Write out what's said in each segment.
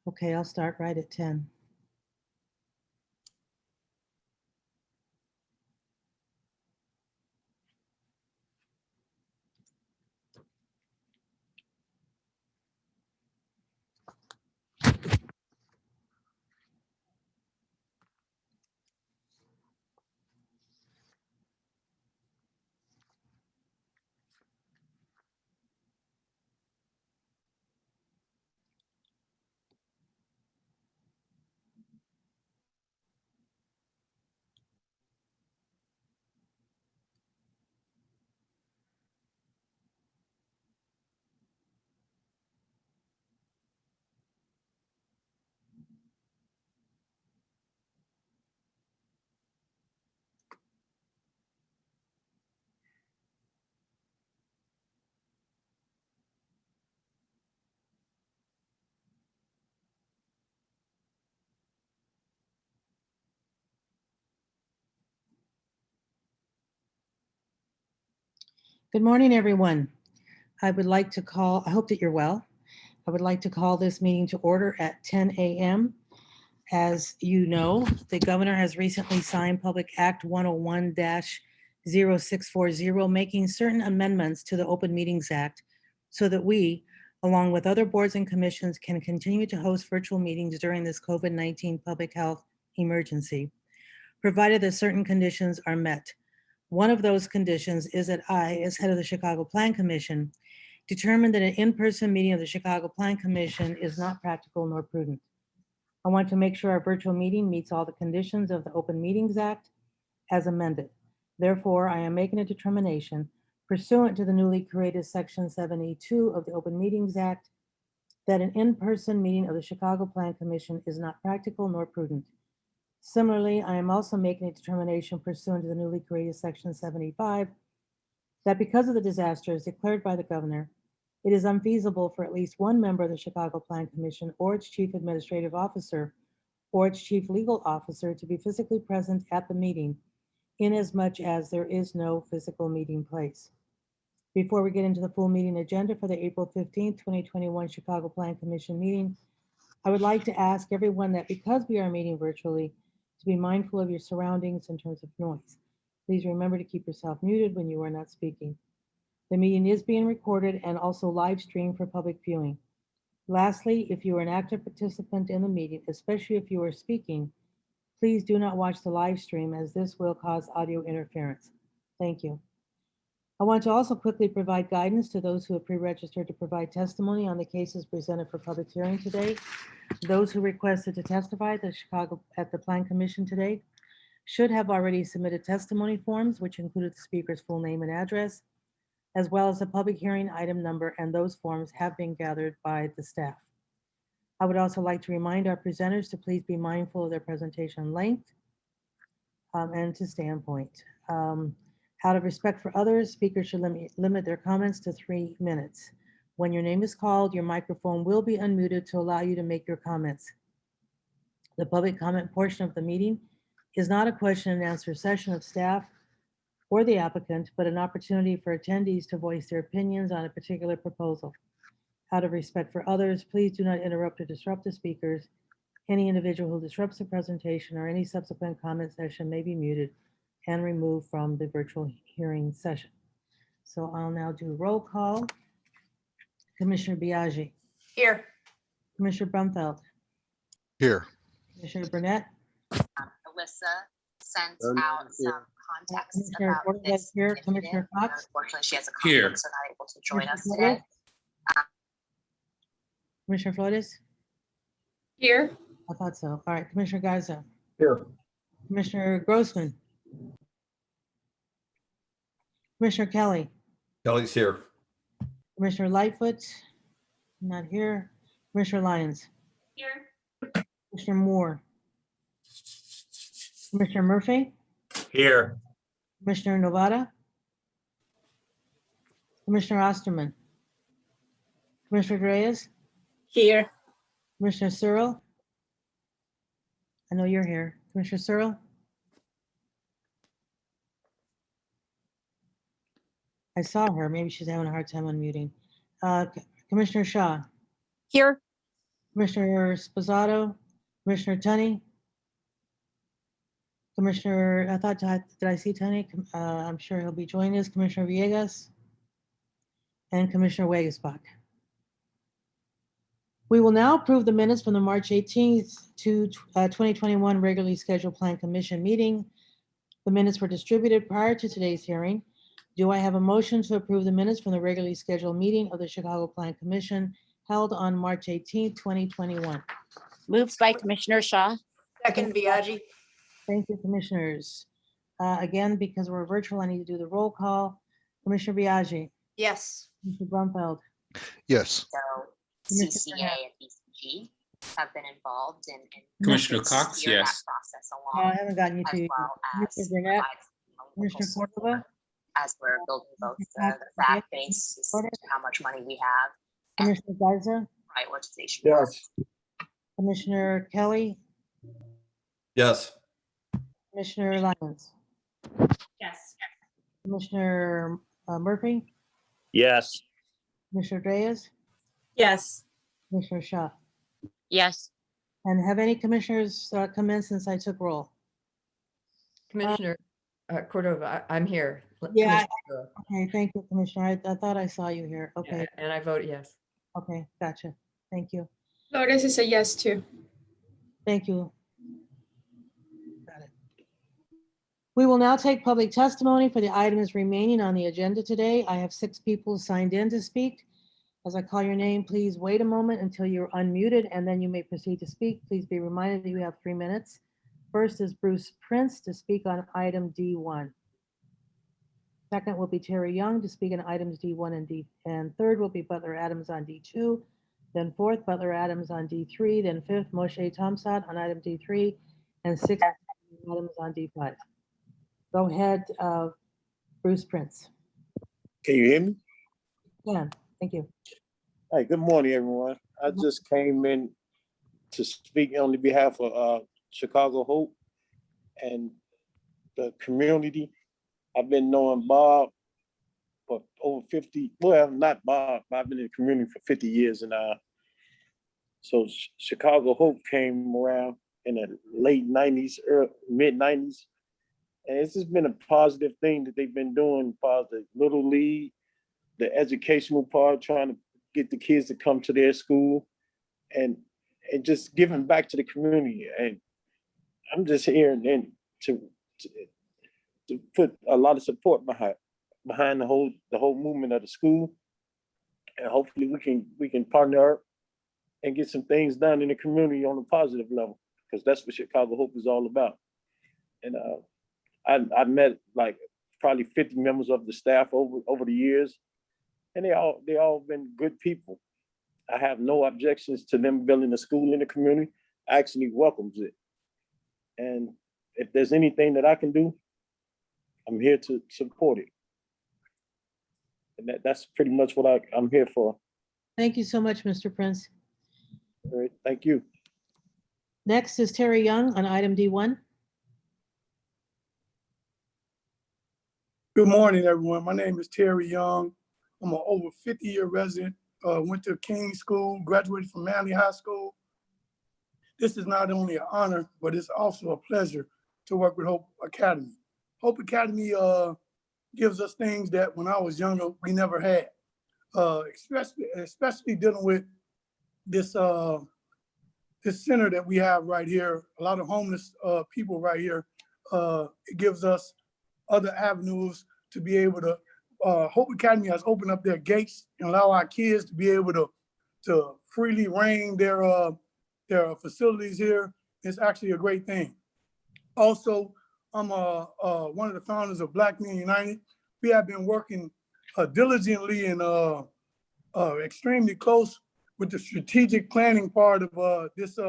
Okay, I'll start right at 10. Good morning, everyone. I would like to call, I hope that you're well. I would like to call this meeting to order at 10 a.m. As you know, the governor has recently signed Public Act 101-0640, making certain amendments to the Open Meetings Act so that we, along with other boards and commissions, can continue to host virtual meetings during this COVID-19 public health emergency, provided that certain conditions are met. One of those conditions is that I, as head of the Chicago Plan Commission, determined that an in-person meeting of the Chicago Plan Commission is not practical nor prudent. I want to make sure our virtual meeting meets all the conditions of the Open Meetings Act as amended. Therefore, I am making a determination pursuant to the newly created Section 72 of the Open Meetings Act that an in-person meeting of the Chicago Plan Commission is not practical nor prudent. Similarly, I am also making a determination pursuant to the newly created Section 75 that because of the disasters declared by the governor, it is unfeasible for at least one member of the Chicago Plan Commission or its chief administrative officer or its chief legal officer to be physically present at the meeting, inasmuch as there is no physical meeting place. Before we get into the full meeting agenda for the April 15th, 2021 Chicago Plan Commission meeting, I would like to ask everyone that because we are meeting virtually, to be mindful of your surroundings in terms of noise. Please remember to keep yourself muted when you are not speaking. The meeting is being recorded and also live streamed for public viewing. Lastly, if you are an active participant in the meeting, especially if you are speaking, please do not watch the live stream as this will cause audio interference. Thank you. I want to also quickly provide guidance to those who have pre-registered to provide testimony on the cases presented for public hearing today. Those who requested to testify at the Plan Commission today should have already submitted testimony forms, which included the speaker's full name and address, as well as the public hearing item number, and those forms have been gathered by the staff. I would also like to remind our presenters to please be mindful of their presentation length and to stay on point. Out of respect for others, speakers should limit their comments to 3 minutes. When your name is called, your microphone will be unmuted to allow you to make your comments. The public comment portion of the meeting is not a question and answer session of staff or the applicant, but an opportunity for attendees to voice their opinions on a particular proposal. Out of respect for others, please do not interrupt or disrupt the speakers. Any individual who disrupts the presentation or any subsequent comment session may be muted and removed from the virtual hearing session. So I'll now do roll call. Commissioner Biaggi. Here. Commissioner Brumfeld. Here. Commissioner Burnett. Alyssa sent out some context Commissioner about Flores this. here. initiative, Commissioner and Cox. Unfortunately, she has a Here. conflict, so not able to join us Commissioner today. Commissioner Flores. Here. I thought so. All right, Commissioner Garza. Here. Commissioner Grossman. Commissioner Kelly. Kelly's here. Commissioner Lightfoot. Not here. Commissioner Lyons. Here. Commissioner Moore. Commissioner Murphy. Here. Commissioner Novata. Commissioner Osterman. Commissioner Reyes. Here. Commissioner Searle. I know you're here. Commissioner Searle. I saw her. Maybe she's having a hard time unmuting. Commissioner Shaw. Here. Commissioner Sposato, Commissioner Tunney. Commissioner, did I see Tunney? I'm sure he'll be joining us. Commissioner Villegas and Commissioner Wegesbach. We will now approve the minutes from the March 18th to 2021 regularly scheduled Plan Commission meeting. The minutes were distributed prior to today's hearing. Do I have a motion to approve the minutes from the regularly scheduled meeting of the Chicago Plan Commission held on March 18th, 2021? Moved by Commissioner Shaw. Second, Biagi. Thank you, commissioners. Again, because we're virtual, I need to do the roll call. Commissioner Biagi, Yes. Commissioner Brumfeld, Yes. So Commissioner CCA and BCG have been involved in Commissioner helping Cox, steer that yes. process I along, haven't gotten you as to you. well as Commissioner Burnett, provide local Commissioner support Cordova, as we're building both Commissioner the fact base, as to how much money we have, and Commissioner Geiser, prioritization. Yes. Commissioner Kelly, Yes. Commissioner Lyons, Yes. Commissioner Murphy, Yes. Commissioner Reyes, Yes. Commissioner Shaw. Yes. And have any commissioners come in since I took roll? Commissioner Cordova, I'm here. Yeah, Commissioner, Okay, thank you, Commissioner. I thought I saw you here. Okay, and I vote yes. okay, gotcha. Thank you. Flores is a yes too. Thank you. Got it. We will now take public testimony for the items remaining on the agenda today. I have 6 people signed in to speak. As I call your name, please wait a moment until you're unmuted and then you may proceed to speak. Please be reminded that you have 3 minutes. First is Bruce Prince to speak on item D1. Second will be Terry Young to speak on items D1 and D, and third will be Butler Adams on D2. Then fourth, Butler Adams on D3. Then fifth, Moshe Tomsat on item D3, and sixth, Adams on D5. Go ahead, Bruce Prince. Can you hear me? Yeah, thank you. Hi, good morning, everyone. I just came in to speak on the behalf of Chicago Hope and the community. I've been knowing Bob for over 50, well, not Bob, but I've been in the community for 50 years and so Chicago Hope came around in the late 90s, mid 90s. And it's just been a positive thing that they've been doing for the Little League, the educational part, trying to get the kids to come to their school and just giving back to the community. And I'm just here and to put a lot of support behind the whole movement of the school. And hopefully we can partner up and get some things done in the community on a positive level, because that's what Chicago Hope is all about. And I met like probably 50 members of the staff over the years, and they all been good people. I have no objections to them building a school in the community. I actually welcomes it. And if there's anything that I can do, I'm here to support it. And that's pretty much what I'm here for. Thank you so much, Mr. Prince. All right, thank you. Next is Terry Young on item D1. Good morning, everyone. My name is Terry Young. I'm an over 50-year resident. Went to King School, graduated from Manley High School. This is not only an honor, but it's also a pleasure to work with Hope Academy. Hope Academy gives us things that when I was younger, we never had, especially dealing with this center that we have right here, a lot of homeless people right here. It gives us other avenues to be able to, Hope Academy has opened up their gates and allow our kids to be able to freely reign their facilities here. It's actually a great thing. Also, I'm one of the founders of Black Men United. We have been working diligently and extremely close with the strategic planning part of this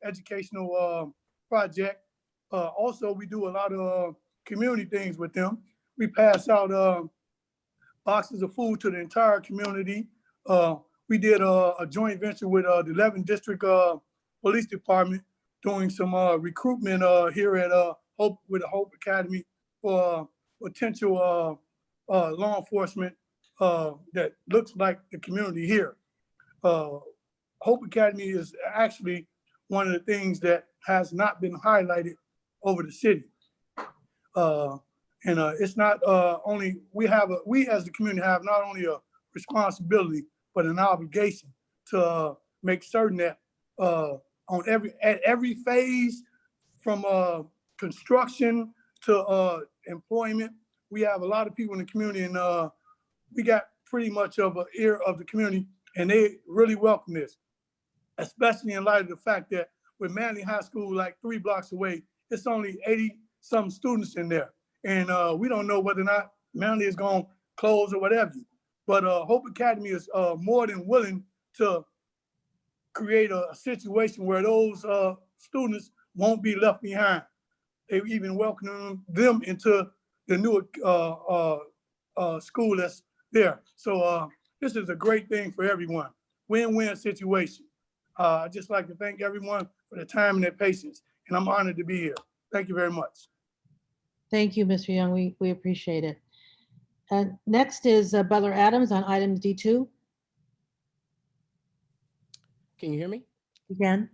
educational project. Also, we do a lot of community things with them. We pass out boxes of food to the entire community. We did a joint venture with the 11th District Police Department doing some recruitment here at Hope with the Hope Academy for potential law enforcement that looks like the community here. Hope Academy is actually one of the things that has not been highlighted over the city. It's not only, we as the community have not only a responsibility, but an obligation to make certain that at every phase, from construction to employment, we have a lot of people in the community, and we got pretty much of an ear of the community, and they really welcome this, especially in light of the fact that with Manley High School, like 3 blocks away, it's only 80-some students in there. And we don't know whether or not Manley is going to close or whatever. But Hope Academy is more than willing to create a situation where those students won't be left behind. They've even welcomed them into the new school that's there. So this is a great thing for everyone. Win-win situation. I'd just like to thank everyone for their time and their patience, and I'm honored to be here. Thank you very much. Thank you, Mr. Young. We appreciate it. Next is Butler Adams on item D2. Can you hear me? Again.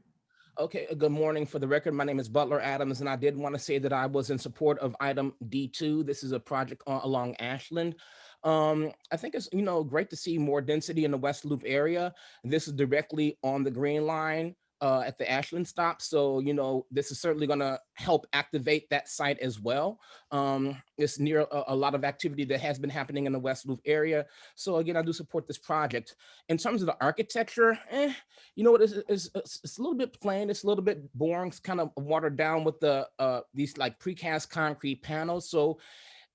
Okay, good morning. For the record, my name is Butler Adams, and I did want to say that I was in support of item D2. This is a project along Ashland. I think it's, great to see more density in the West Loop area. This is directly on the Green Line at the Ashland stop. So, this is certainly going to help activate that site as well. It's near a lot of activity that has been happening in the West Loop area. So again, I do support this project. In terms of the architecture, it's a little bit plain. It's a little bit boring. It's kind of watered down with the these like precast concrete panels. So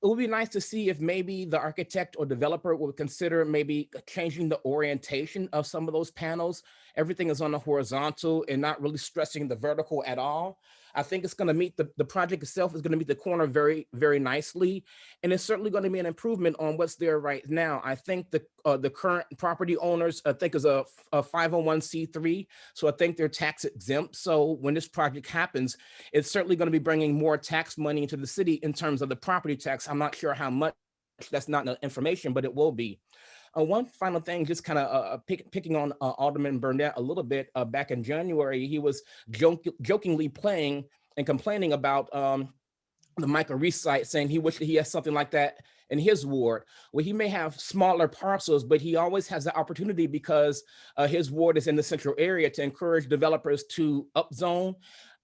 it would be nice to see if maybe the architect or developer would consider maybe changing the orientation of some of those panels. Everything is on the horizontal and not really stressing the vertical at all. I think it's going to meet the project itself is going to meet the corner very, very nicely. And it's certainly going to be an improvement on what's there right now. I think the current property owners, I think, is a 501c3. So I think they're tax exempt. So when this project happens, it's certainly going to be bringing more tax money into the city in terms of the property tax. I'm not sure how much. That's not the information, but it will be. One final thing, just kind of picking on Alderman Burnett a little bit. Back in January, he was jokingly playing and complaining about the Michael Reese site, saying he wished that he had something like that in his ward. Well, he may have smaller parcels, but he always has the opportunity because his ward is in the central area to encourage developers to upzone.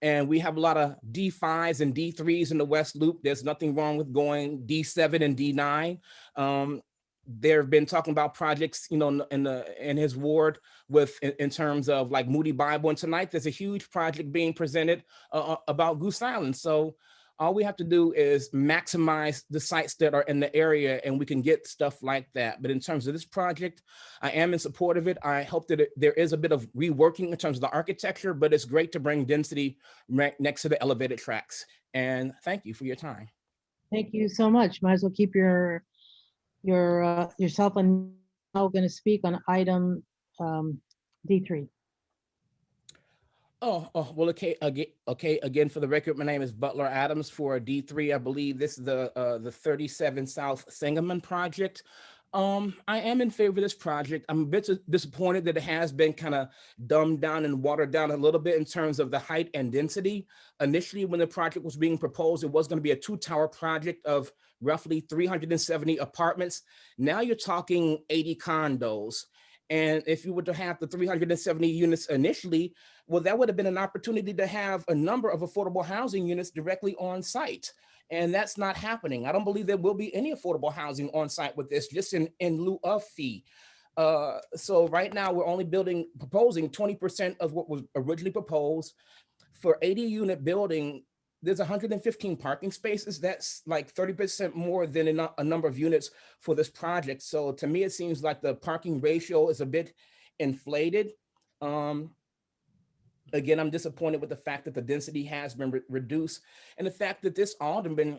And we have a lot of D5s and D3s in the West Loop. There's nothing wrong with going D7 and D9. They've been talking about projects, in his ward in terms of like Moody Bible. And tonight there's a huge project being presented about Goose Island. So all we have to do is maximize the sites that are in the area and we can get stuff like that. But in terms of this project, I am in support of it. I hope that there is a bit of reworking in terms of the architecture, but it's great to bring density right next to the elevated tracks. And thank you for your time. Thank you so much. Might as well keep yourself on. Now going to speak on item D3. Well, okay. Again, for the record, my name is Butler Adams for D3. I believe this is the 37 South Sangamon project. I am in favor of this project. I'm a bit disappointed that it has been kind of dumbed down and watered down a little bit in terms of the height and density. Initially, when the project was being proposed, it was going to be a 2-tower project of roughly 370 apartments. Now you're talking 80 condos. And if you were to have the 370 units initially, well, that would have been an opportunity to have a number of affordable housing units directly on site. And that's not happening. I don't believe there will be any affordable housing on site with this, just in lieu of fee. So right now we're only proposing 20% of what was originally proposed. For 80-unit building, there's 115 parking spaces. That's like 30% more than a number of units for this project. So to me, it seems like the parking ratio is a bit inflated. Again, I'm disappointed with the fact that the density has been reduced, and the fact that this alderman,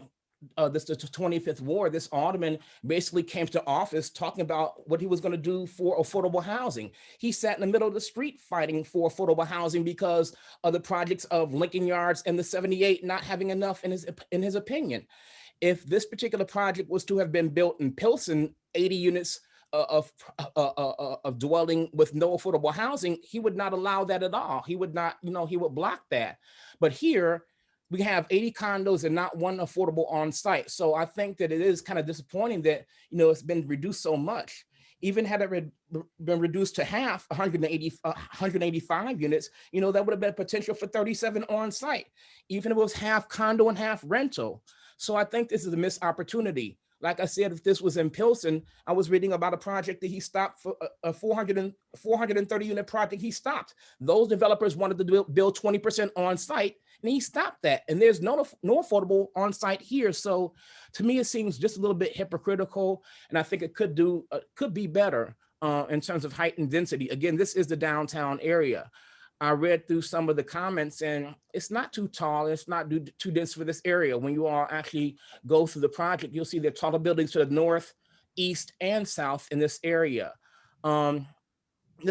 this the 25th ward, this alderman basically came to office talking about what he was going to do for affordable housing. He sat in the middle of the street fighting for affordable housing because of the projects of Lincoln Yards and the 78 not having enough in his opinion. If this particular project was to have been built in Pilsen, 80 units of dwelling with no affordable housing, he would not allow that at all. He would not, he would block that. But here we have 80 condos and not one affordable on site. So I think that it is kind of disappointing that, it's been reduced so much. Even had it been reduced to half, 185 units, that would have been potential for 37 on site, even if it was half condo and half rental. So I think this is a missed opportunity. Like I said, if this was in Pilsen, I was reading about a project that he stopped for a 430 unit project. He stopped. Those developers wanted to build 20% on site, and he stopped that. And there's no affordable on site here. So to me, it seems just a little bit hypocritical. And I think it could be better in terms of height and density. Again, this is the downtown area. I read through some of the comments, and it's not too tall. It's not too dense for this area. When you all actually go through the project, you'll see there are taller buildings to the north, east, and south in this area. There's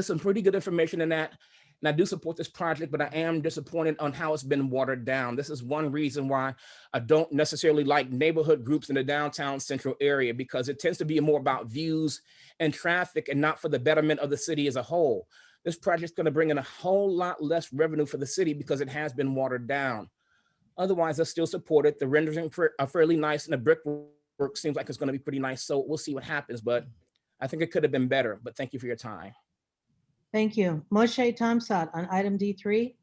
some pretty good information in that. And I do support this project, but I am disappointed on how it's been watered down. This is one reason why I don't necessarily like neighborhood groups in the downtown central area, because it tends to be more about views and traffic and not for the betterment of the city as a whole. This project is going to bring in a whole lot less revenue for the city because it has been watered down. Otherwise, I still support it. The renderings are fairly nice, and the brickwork seems like it's going to be pretty nice. So we'll see what happens, but I think it could have been better. But thank you for your time. Thank you. Moshe Tamsad on item D3.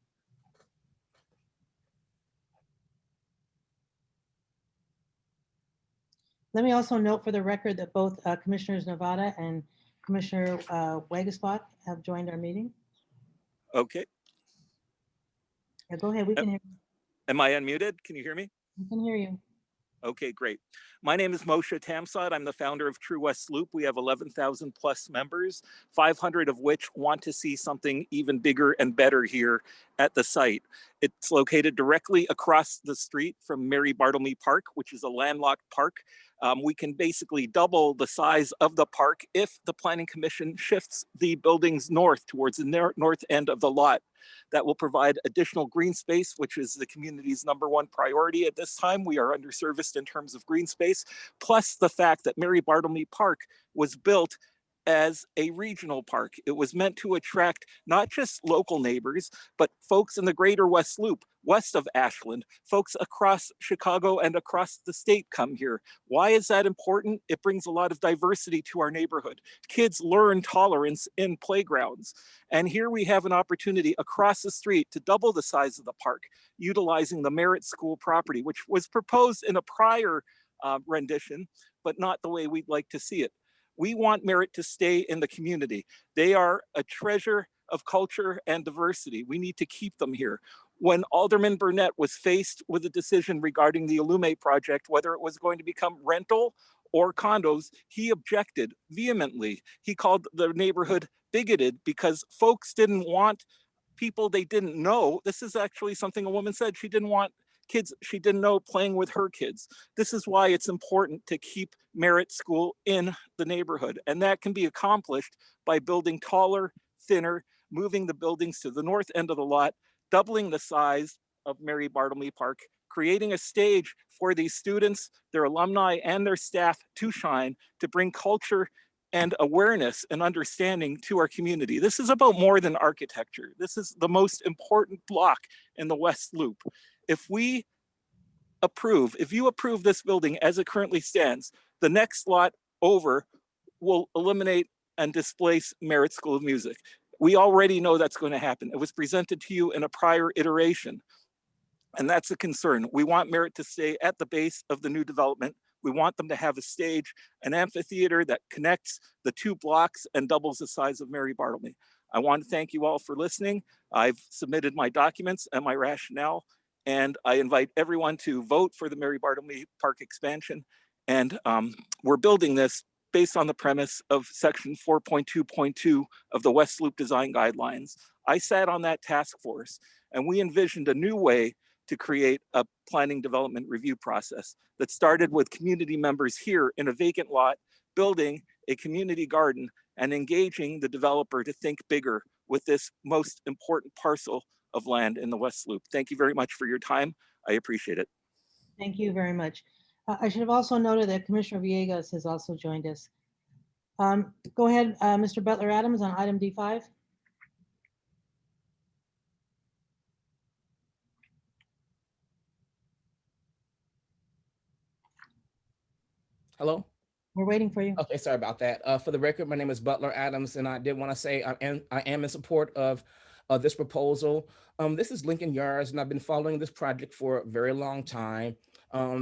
Let me also note for the record that both Commissioners Nevada and Commissioner Wagesbach have joined our meeting. Okay. Yeah, go ahead. We can hear you. Am I unmuted? Can you hear me? We can hear you. Okay, great. My name is Moshe Tamsad. I'm the founder of True West Loop. We have 11,000 plus members, 500 of which want to see something even bigger and better here at the site. It's located directly across the street from Mary Bartlemy Park, which is a landlocked park. We can basically double the size of the park if the Planning Commission shifts the buildings north towards the north end of the lot. That will provide additional green space, which is the community's #1 priority at this time. We are underserviced in terms of green space, plus the fact that Mary Bartlemy Park was built as a regional park. It was meant to attract not just local neighbors, but folks in the greater West Loop, west of Ashland, folks across Chicago and across the state come here. Why is that important? It brings a lot of diversity to our neighborhood. Kids learn tolerance in playgrounds. And here we have an opportunity across the street to double the size of the park, utilizing the Merritt School property, which was proposed in a prior rendition, but not the way we'd like to see it. We want Merritt to stay in the community. They are a treasure of culture and diversity. We need to keep them here. When Alderman Burnett was faced with a decision regarding the Illume project, whether it was going to become rental or condos, he objected vehemently. He called the neighborhood bigoted because folks didn't want people they didn't know. This is actually something a woman said. She didn't want kids she didn't know playing with her kids. This is why it's important to keep Merritt School in the neighborhood. And that can be accomplished by building taller, thinner, moving the buildings to the north end of the lot, doubling the size of Mary Bartlemy Park, creating a stage for these students, their alumni, and their staff to shine, to bring culture and awareness and understanding to our community. This is about more than architecture. This is the most important block in the West Loop. If you approve this building as it currently stands, the next lot over will eliminate and displace Merritt School of Music. We already know that's going to happen. It was presented to you in a prior iteration, and that's a concern. We want Merritt to stay at the base of the new development. We want them to have a stage, an amphitheater that connects the two blocks and doubles the size of Mary Bartlemy. I want to thank you all for listening. I've submitted my documents and my rationale, and I invite everyone to vote for the Mary Bartlemy Park expansion. And we're building this based on the premise of section 4.2.2 of the West Loop Design Guidelines. I sat on that task force, and we envisioned a new way to create a planning development review process that started with community members here in a vacant lot, building a community garden and engaging the developer to think bigger with this most important parcel of land in the West Loop. Thank you very much for your time. I appreciate it. Thank you very much. I should have also noted that Commissioner Villegas has also joined us. Go ahead, Mr. Butler Adams on item D5. Hello? We're waiting for you. Okay, sorry about that. For the record, my name is Butler Adams, and I did want to say I am in support of this proposal. This is Lincoln Yards, and I've been following this project for a very long time.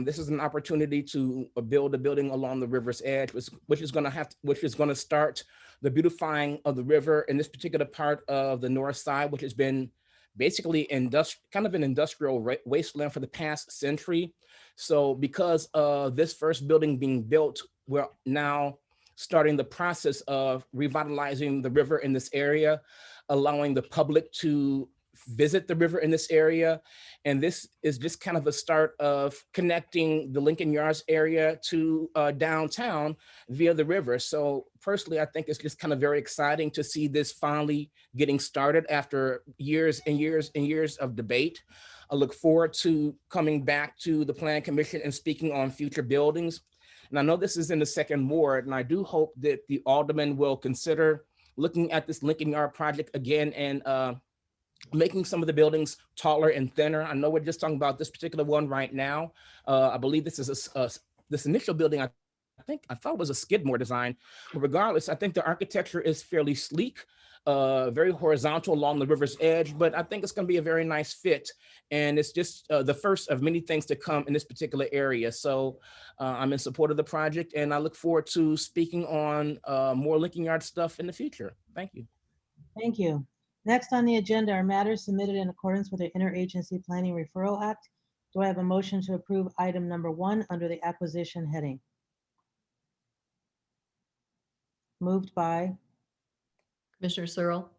This is an opportunity to build a building along the river's edge, which is going to start the beautifying of the river in this particular part of the north side, which has been basically kind of an industrial wasteland for the past century. So because of this first building being built, we're now starting the process of revitalizing the river in this area, allowing the public to visit the river in this area. And this is just kind of the start of connecting the Lincoln Yards area to downtown via the river. So personally, I think it's just kind of very exciting to see this finally getting started after years and years and years of debate. I look forward to coming back to the Plan Commission and speaking on future buildings. And I know this is in the second ward, and I do hope that the aldermen will consider looking at this Lincoln Yard project again and making some of the buildings taller and thinner. I know we're just talking about this particular one right now. I believe this is this initial building, I thought it was a Skidmore design. But regardless, I think the architecture is fairly sleek, very horizontal along the river's edge, but I think it's going to be a very nice fit. And it's just the first of many things to come in this particular area. So I'm in support of the project, and I look forward to speaking on more Lincoln Yard stuff in the future. Thank you. Thank you. Next on the agenda are matters submitted in accordance with the Interagency Planning Referral Act. Do I have a motion to approve item number 1 under the acquisition heading? Moved by, Commissioner Searle,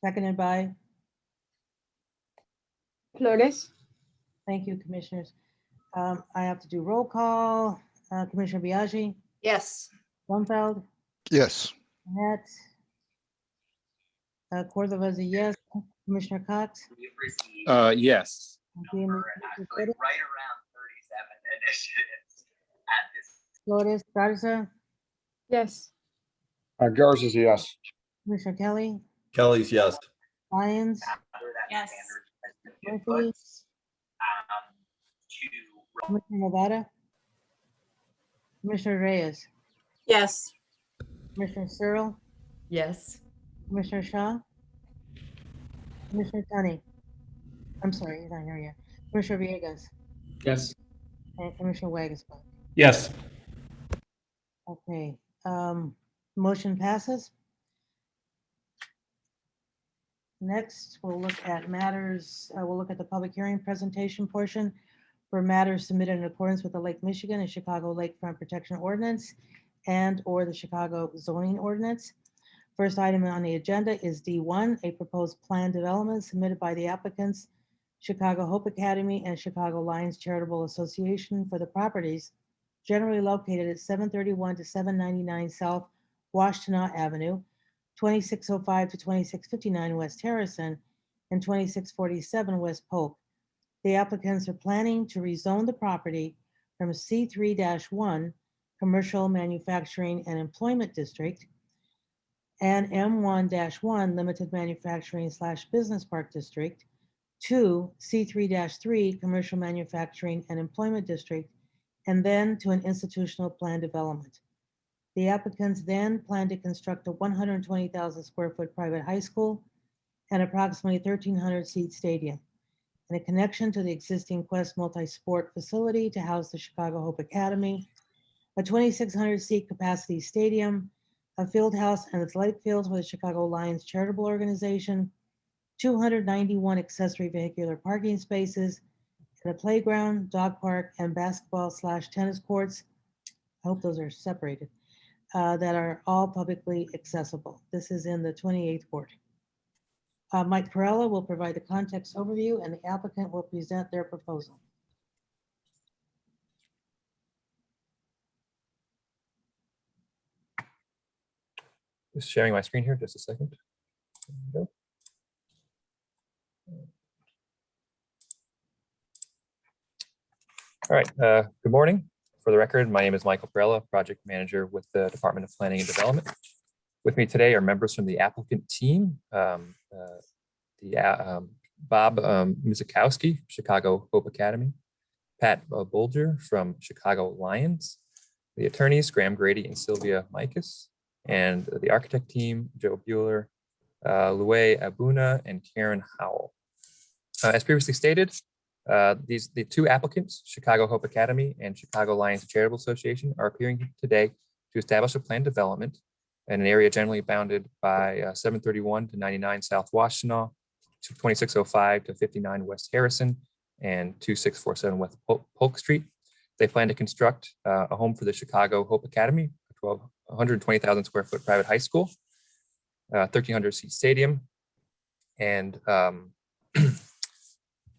seconded by, Flores. thank you, commissioners. I have to do roll call. Commissioner Biaggi, yes. Blumfeld, Yes. Net, Cordova is a yes. Commissioner Cox. Yes. Thank you, Commissioner Flores. right around 37 initiatives at this. Flores, Garza, Yes. Garza's a yes. Commissioner Kelly, Kelly's yes. Lyons, Yes. Murphy, Commissioner Nevada, Commissioner Reyes, Yes. Commissioner Searle, Yes. Commissioner Shaw, Commissioner Tunney. I'm sorry, you're not here yet. Commissioner Villegas Yes. and Commissioner Wagasback. Yes. Okay, motion passes. Next, we'll look at matters, we'll look at the public hearing presentation portion for matters submitted in accordance with the Lake Michigan and Chicago Lakefront Protection Ordinance and/or the Chicago zoning ordinance. First item on the agenda is D1, a proposed plan development submitted by the applicants, Chicago Hope Academy and Chicago Lions Charitable Association for the properties generally located at 731 to 799 South Washtenaw Avenue, 2605 to 2659 West Harrison, and 2647 West Polk. The applicants are planning to rezone the property from C3-1, Commercial Manufacturing and Employment District, and M1-1, Limited Manufacturing / Business Park District, to C3-3, Commercial Manufacturing and Employment District, and then to an institutional plan development. The applicants then plan to construct a 120,000 square foot private high school and approximately 1,300 seat stadium, and a connection to the existing Quest multi-sport facility to house the Chicago Hope Academy, a 2,600 seat capacity stadium, a field house and athletic fields for the Chicago Lions Charitable Organization, 291 accessory vehicular parking spaces, and a playground, dog park, and basketball / tennis courts. I hope those are separated, that are all publicly accessible. This is in the 28th ward. Mike Perella will provide the context overview, and the applicant will present their proposal. Just sharing my screen here, just a second. There we go. All right, good morning. For the record, my name is Michael Perella, Project Manager with the Department of Planning and Development. With me today are members from the applicant team, Bob Mizakowski, Chicago Hope Academy, Pat Bolger from Chicago Lions, the attorneys, Graham Grady and Sylvia Mikas, and the architect team, Joe Bueller, Louie Abuna, and Karen Howell. As previously stated, the two applicants, Chicago Hope Academy and Chicago Lions Charitable Association, are appearing today to establish a planned development in an area generally bounded by 731 to 99 South Washtenaw, 2605 to 59 West Harrison, and 2647 West Polk Street. They plan to construct a home for the Chicago Hope Academy, a 120,000 square foot private high school, 1,300 seat stadium, and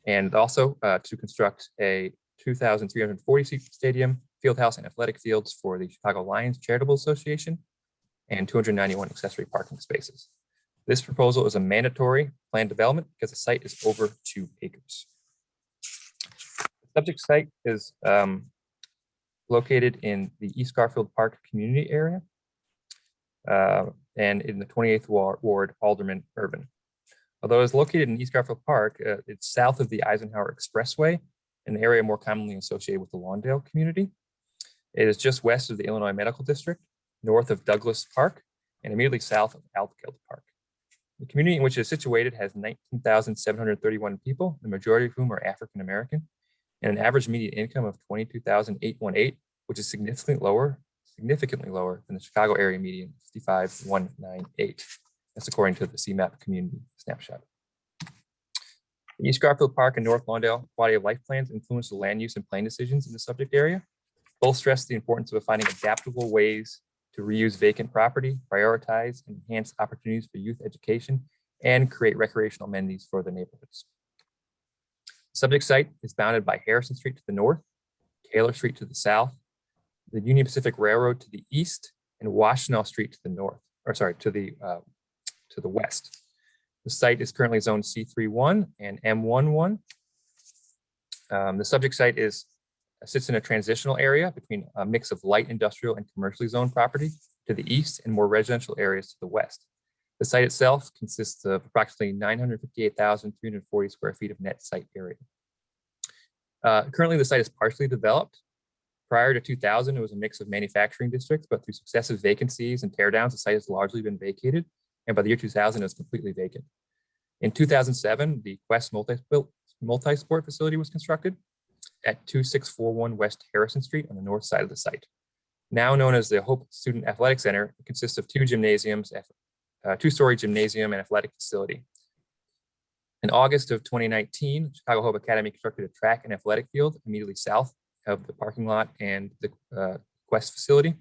and also to construct a 2,340 seat stadium, field house, and athletic fields for the Chicago Lions Charitable Association, and 291 accessory parking spaces. This proposal is a mandatory planned development because the site is over 2 acres. The subject site is located in the East Garfield Park community area and in the 28th Ward, Alderman Urban. Although it's located in East Garfield Park, it's south of the Eisenhower Expressway, an area more commonly associated with the Lawndale community. It is just west of the Illinois Medical District, north of Douglas Park, and immediately south of Altgeld Park. The community in which it is situated has 19,731 people, the majority of whom are African American, and an average median income of $22,818, which is significantly lower than the Chicago area median, $55,198. That's according to the CMAP community snapshot. The East Garfield Park and North Lawndale quality of life plans influence the land use and plan decisions in the subject area. Both stress the importance of finding adaptable ways to reuse vacant property, prioritize and enhance opportunities for youth education, and create recreational amenities for the neighborhoods. The subject site is bounded by Harrison Street to the north, Taylor Street to the south, the Union Pacific Railroad to the east, and Washtenaw Street to the north, to the west. The site is currently zoned C31 and M11. The subject site sits in a transitional area between a mix of light industrial and commercially zoned property to the east and more residential areas to the west. The site itself consists of approximately 958,340 square feet of net site area. Currently, the site is partially developed. Prior to 2000, it was a mix of manufacturing districts, but through successive vacancies and teardowns, the site has largely been vacated. And by the year 2000, it was completely vacant. In 2007, the Quest multi-sport facility was constructed at 2641 West Harrison Street on the north side of the site. Now known as the Hope Student Athletic Center, it consists of 2 gymnasiums, 2-story gymnasium and athletic facility. In August of 2019, Chicago Hope Academy constructed a track and athletic field immediately south of the parking lot and the Quest facility.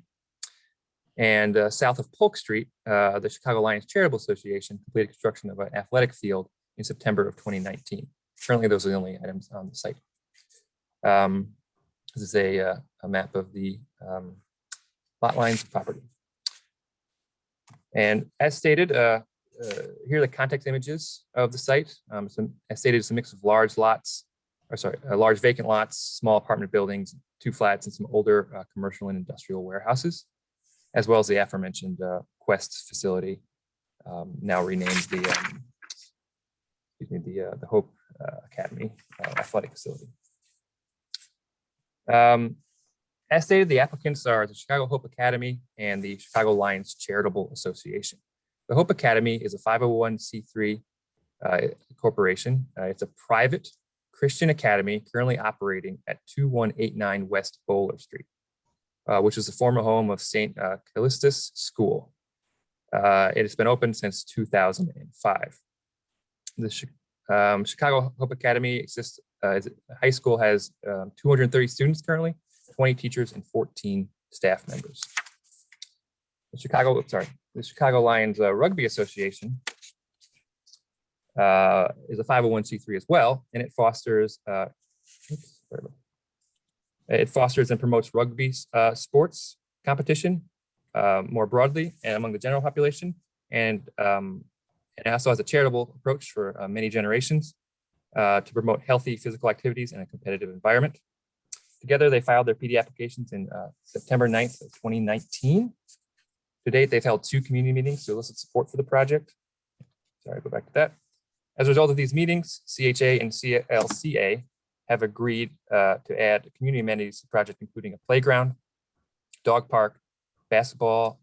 And south of Polk Street, the Chicago Lions Charitable Association completed construction of an athletic field in September of 2019. Currently, those are the only items on the site. This is a map of the lot lines of property. And as stated, here are the context images of the site. As stated, it's a mix of large vacant lots, small apartment buildings, 2 flats, and some older commercial and industrial warehouses, as well as the aforementioned Quest facility, now renamed the Hope Academy athletic facility. As stated, the applicants are the Chicago Hope Academy and the Chicago Lions Charitable Association. The Hope Academy is a 501c3 corporation. It's a private Christian academy currently operating at 2189 West Bowler Street, which is the former home of St. Callistus School. It has been open since 2005. The Chicago Hope Academy exists. High school has 230 students currently, 20 teachers, and 14 staff members. The Chicago Lions Rugby Association is a 501c3 as well, and it fosters and promotes rugby sports competition more broadly and among the general population, and it also has a charitable approach for many generations to promote healthy physical activities in a competitive environment. Together, they filed their PD applications in September 9th of 2019. To date, they've held 2 community meetings to elicit support for the project. Sorry, go back to that. As a result of these meetings, CHA and CLCA have agreed to add community amenities to the project, including a playground, dog park, basketball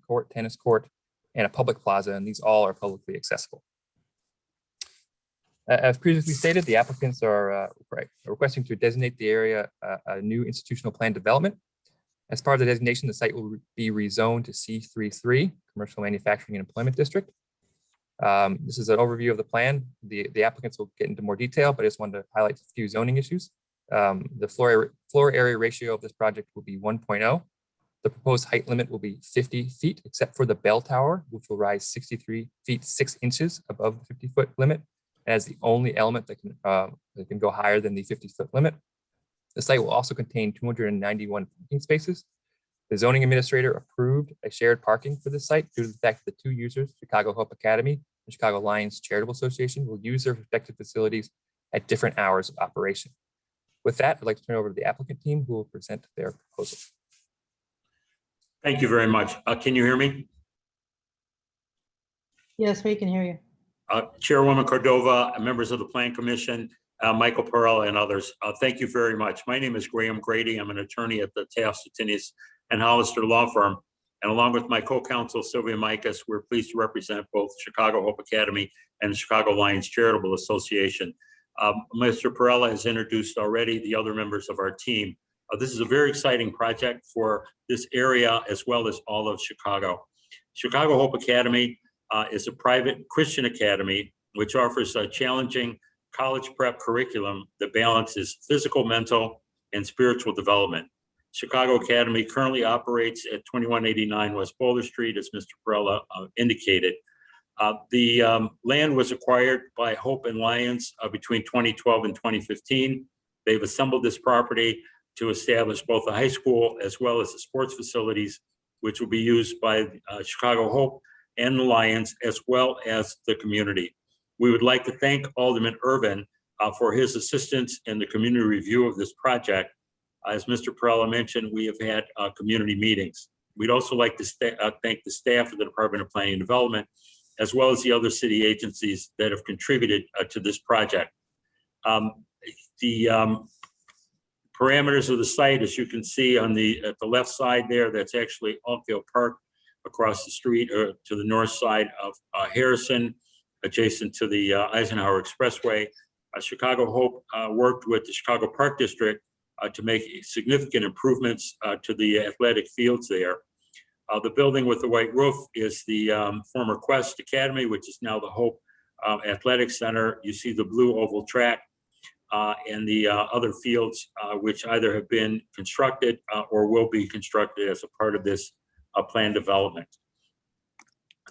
court, tennis court, and a public plaza, and these all are publicly accessible. As previously stated, the applicants are requesting to designate the area a new institutional plan development. As part of the designation, the site will be rezoned to C33, Commercial Manufacturing and Employment District. This is an overview of the plan. The applicants will get into more detail, but I just wanted to highlight a few zoning issues. The floor area ratio of this project will be 1.0. The proposed height limit will be 50 feet, except for the bell tower, which will rise 63 feet 6 inches above the 50-foot limit, as the only element that can go higher than the 50-foot limit. The site will also contain 291 parking spaces. The zoning administrator approved a shared parking for this site due to the fact that the 2 users, Chicago Hope Academy and Chicago Lions Charitable Association, will use their respective facilities at different hours of operation. With that, I'd like to turn over to the applicant team who will present their proposal. Thank you very much. Can you hear me? Yes, we can hear you. Chairwoman Cordova, members of the Plan Commission, Michael Perrella, and others. Thank you very much. My name is Graham Grady. I'm an attorney at the Taft, Stettinius and Hollister Law Firm. And along with my co-counsel, Sylvia Micas, we're pleased to represent both Chicago Hope Academy and the Chicago Lions Charitable Association. Mr. Perrella has introduced already the other members of our team. This is a very exciting project for this area as well as all of Chicago. Chicago Hope Academy is a private Christian academy which offers a challenging college prep curriculum that balances physical, mental, and spiritual development. Chicago Academy currently operates at 2189 West Boulder Street, as Mr. Perrella indicated. The land was acquired by Hope and Lions between 2012 and 2015. They've assembled this property to establish both a high school as well as the sports facilities, which will be used by Chicago Hope and the Lions, as well as the community. We would like to thank Alderman Irvin for his assistance in the community review of this project. As Mr. Perrella mentioned, we have had community meetings. We'd also like to thank the staff of the Department of Planning and Development, as well as the other city agencies that have contributed to this project. The parameters of the site, as you can see at the left side there, that's actually Altfield Park across the street or to the north side of Harrison, adjacent to the Eisenhower Expressway. Chicago Hope worked with the Chicago Park District to make significant improvements to the athletic fields there. The building with the white roof is the former Quest Academy, which is now the Hope Athletic Center. You see the blue oval track and the other fields, which either have been constructed or will be constructed as a part of this plan development.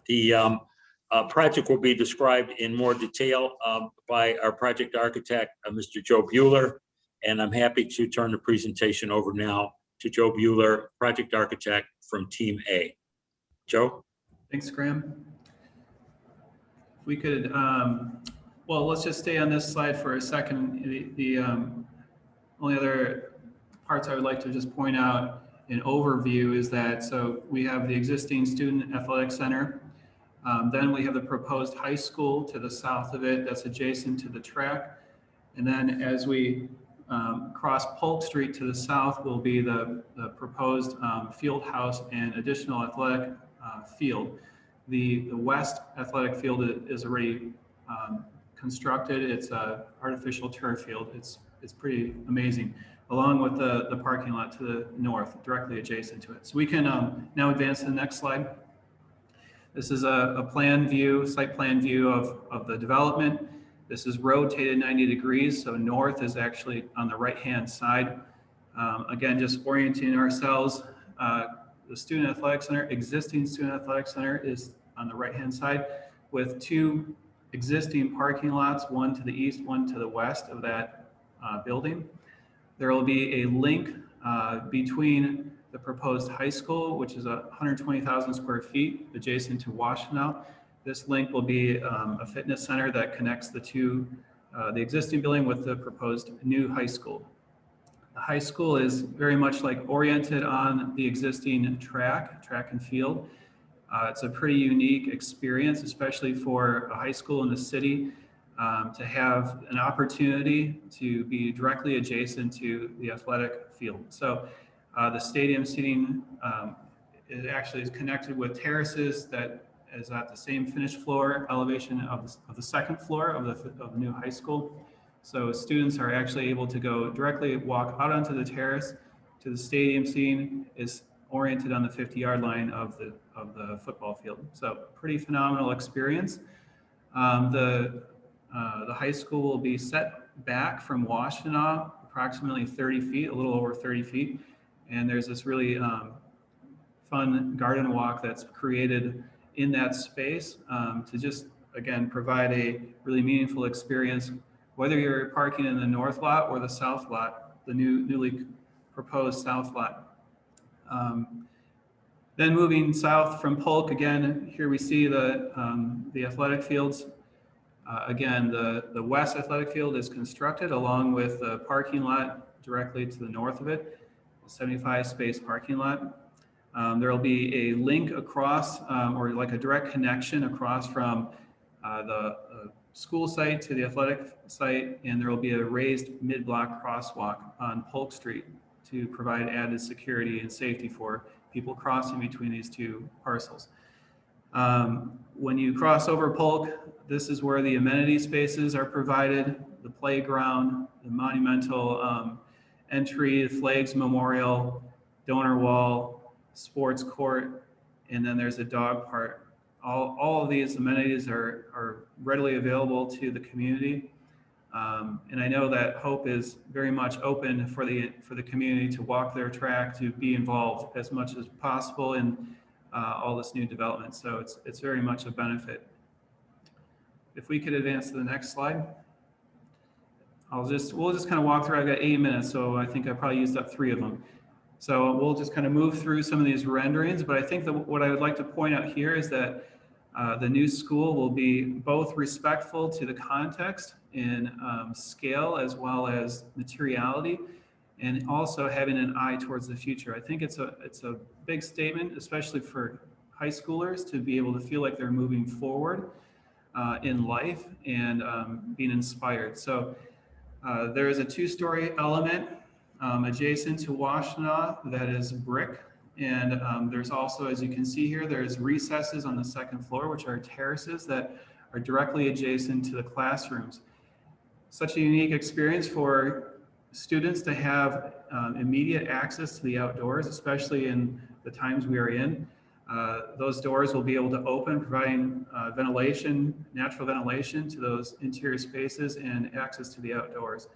The project will be described in more detail by our project architect, Mr. Joe Bueller, and I'm happy to turn the presentation over now to Joe Bueller, project architect from Team A. Joe? Thanks, Graham. If we could, well, let's just stay on this slide for a second. The only other parts I would like to just point out in overview is that, so we have the existing Student Athletic Center. Then we have the proposed high school to the south of it that's adjacent to the track. And then as we cross Polk Street to the south will be the proposed field house and additional athletic field. The west athletic field is already constructed. It's an artificial turf field. It's pretty amazing, along with the parking lot to the north, directly adjacent to it. So we can now advance to the next slide. This is a plan view, site plan view of the development. This is rotated 90 degrees, so north is actually on the right-hand side. Again, just orienting ourselves, the Student Athletic Center, existing Student Athletic Center is on the right-hand side with 2 existing parking lots, one to the east, one to the west of that building. There will be a link between the proposed high school, which is 120,000 square feet adjacent to Washtenaw. This link will be a fitness center that connects the existing building with the proposed new high school. The high school is very much like oriented on the existing track and field. It's a pretty unique experience, especially for a high school in the city, to have an opportunity to be directly adjacent to the athletic field. So the stadium seating it actually is connected with terraces that is at the same finished floor elevation of the second floor of the new high school. So students are actually able to go directly walk out onto the terrace to the stadium seating is oriented on the 50-yard line of the football field. So pretty phenomenal experience. The high school will be set back from Washtenaw approximately 30 feet, a little over 30 feet. And there's this really fun garden walk that's created in that space to just, again, provide a really meaningful experience, whether you're parking in the north lot or the south lot, the newly proposed south lot. Then moving south from Polk, again, here we see the athletic fields. Again, the west athletic field is constructed along with the parking lot directly to the north of it, a 75 space parking lot. There will be a link across or like a direct connection across from the school site to the athletic site, and there will be a raised mid-block crosswalk on Polk Street to provide added security and safety for people crossing between these two parcels. When you cross over Polk, this is where the amenity spaces are provided, the playground, the monumental entry, the Flags Memorial, donor wall, sports court, and then there's a dog park. All of these amenities are readily available to the community. And I know that Hope is very much open for the community to walk their track, to be involved as much as possible in all this new development. So it's very much a benefit. If we could advance to the next slide. We'll just kind of walk through. I've got 8 minutes, so I think I probably used up 3 of them. So we'll just kind of move through some of these renderings, but I think that what I would like to point out here is that the new school will be both respectful to the context in scale as well as materiality, and also having an eye towards the future. I think it's a big statement, especially for high schoolers, to be able to feel like they're moving forward in life and being inspired. So there is a 2-story element adjacent to Washtenaw that is brick. And there's also, as you can see here, there's recesses on the second floor, which are terraces that are directly adjacent to the classrooms. Such a unique experience for students to have immediate access to the outdoors, especially in the times we are in. Those doors will be able to open, providing ventilation, natural ventilation to those interior spaces and access to the outdoors.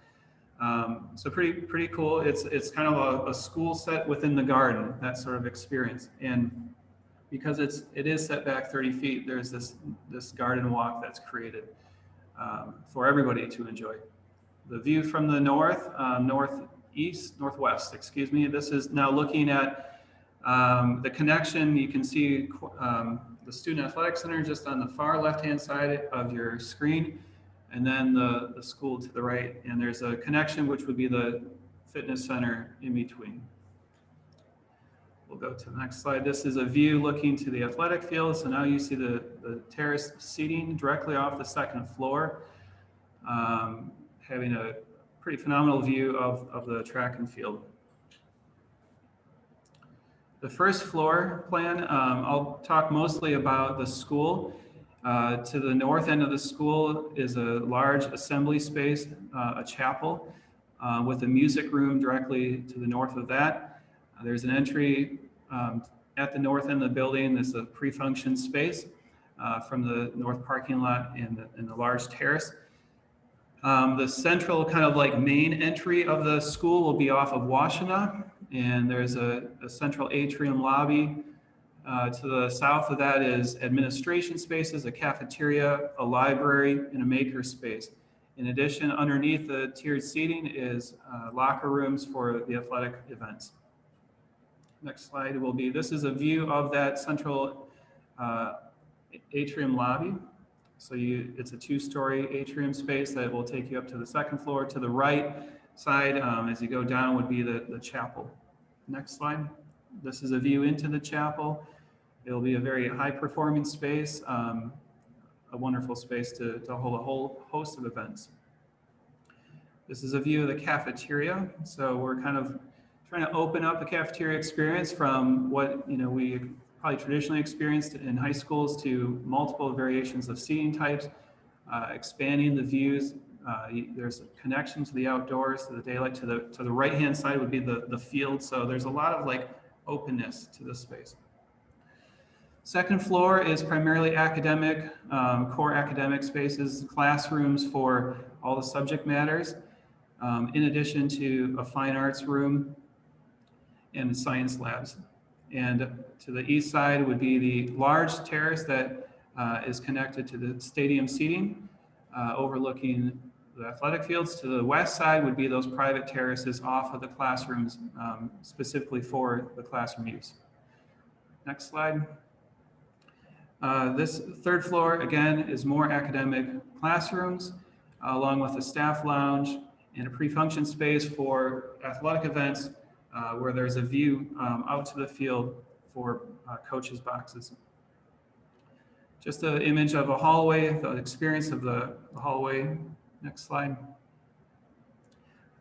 So pretty cool. It's kind of a school set within the garden, that sort of experience. And because it is set back 30 feet, there's this garden walk that's created for everybody to enjoy. The view from the northwest, excuse me. This is now looking at the connection. You can see the Student Athletic Center just on the far left-hand side of your screen, and then the school to the right. And there's a connection which would be the fitness center in between. We'll go to the next slide. This is a view looking to the athletic field. So now you see the terrace seating directly off the second floor, having a pretty phenomenal view of the track and field. The first floor plan, I'll talk mostly about the school. To the north end of the school is a large assembly space, a chapel, with a music room directly to the north of that. There's an entry at the north end of the building. There's a pre-function space from the north parking lot in the large terrace. The central kind of like main entry of the school will be off of Washtenaw, and there's a central atrium lobby. To the south of that is administration spaces, a cafeteria, a library, and a maker space. In addition, underneath the tiered seating is locker rooms for the athletic events. Next slide will be, this is a view of that central atrium lobby. So it's a 2-story atrium space that will take you up to the second floor. To the right, side, as you go down, would be the chapel. Next slide. This is a view into the chapel. It'll be a very high-performing space, a wonderful space to hold a whole host of events. This is a view of the cafeteria. So we're kind of trying to open up the cafeteria experience from what we probably traditionally experienced in high schools to multiple variations of seating types, expanding the views. There's a connection to the outdoors, to the daylight. To the right-hand side would be the field. So there's a lot of like openness to this space. Second floor is primarily academic, core academic spaces, classrooms for all the subject matters, in addition to a fine arts room and science labs. And to the east side would be the large terrace that is connected to the stadium seating, overlooking the athletic fields. To the west side would be those private terraces off of the classrooms, specifically for the classroom use. Next slide. This third floor, again, is more academic classrooms, along with a staff lounge and a pre-function space for athletic events, where there's a view out to the field for coaches' boxes. Just an image of a hallway, the experience of the hallway. Next slide.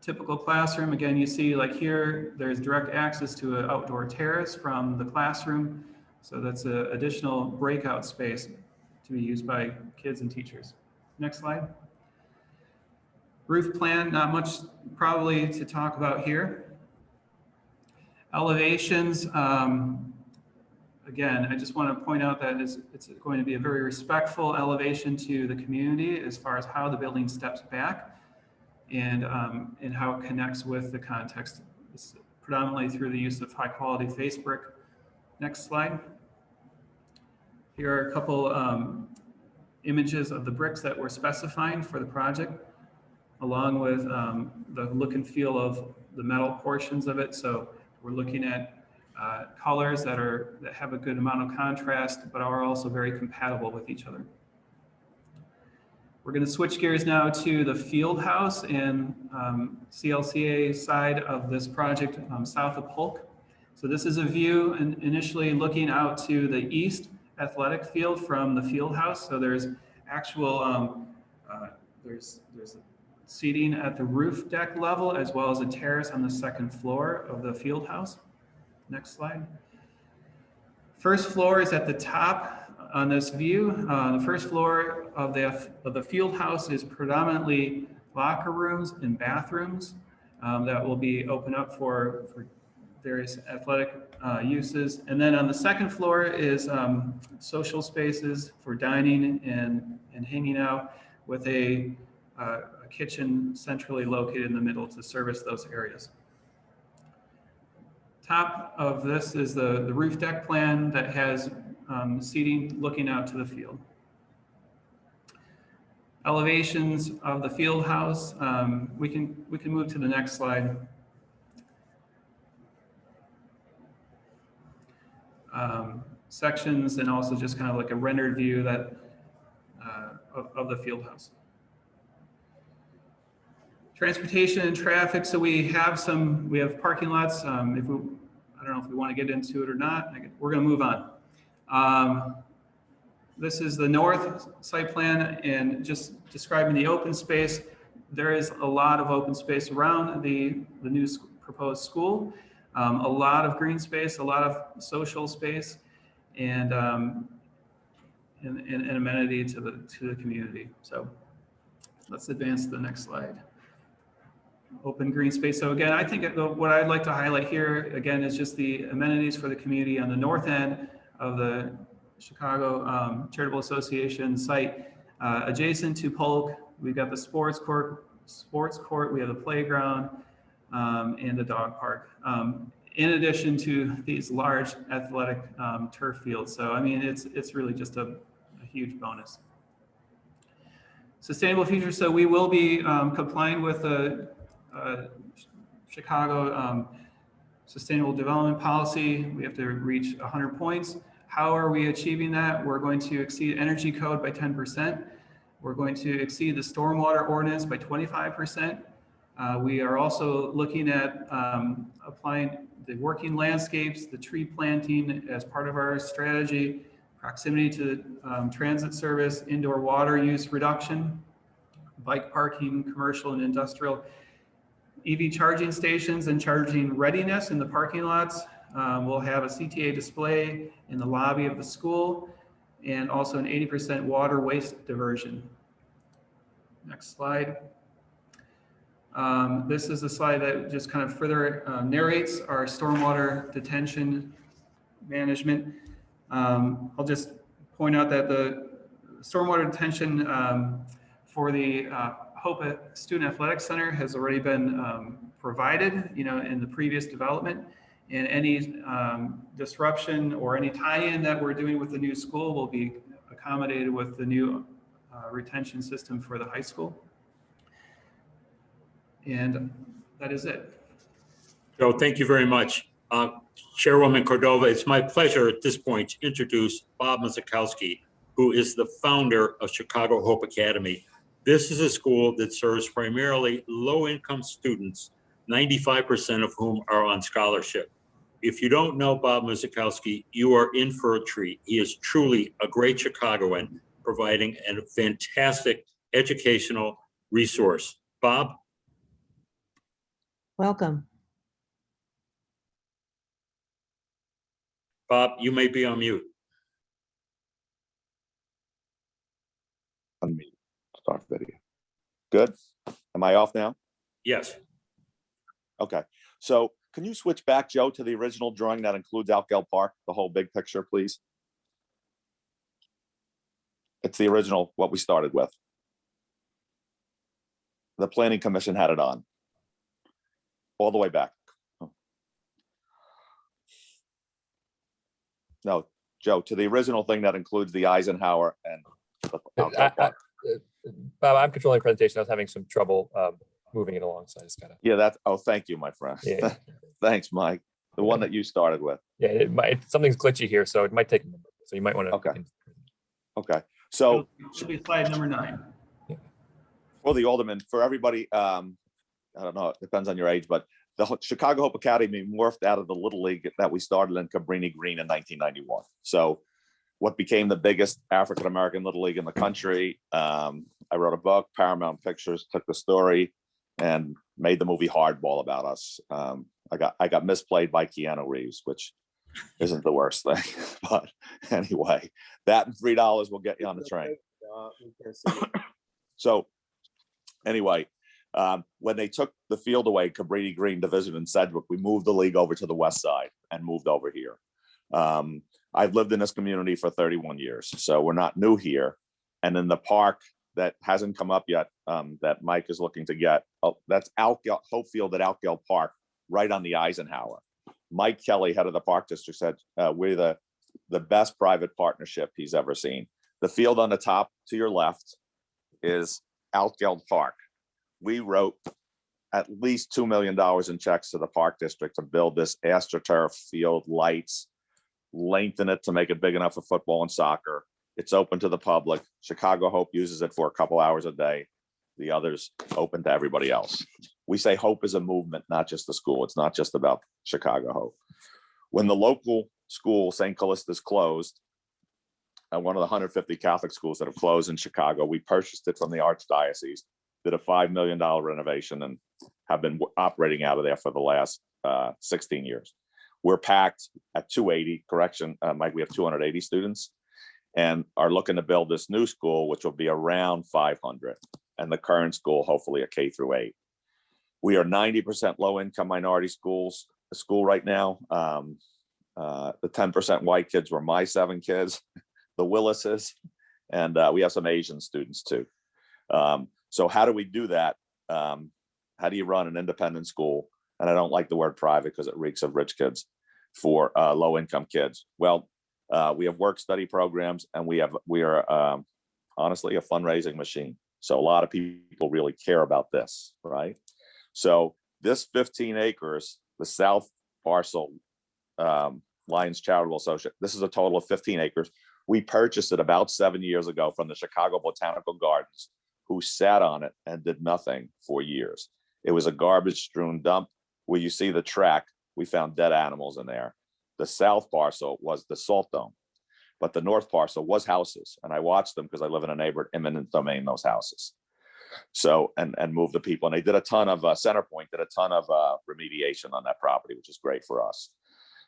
Typical classroom, again, you see like here, there's direct access to an outdoor terrace from the classroom. So that's an additional breakout space to be used by kids and teachers. Next slide. Roof plan, not much probably to talk about here. Elevations, again, I just want to point out that it's going to be a very respectful elevation to the community as far as how the building steps back and how it connects with the context. It's predominantly through the use of high quality face brick. Next slide. Here are a couple images of the bricks that we're specifying for the project, along with the look and feel of the metal portions of it. So we're looking at colors that have a good amount of contrast, but are also very compatible with each other. We're going to switch gears now to the field house and CLCA side of this project, south of Polk. So this is a view initially looking out to the east athletic field from the field house. So there's actual, there's seating at the roof deck level, as well as a terrace on the second floor of the field house. Next slide. First floor is at the top on this view. The first floor of the field house is predominantly locker rooms and bathrooms that will be open up for various athletic uses. And then on the second floor is social spaces for dining and hanging out, with a kitchen centrally located in the middle to service those areas. Top of this is the roof deck plan that has seating looking out to the field. Elevations of the field house. We can move to the next slide. Sections and also just kind of like a rendered view that of the field house. Transportation and traffic. So we have parking lots. I don't know if we want to get into it or not. We're going to move on. This is the north site plan, and just describing the open space. There is a lot of open space around the new proposed school. A lot of green space, a lot of social space, and amenity to the community. So let's advance to the next slide. Open green space. So again, I think what I'd like to highlight here again is just the amenities for the community on the north end of the Chicago Charitable Association site, adjacent to Polk. We've got the sports court. We have the playground and the dog park. In addition to these large athletic turf fields. So I mean, it's really just a huge bonus. Sustainable future. So we will be complying with the Chicago Sustainable Development Policy. We have to reach 100 points. How are we achieving that? We're going to exceed energy code by 10%. We're going to exceed the stormwater ordinance by 25%. We are also looking at applying the working landscapes, the tree planting as part of our strategy, proximity to transit service, indoor water use reduction, bike parking, commercial and industrial, EV charging stations and charging readiness in the parking lots. We'll have a CTA display in the lobby of the school and also an 80% water waste diversion. Next slide. This is a slide that just kind of further narrates our stormwater detention management. I'll just point out that the stormwater detention for the Hope Student Athletic Center has already been provided, in the previous development, and any disruption or any tie-in that we're doing with the new school will be accommodated with the new retention system for the high school. And that is it. Joe, thank you very much. Chairwoman Cordova, it's my pleasure at this point to introduce Bob Mazakowski, who is the founder of Chicago Hope Academy. This is a school that serves primarily low-income students, 95% of whom are on scholarship. If you don't know Bob Mazakowski, you are in for a treat. He is truly a great Chicagoan, providing a fantastic educational resource. Bob? Welcome. Bob, you may be on mute. Unmute. Start video. Good. Am I off now? Yes. Okay. So can you switch back, Joe, to the original drawing that includes Outgell Park, the whole big picture, please? It's the original, what we started with. The Planning Commission had it on. All the way back. No, Joe, to the original thing that includes the Eisenhower and the Outgell Park. Bob, I'm controlling the presentation. I was having some trouble moving it along, so I just gotta. Yeah, that's, oh, thank you, my friend. Yeah. Thanks, Mike. The one that you started with. Yeah, something's glitchy here, so it might take a minute. So you might want to. Okay. Okay. So Should be slide number 9. for the Alderman, for everybody, I don't know, it depends on your age, but the Chicago Hope Academy morphed out of the Little League that we started in Cabrini Green in 1991. So what became the biggest African-American Little League in the country. I wrote a book, Paramount Pictures took the story and made the movie Hardball about us. I got misplayed by Keanu Reeves, which isn't the worst thing. But anyway, that and $3 will get you on the train. So anyway, when they took the field away, Cabrini Green Division in Sedgwick, we moved the league over to the west side and moved over here. I've lived in this community for 31 years, so we're not new here. And in the park that hasn't come up yet, that Mike is looking to get, that's Hope Field at Outgell Park, right on the Eisenhower. Mike Kelly, head of the park district, said we're the best private partnership he's ever seen. The field on the top to your left is Outgell Park. We wrote at least $2 million in checks to the park district to build this AstroTurf field, lights, lengthen it to make it big enough for football and soccer. It's open to the public. Chicago Hope uses it for a couple hours a day. The others open to everybody else. We say Hope is a movement, not just a school. It's not just about Chicago Hope. When the local school, St. Callista's, closed, one of the 150 Catholic schools that have closed in Chicago, we purchased it from the Archdiocese, did a $5 million renovation, and have been operating out of there for the last 16 years. We're packed at 280, correction, Mike, we have 280 students, and are looking to build this new school, which will be around 500, and the current school, hopefully a K through 8. We are 90% low-income minority school right now. The 10% white kids were my 7 kids, the Willises, and we have some Asian students too. So how do we do that? How do you run an independent school? And I don't like the word private because it reeks of rich kids for low-income kids. Well, we have work-study programs, and we are honestly a fundraising machine. So a lot of people really care about this, right? So this 15 acres, the South Parcel Lions Charitable Association, this is a total of 15 acres. We purchased it about 7 years ago from the Chicago Botanical Gardens, who sat on it and did nothing for years. It was a garbage strewn dump. Where you see the track, we found dead animals in there. The south parcel was the salt dome, but the north parcel was houses. And I watched them because I live in a neighborhood, eminent domain, those houses. So, and move the people. And they did a ton of, Centerpoint did a ton of remediation on that property, which is great for us.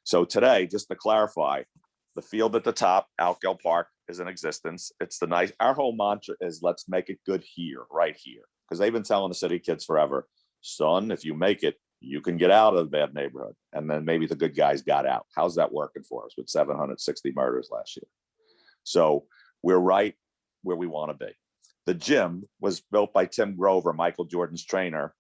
So today, just to clarify, the field at the top, Outgill Park, is in existence. It's the nice, our whole mantra is let's make it good here, right here. Because they've been telling the city kids forever, son, if you make it, you can get out of the bad neighborhood. And then maybe the good guys got out. How's that working for us with 760 murders last year? So we're right where we want to be. The gym was built by Tim Grover, Michael Jordan's trainer,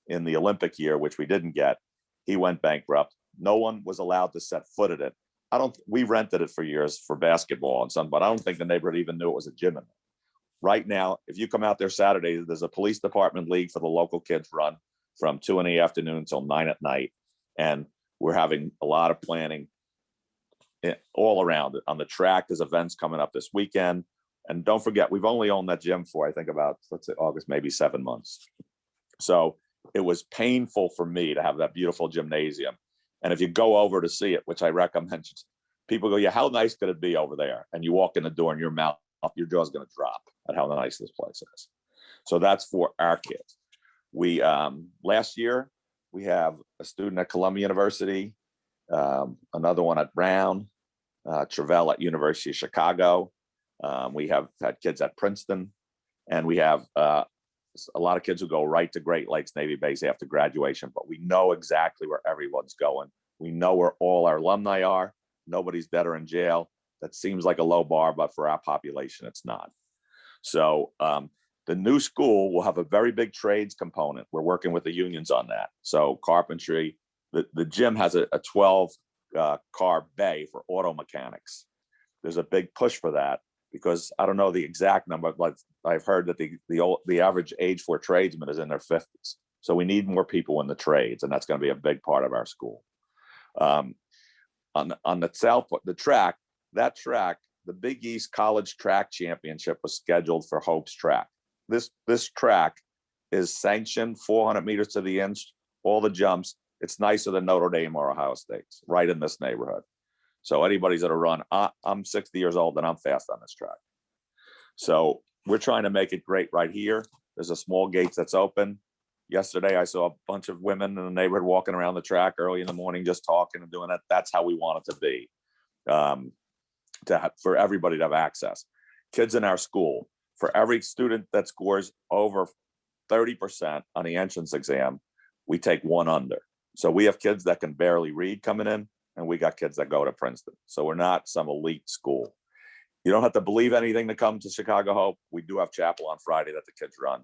in the Olympic year, which we didn't get. He went bankrupt. No one was allowed to set foot in it. We rented it for years for basketball and some, but I don't think the neighborhood even knew it was a gym in there. Right now, if you come out there Saturday, there's a police department league for the local kids run from 2 in the afternoon till 9 at night. And we're having a lot of planning all around it. On the track, there's events coming up this weekend. And don't forget, we've only owned that gym for, I think about, let's say August, maybe 7 months. So it was painful for me to have that beautiful gymnasium. And if you go over to see it, which I recommend, people go, yeah, how nice could it be over there? And you walk in the door and your jaw's going to drop at how nice this place is. So that's for our kids. We, last year, we have a student at Columbia University, another one at Brown, Travell at University of Chicago. We have had kids at Princeton, and we have a lot of kids who go right to Great Lakes Navy Base after graduation, but we know exactly where everyone's going. We know where all our alumni are. Nobody's dead or in jail. That seems like a low bar, but for our population, it's not. So the new school will have a very big trades component. We're working with the unions on that. So carpentry, the gym has a 12 car bay for auto mechanics. There's a big push for that because I don't know the exact number, but I've heard that the average age for a tradesman is in their 50s. So we need more people in the trades, and that's going to be a big part of our school. On the south, the track, the Big East College Track Championship was scheduled for Hope's Track. This track is sanctioned 400 meters to the inch, all the jumps. It's nicer than Notre Dame or Ohio State's, right in this neighborhood. So anybody's gonna run, I'm 60 years old and I'm fast on this track. So we're trying to make it great right here. There's a small gate that's open. Yesterday, I saw a bunch of women in the neighborhood walking around the track early in the morning, just talking and doing that. That's how we want it to be, for everybody to have access. Kids in our school, for every student that scores over 30% on the entrance exam, we take one under. So we have kids that can barely read coming in, and we got kids that go to Princeton. So we're not some elite school. You don't have to believe anything to come to Chicago Hope. We do have chapel on Friday that the kids run.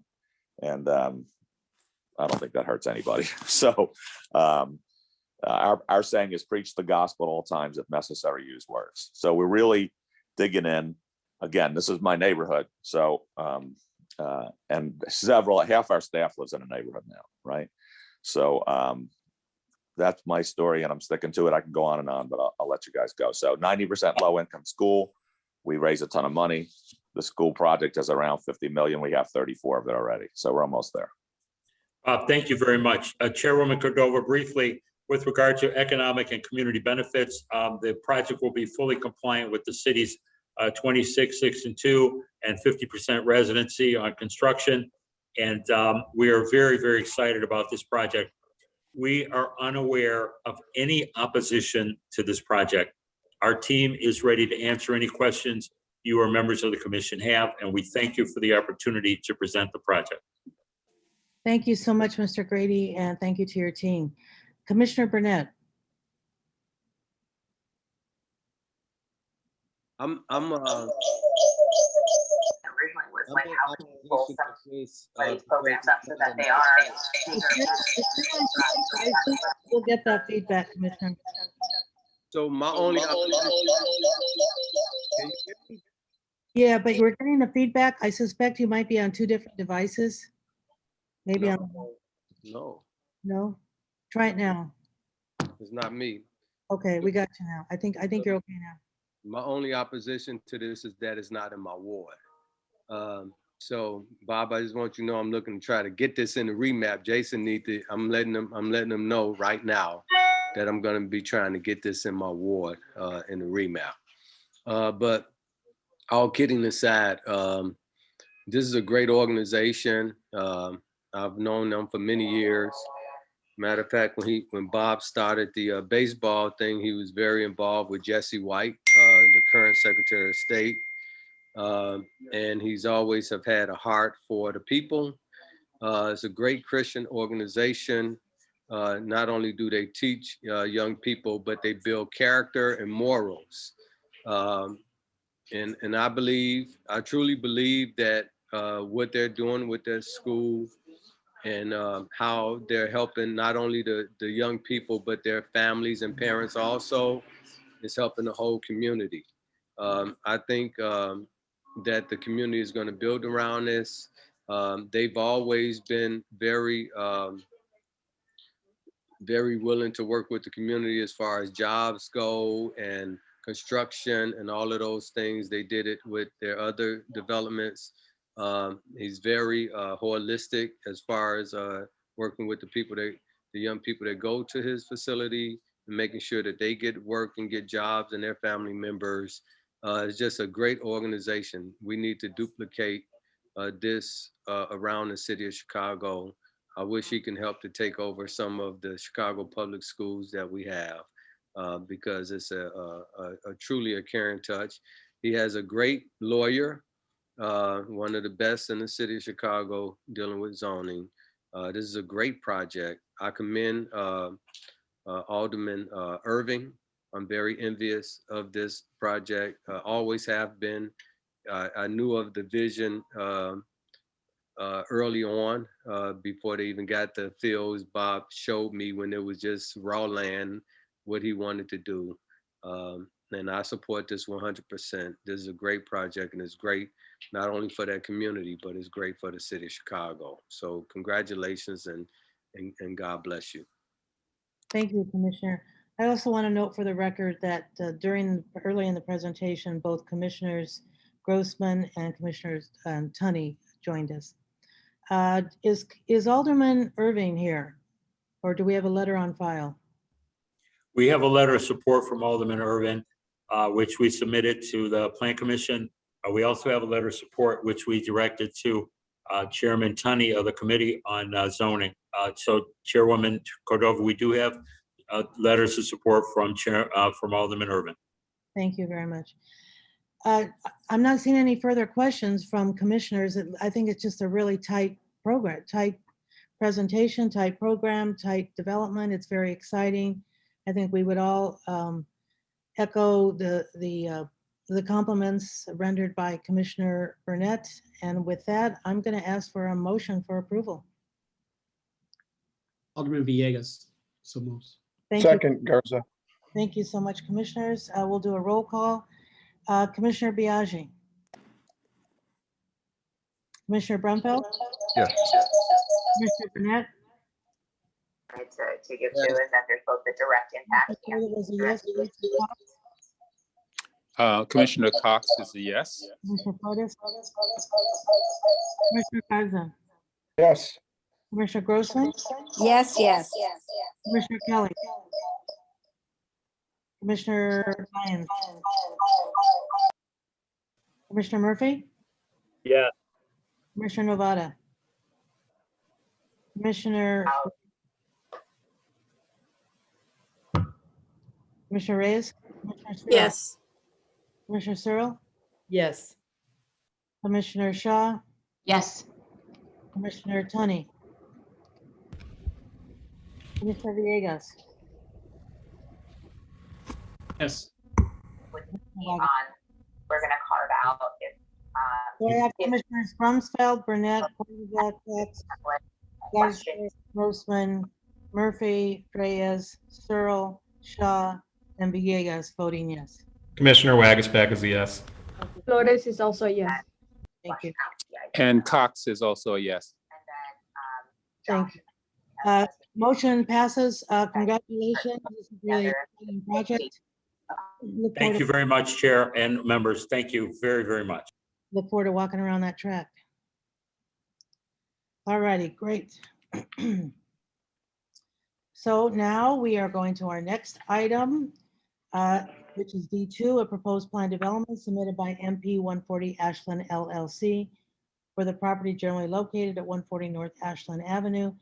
And I don't think that hurts anybody. So our saying is preach the gospel at all times, if necessary, use words. So we're really digging in. Again, this is my neighborhood. So, and half our staff lives in a neighborhood now, right? So that's my story and I'm sticking to it. I can go on and on, but I'll let you guys go. So 90% low income school. We raise a ton of money. The school project is around 50 million. We have 34 of it already. So we're almost there. Thank you very much. Chairwoman Cordova, briefly, with regard to economic and community benefits, the project will be fully compliant with the city's 26, 6, and 2 and 50% residency on construction. And we are very, very excited about this project. We are unaware of any opposition to this project. Our team is ready to answer any questions you or members of the commission have, and we thank you for the opportunity to present the project. Thank you so much, Mr. Grady, and thank you to your team. Commissioner Burnett. Originally was like, how can you pull some of these programs up so that they are. We'll get that feedback, Commissioner. So my only. Yeah, but you were getting the feedback. I suspect you might be on 2 different devices. Maybe No, on. no, No? Try it now. it's not me. Okay, we got you now. I think you're okay now. My only opposition to this is that it's not in my ward. So Bob, I just want you to know I'm looking to try to get this in the remap. Jason need to, I'm letting them know right now that I'm gonna be trying to get this in my ward in the remap. But all kidding aside, this is a great organization. I've known them for many years. Matter of fact, when Bob started the baseball thing, he was very involved with Jesse White, the current Secretary of State. And he's always have had a heart for the people. It's a great Christian organization. Not only do they teach young people, but they build character and morals. And I truly believe that what they're doing with their school and how they're helping not only the young people, but their families and parents also, is helping the whole community. I think that the community is going to build around this. They've always been very willing to work with the community as far as jobs go and construction and all of those things. They did it with their other developments. He's very holistic as far as working with the young people that go to his facility and making sure that they get work and get jobs and their family members. It's just a great organization. We need to duplicate this around the city of Chicago. I wish he can help to take over some of the Chicago public schools that we have because it's a truly a caring touch. He has a great lawyer, one of the best in the city of Chicago dealing with zoning. This is a great project. I commend Alderman Irving. I'm very envious of this project, always have been. I knew of the vision early on, before they even got the fields. Bob showed me when it was just raw land, what he wanted to do. And I support this 100%. This is a great project and it's great not only for that community, but it's great for the city of Chicago. So congratulations and God bless you. Thank you, Commissioner. I also want to note for the record that early in the presentation, both Commissioners Grossman and Commissioner Tunney joined us. Is Alderman Irving here, or do we have a letter on file? We have a letter of support from Alderman Irvin, which we submitted to the Plan Commission. We also have a letter of support, which we directed to Chairman Tunney of the Committee on Zoning. So Chairwoman Cordova, we do have letters of support from Alderman Irvin. Thank you very much. I'm not seeing any further questions from commissioners. I think it's just a really tight program, tight presentation, tight program, tight development. It's very exciting. I think we would all echo the compliments rendered by Commissioner Burnett. And with that, I'm going to ask for a motion for approval. Alderman Villegas, so moves. Thank you. Second, Garza. Thank you so much, commissioners. We'll do a roll call. Commissioner Biaggi. Commissioner Brumfeld. Yes. Commissioner Burnett. To give to is that there's both the direct impact and It was a yes. Commissioner Cox is a yes. Commissioner Portis. Commissioner Garza. Yes. Commissioner Grossman. Yes, yes. Commissioner Kelly. Commissioner Lyons. Commissioner Murphy. Yes. Commissioner Novata. Commissioner Reyes. Commissioner Searle. Yes. Commissioner Searle. Yes. Commissioner Shaw. Yes. Commissioner Tunney. Commissioner Villegas. Yes. would be on, we're gonna carve out if. We have if Commissioners Rumsfeld, Burnett, Cox, Garza, Grossman, Murphy, Reyes, Searle, Shaw, and Villegas voting yes. Commissioner Wagasback is a yes. Flores is also a yes. Thank you. And Cox is also a yes. Thank you. Motion passes. Congratulations. This is really an exciting project. Thank you very much, Chair and members. Thank you very, very much. Look forward to walking around that track. All righty, great. So now we are going to our next item, which is D2, a proposed plan development submitted by MP 140 Ashland LLC for the property generally located at 140 North Ashland Avenue.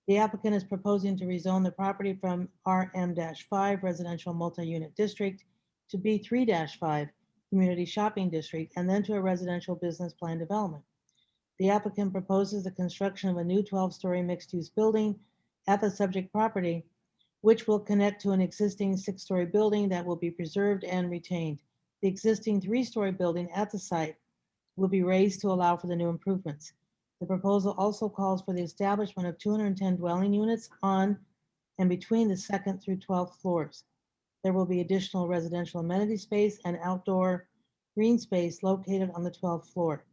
The applicant is proposing to rezone the property from RM-5 Residential Multi-Unit District to B3-5 Community Shopping District, and then to a residential business plan development. The applicant proposes the construction of a new 12-story mixed-use building at the subject property, which will connect to an existing 6-story building that will be preserved and retained. The existing 3-story building at the site will be raised to allow for the new improvements. The proposal also calls for the establishment of 210 dwelling units on and between the 2nd through 12th floors. There will be additional residential amenity space and outdoor green space located on the 12th floor,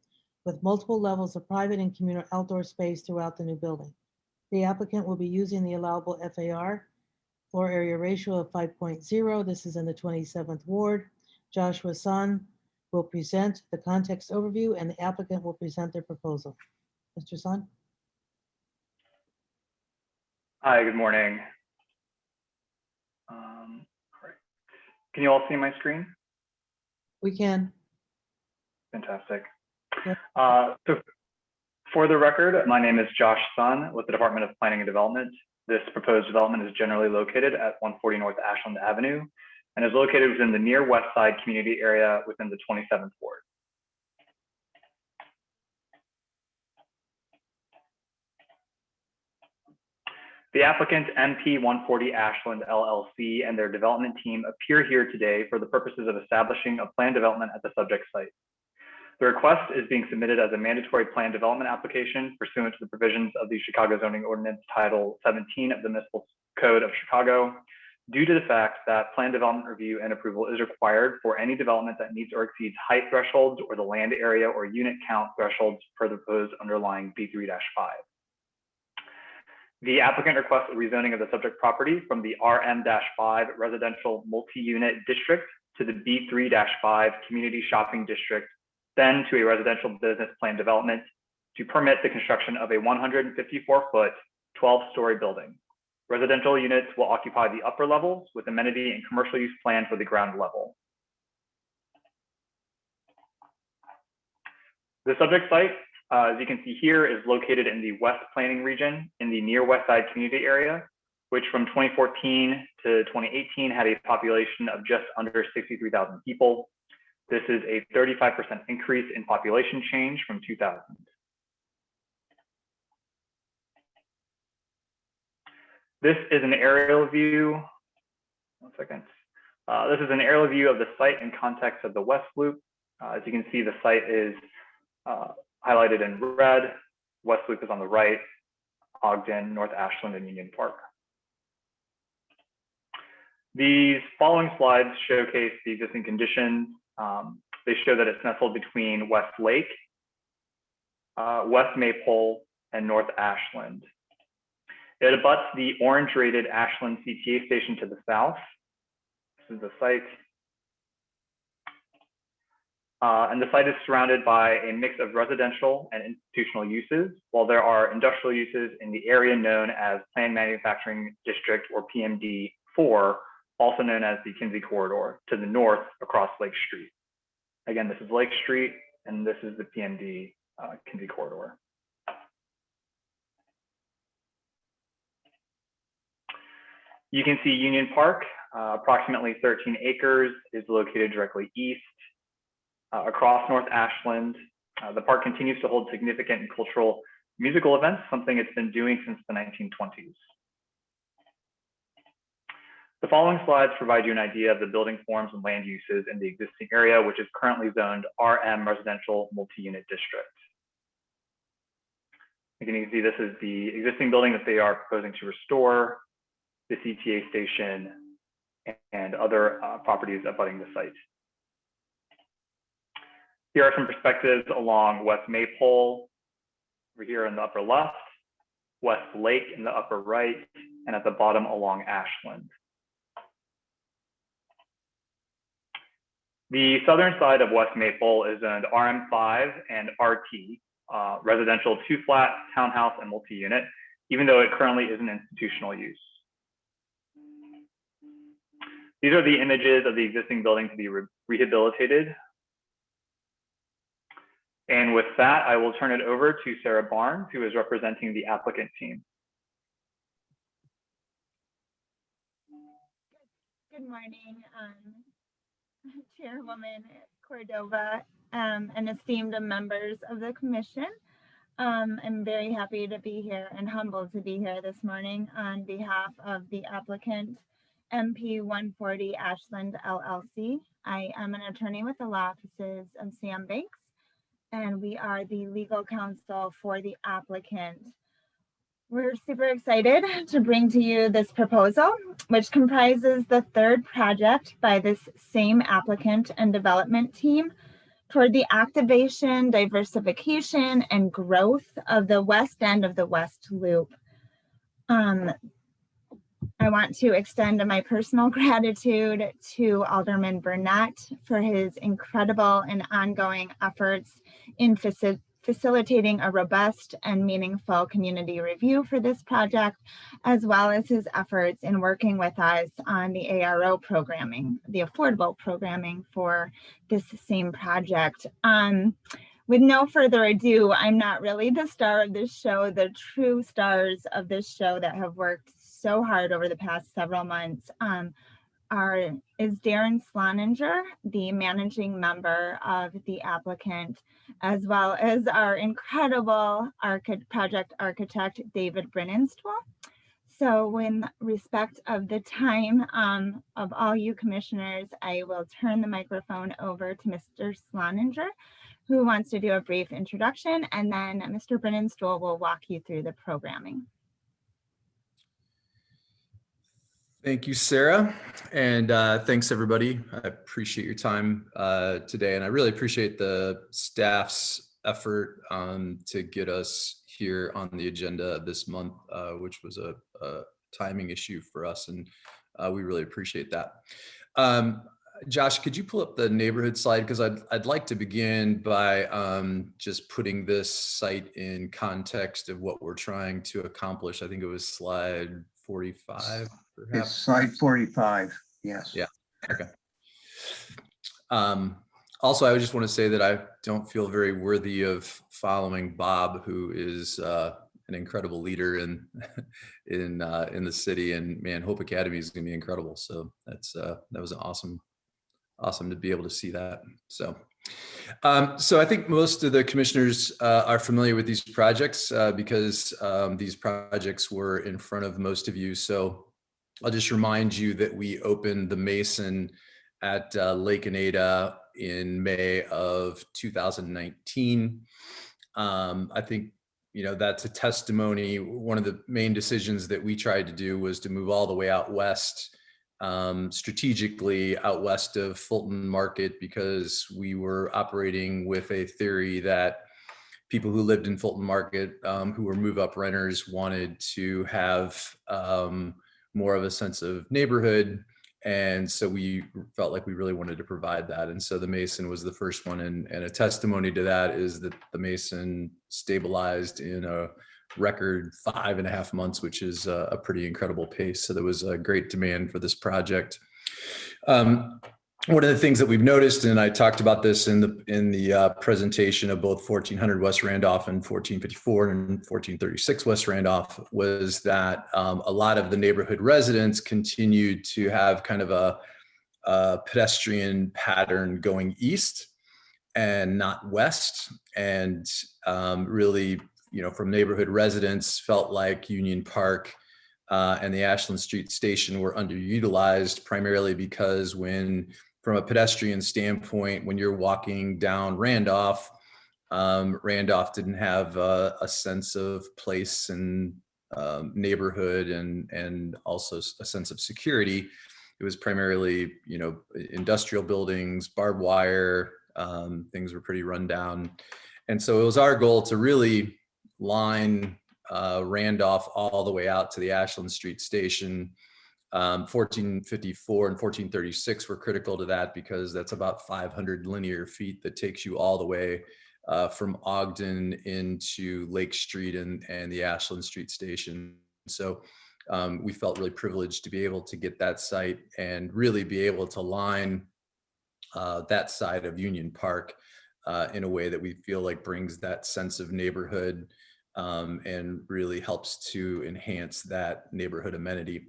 with multiple levels of private and communal outdoor space throughout the new building. The applicant will be using the allowable FAR, floor area ratio of 5.0. This is in the 27th Ward. Joshua Sun will present the context overview and the applicant will present their proposal. Mr. Sun? Hi, good morning. Great. Can you all see my screen? We can. Fantastic. Yep. So for the record, my name is Josh Sun with the Department of Planning and Development. This proposed development is generally located at 140 North Ashland Avenue and is located within the near West Side community area within the 27th Ward. The applicant, MP 140 Ashland LLC, and their development team appear here today for the purposes of establishing a plan development at the subject site. The request is being submitted as a mandatory plan development application pursuant to the provisions of the Chicago Zoning Ordinance Title 17 of the Municipal Code of Chicago, due to the fact that plan development review and approval is required for any development that meets or exceeds height thresholds or the land area or unit count thresholds per the proposed underlying B3-5. The applicant requests a rezoning of the subject property from the RM-5 Residential Multi-Unit District to the B3-5 Community Shopping District, then to a residential business plan development to permit the construction of a 154-foot, 12-story building. Residential units will occupy the upper levels with amenity and commercial use plan for the ground level. The subject site, as you can see here, is located in the West Planning Region in the near West Side community area, which from 2014 to 2018 had a population of just under 63,000 people. This is a 35% increase in population change from 2000. This is an aerial view. One second. This is an aerial view of the site in context of the West Loop. As you can see, the site is highlighted in red. West Loop is on the right, Ogden, North Ashland, and Union Park. These following slides showcase the existing conditions. They show that it's nestled between West Lake, West Maypole, and North Ashland. It abuts the orange-rated Ashland CTA station to the south. This is the site. And the site is surrounded by a mix of residential and institutional uses, while there are industrial uses in the area known as Planned Manufacturing District, or PMD4, also known as the Kinsey Corridor, to the north across Lake Street. Again, this is Lake Street, and this is the PMD Kinsey Corridor. You can see Union Park, approximately 13 acres, is located directly east. Across North Ashland, the park continues to hold significant cultural musical events, something it's been doing since the 1920s. The following slides provide you an idea of the building forms and land uses in the existing area, which is currently zoned RM Residential Multi-Unit District. Again, you can see this is the existing building that they are proposing to restore, the CTA station, and other properties abutting the site. Here are some perspectives along West Maypole, over here in the upper left, West Lake in the upper right, and at the bottom along Ashland. The southern side of West Maypole is zoned RM5 and RT, residential 2-flat, townhouse, and multi-unit, even though it currently is an institutional use. These are the images of the existing building to be rehabilitated. And with that, I will turn it over to Sarah Barnes, who is representing the applicant team. Good morning, Chairwoman Cordova, and esteemed members of the commission. I'm very happy to be here and humbled to be here this morning on behalf of the applicant MP 140 Ashland LLC. I am an attorney with the law offices of Sam Banks, and we are the legal counsel for the applicant. We're super excited to bring to you this proposal, which comprises the third project by this same applicant and development team toward the activation, diversification, and growth of the west end of the West Loop. I want to extend my personal gratitude to Alderman Burnett for his incredible and ongoing efforts in facilitating a robust and meaningful community review for this project, as well as his efforts in working with us on the ARO programming, the affordable programming for this same project. With no further ado, I'm not really the star of this show. The true stars of this show that have worked so hard over the past several months is Darren Sloninger, the managing member of the applicant, as well as our incredible project architect, David Brennenstuhl. So in respect of the time of all you commissioners, I will turn the microphone over to Mr. Sloninger, who wants to do a brief introduction, and then Mr. Brennenstuhl will walk you through the programming. Thank you, Sarah, and thanks everybody. I appreciate your time today, and I really appreciate the staff's effort to get us here on the agenda this month, which was a timing issue for us, and we really appreciate that. Josh, could you pull up the neighborhood slide? Because I'd like to begin by just putting this site in context of what we're trying to accomplish. I think it was slide 45, perhaps. It's slide 45, yes. Yeah, okay. Also, I just want to say that I don't feel very worthy of following Bob, who is an incredible leader in the city, and man, Hope Academy is going to be incredible. So that was awesome to be able to see that. So I think most of the commissioners are familiar with these projects because these projects were in front of most of you. So I'll just remind you that we opened the Mason at Lake Anada in May of 2019. I think, that's a testimony. One of the main decisions that we tried to do was to move all the way out west, strategically out west of Fulton Market, because we were operating with a theory that people who lived in Fulton Market, who were move-up renters, wanted to have more of a sense of neighborhood. And so we felt like we really wanted to provide that. And so the Mason was the first one. And a testimony to that is that the Mason stabilized in a record 5.5 months, which is a pretty incredible pace. So there was a great demand for this project. One of the things that we've noticed, and I talked about this in the presentation of both 1400 West Randolph and 1454 and 1436 West Randolph, was that a lot of the neighborhood residents continued to have kind of a pedestrian pattern going east and not west, and really, from neighborhood residents felt like Union Park and the Ashland Street Station were underutilized, primarily because from a pedestrian standpoint, when you're walking down Randolph, Randolph didn't have a sense of place and neighborhood and also a sense of security. It was primarily, industrial buildings, barbed wire, things were pretty run down. And so it was our goal to really line Randolph all the way out to the Ashland Street Station. 1454 and 1436 were critical to that, because that's about 500 linear feet that takes you all the way from Ogden into Lake Street and the Ashland Street Station. So we felt really privileged to be able to get that site and really be able to line that side of Union Park in a way that we feel like brings that sense of neighborhood and really helps to enhance that neighborhood amenity.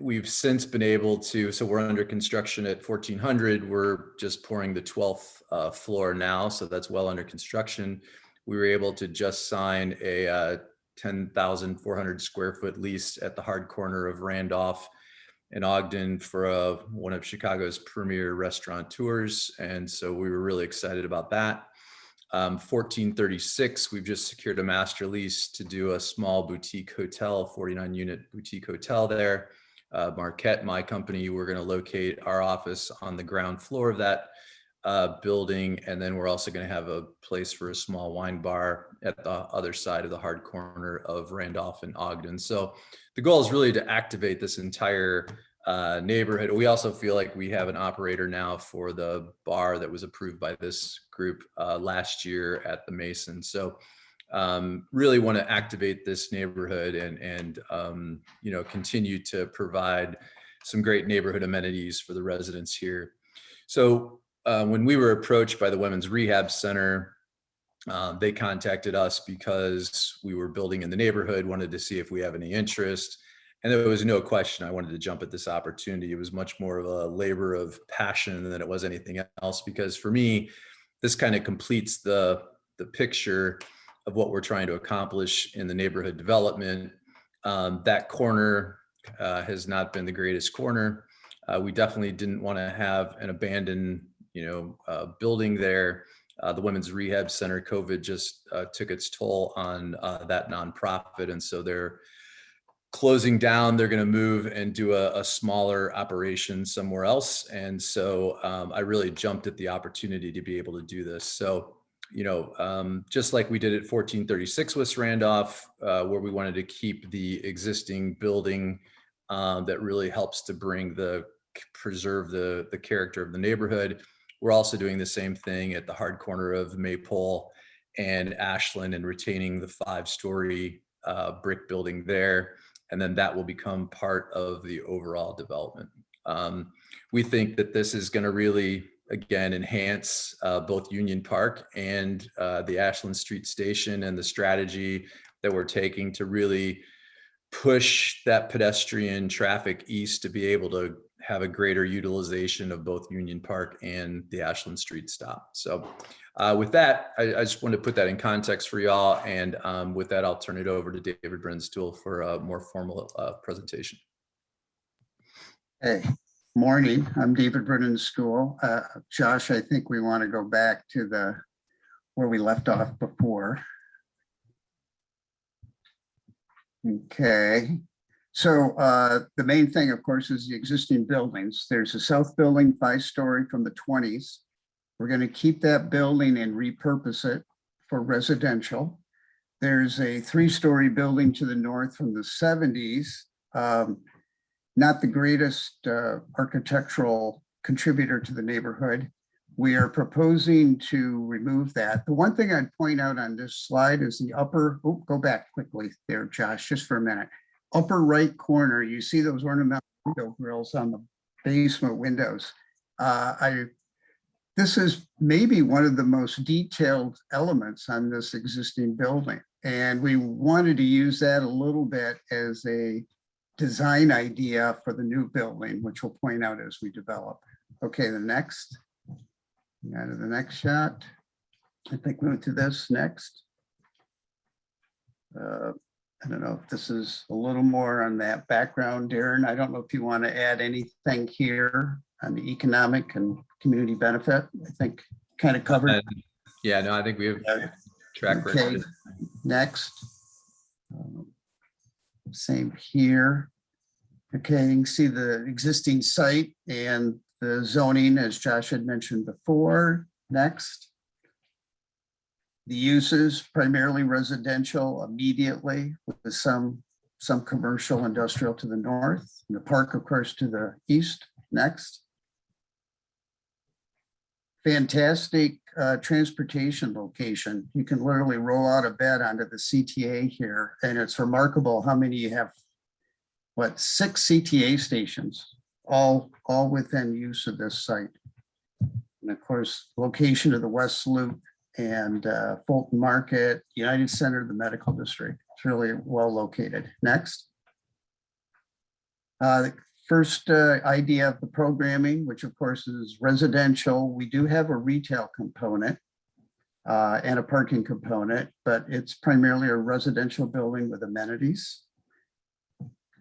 We've since been able to, so we're under construction at 1400. We're just pouring the 12th floor now, so that's well under construction. We were able to just sign a 10,400 square foot lease at the hard corner of Randolph and Ogden for one of Chicago's premier restaurateurs. And so we were really excited about that. 1436, we've just secured a master lease to do a small boutique hotel, 49 unit boutique hotel there. Marquette, my company, we're going to locate our office on the ground floor of that building. And then we're also going to have a place for a small wine bar at the other side of the hard corner of Randolph and Ogden. So the goal is really to activate this entire neighborhood. We also feel like we have an operator now for the bar that was approved by this group last year at the Mason. So really want to activate this neighborhood and you know, continue to provide some great neighborhood amenities for the residents here. So when we were approached by the Women's Rehab Center, they contacted us because we were building in the neighborhood, wanted to see if we have any interest. And there was no question I wanted to jump at this opportunity. It was much more of a labor of passion than it was anything else, because for me, this kind of completes the picture of what we're trying to accomplish in the neighborhood development. That corner has not been the greatest corner. We definitely didn't want to have an abandoned, building there. The Women's Rehab Center, COVID just took its toll on that nonprofit. And so they're closing down. They're going to move and do a smaller operation somewhere else. And so I really jumped at the opportunity to be able to do this. So, just like we did at 1436 West Randolph, where we wanted to keep the existing building that really helps to preserve the character of the neighborhood. We're also doing the same thing at the hard corner of Maypole and Ashland and retaining the 5-story brick building there. And then that will become part of the overall development. We think that this is going to really, again, enhance both Union Park and the Ashland Street Station, and the strategy that we're taking to really push that pedestrian traffic east to be able to have a greater utilization of both Union Park and the Ashland Street stop. So with that, I just want to put that in context for y'all. And with that, I'll turn it over to David Brenstool for a more formal presentation. Hey, morning. I'm David Brenstool. Josh, I think we want to go back to where we left off before. Okay. So the main thing, of course, is the existing buildings. There's a south building, 5-story from the 20s. We're going to keep that building and repurpose it for residential. There's a 3-story building to the north from the 70s. Not the greatest architectural contributor to the neighborhood. We are proposing to remove that. The one thing I'd point out on this slide is the upper, go back quickly there, Josh, just for a minute. Upper right corner, you see those ornamental window grills on the basement windows. This is maybe one of the most detailed elements on this existing building. And we wanted to use that a little bit as a design idea for the new building, which we'll point out as we develop. Okay, the next. Go to the next shot. I think we went to this next. I don't know if this is a little more on that background, Darren. I don't know if you want to add anything here on the economic and community benefit. I think kind of covered. Yeah, no, I think we have track record. Okay, next. Same here. Okay, you can see the existing site and the zoning, as Josh had mentioned before. Next. The uses primarily residential immediately, with some commercial industrial to the north, and the park, of course, to the east. Next. Fantastic transportation location. You can literally roll out of bed onto the CTA here, and it's remarkable how many you have. What, 6 CTA stations, all within use of this site. And of course, location of the West Loop and Fulton Market, United Center, the medical district. It's really well located. Next. The first idea of the programming, which of course is residential. We do have a retail component and a parking component, but it's primarily a residential building with amenities.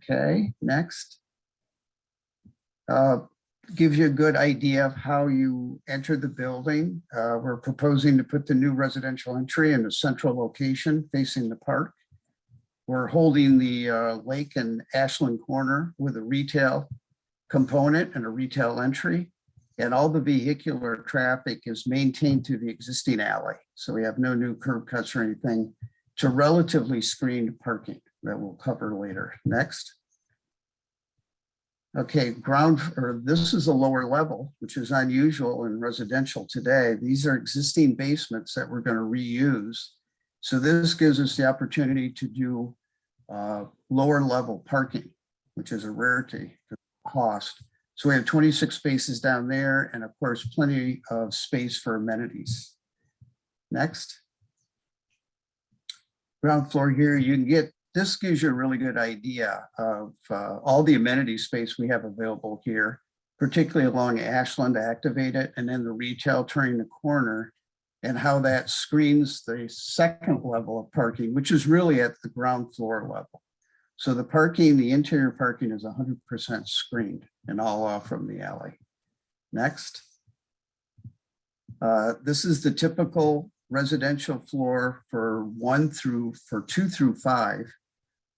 Okay, next. Gives you a good idea of how you enter the building. We're proposing to put the new residential entry in a central location facing the park. We're holding the Lake and Ashland corner with a retail component and a retail entry. And all the vehicular traffic is maintained through the existing alley. So we have no new curb cuts or anything. It's a relatively screened parking that we'll cover later. Next. Okay, this is a lower level, which is unusual in residential today. These are existing basements that we're going to reuse. So this gives us the opportunity to do lower level parking, which is a rarity for cost. So we have 26 spaces down there, and of course, plenty of space for amenities. Next. Ground floor here, you can get, this gives you a really good idea of all the amenity space we have available here, particularly along Ashland to activate it, and then the retail turning the corner, and how that screens the second level of parking, which is really at the ground floor level. So the parking, the interior parking is 100% screened and all off from the alley. Next. This is the typical residential floor for 2 through 5.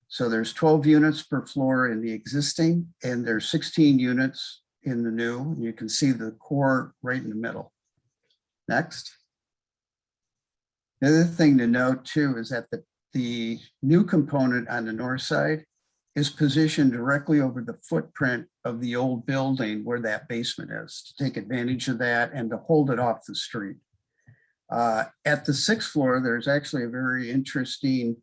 So there's 12 units per floor in the existing, and there's 16 units in the new. You can see the core right in the middle. Next. The other thing to note too is that the new component on the north side is positioned directly over the footprint of the old building where that basement is, to take advantage of that and to hold it off the street. At the 6th floor, there's actually a very interesting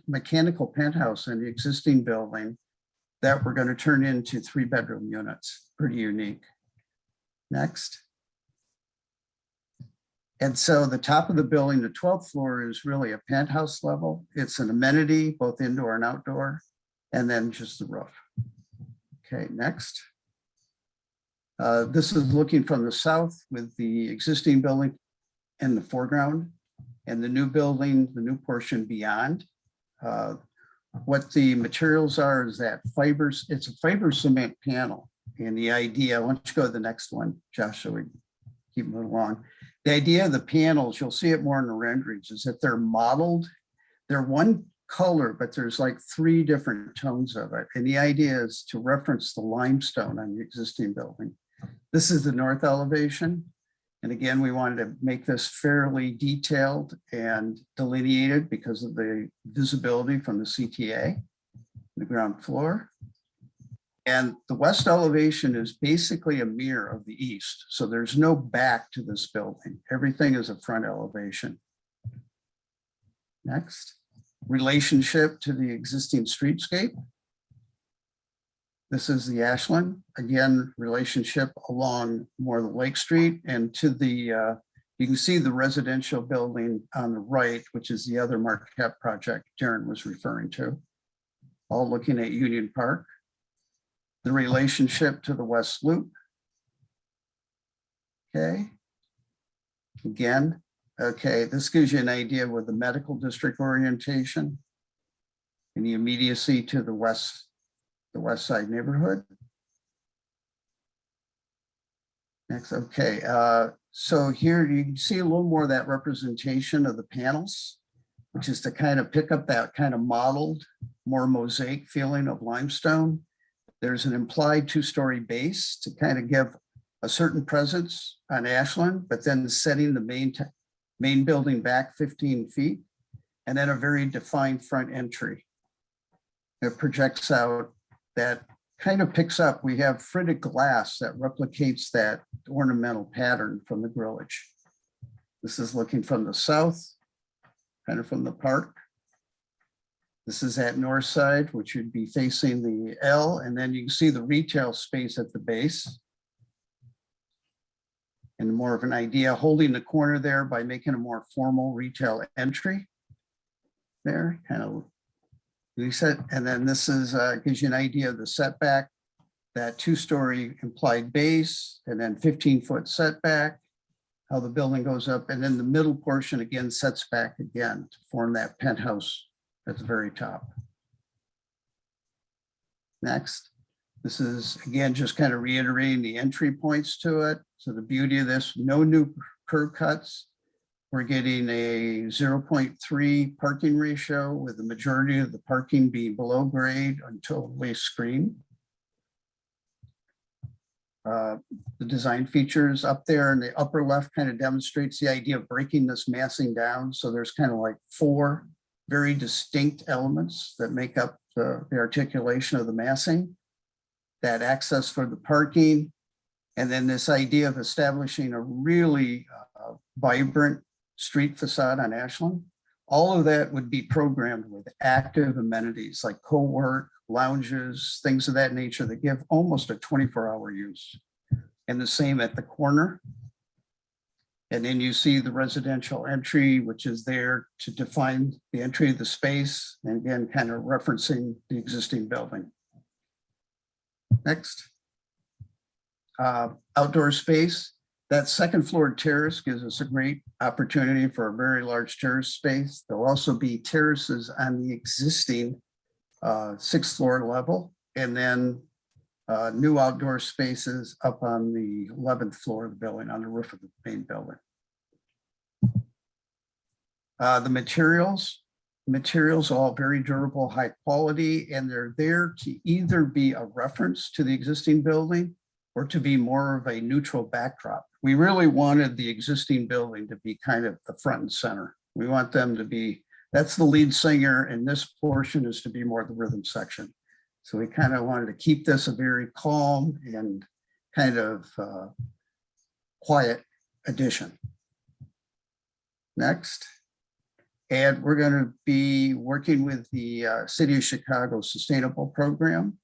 mechanical penthouse in the existing building that we're going to turn into 3-bedroom units. Pretty unique. Next. And so the top of the building, the 12th floor, is really a penthouse level. It's an amenity, both indoor and outdoor, and then just the roof. Okay, next. This is looking from the south with the existing building in the foreground, and the new building, the new portion beyond. What the materials are is that fibers, it's a fiber cement panel. And the idea, why don't you go to the next one, Josh, so we keep moving along. The idea of the panels, you'll see it more in the renderings, is that they're modeled. They're one color, but there's like 3 different tones of it. And the idea is to reference the limestone on the existing building. This is the north elevation. And again, we wanted to make this fairly detailed and delineated because of the visibility from the CTA, the ground floor. And the west elevation is basically a mirror of the east. So there's no back to this building. Everything is a front elevation. Next, relationship to the existing streetscape. This is the Ashland, again, relationship along more the Lake Street, and to the, you can see the residential building on the right, which is the other Marquette project Darren was referring to, all looking at Union Park. The relationship to the West Loop. Okay. Again, okay, this gives you an idea with the medical district orientation and the immediacy to the west side neighborhood. Next, okay, so here you can see a little more of that representation of the panels, which is to kind of pick up that kind of modeled, more mosaic feeling of limestone. There's an implied 2-story base to kind of give a certain presence on Ashland, but then setting the main building back 15 feet, and then a very defined front entry. It projects out, that kind of picks up, we have fritted glass that replicates that ornamental pattern from the grillage. This is looking from the south, kind of from the park. This is at north side, which would be facing the L, and then you can see the retail space at the base. And more of an idea, holding the corner there by making a more formal retail entry. There, kind of reset. And then this is gives you an idea of the setback, that 2-story implied base, and then 15-foot setback, how the building goes up, and then the middle portion again sets back again to form that penthouse at the very top. Next, this is again just kind of reiterating the entry points to it. So the beauty of this, no new curb cuts. We're getting a 0.3 parking ratio with the majority of the parking being below grade until waste screen. The design features up there in the upper left kind of demonstrates the idea of breaking this massing down. So there's kind of like 4 very distinct elements that make up the articulation of the massing. That access for the parking, and then this idea of establishing a really vibrant street facade on Ashland. All of that would be programmed with active amenities like co-work, lounges, things of that nature that give almost a 24-hour use. And the same at the corner. And then you see the residential entry, which is there to define the entry of the space, and again, kind of referencing the existing building. Next. Outdoor space. That second floor terrace gives us a great opportunity for a very large terrace space. There'll also be terraces on the existing 6th floor level, and then new outdoor spaces up on the 11th floor of the building, on the roof of the main building. The materials all very durable, high quality, and they're there to either be a reference to the existing building or to be more of a neutral backdrop. We really wanted the existing building to be kind of the front and center. We want them to be, that's the lead singer, and this portion is to be more the rhythm section. So we kind of wanted to keep this a very calm and kind of quiet addition. Next. And we're going to be working with the City of Chicago Sustainable Program.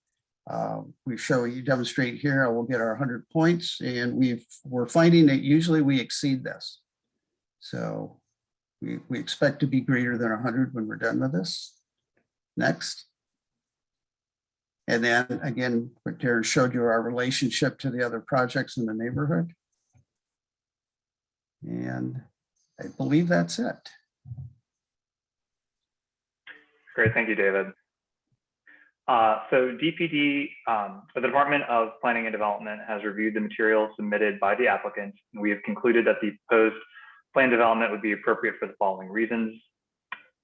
We show you demonstrate here, I will get our 100 points, and we're finding that usually we exceed this. So we expect to be greater than 100 when we're done with this. Next. And then again, what Darren showed you, our relationship to the other projects in the neighborhood. And I believe that's it. Great, thank you, David. So DPD, the Department of Planning and Development has reviewed the materials submitted by the applicant, and we have concluded that the proposed plan development would be appropriate for the following reasons.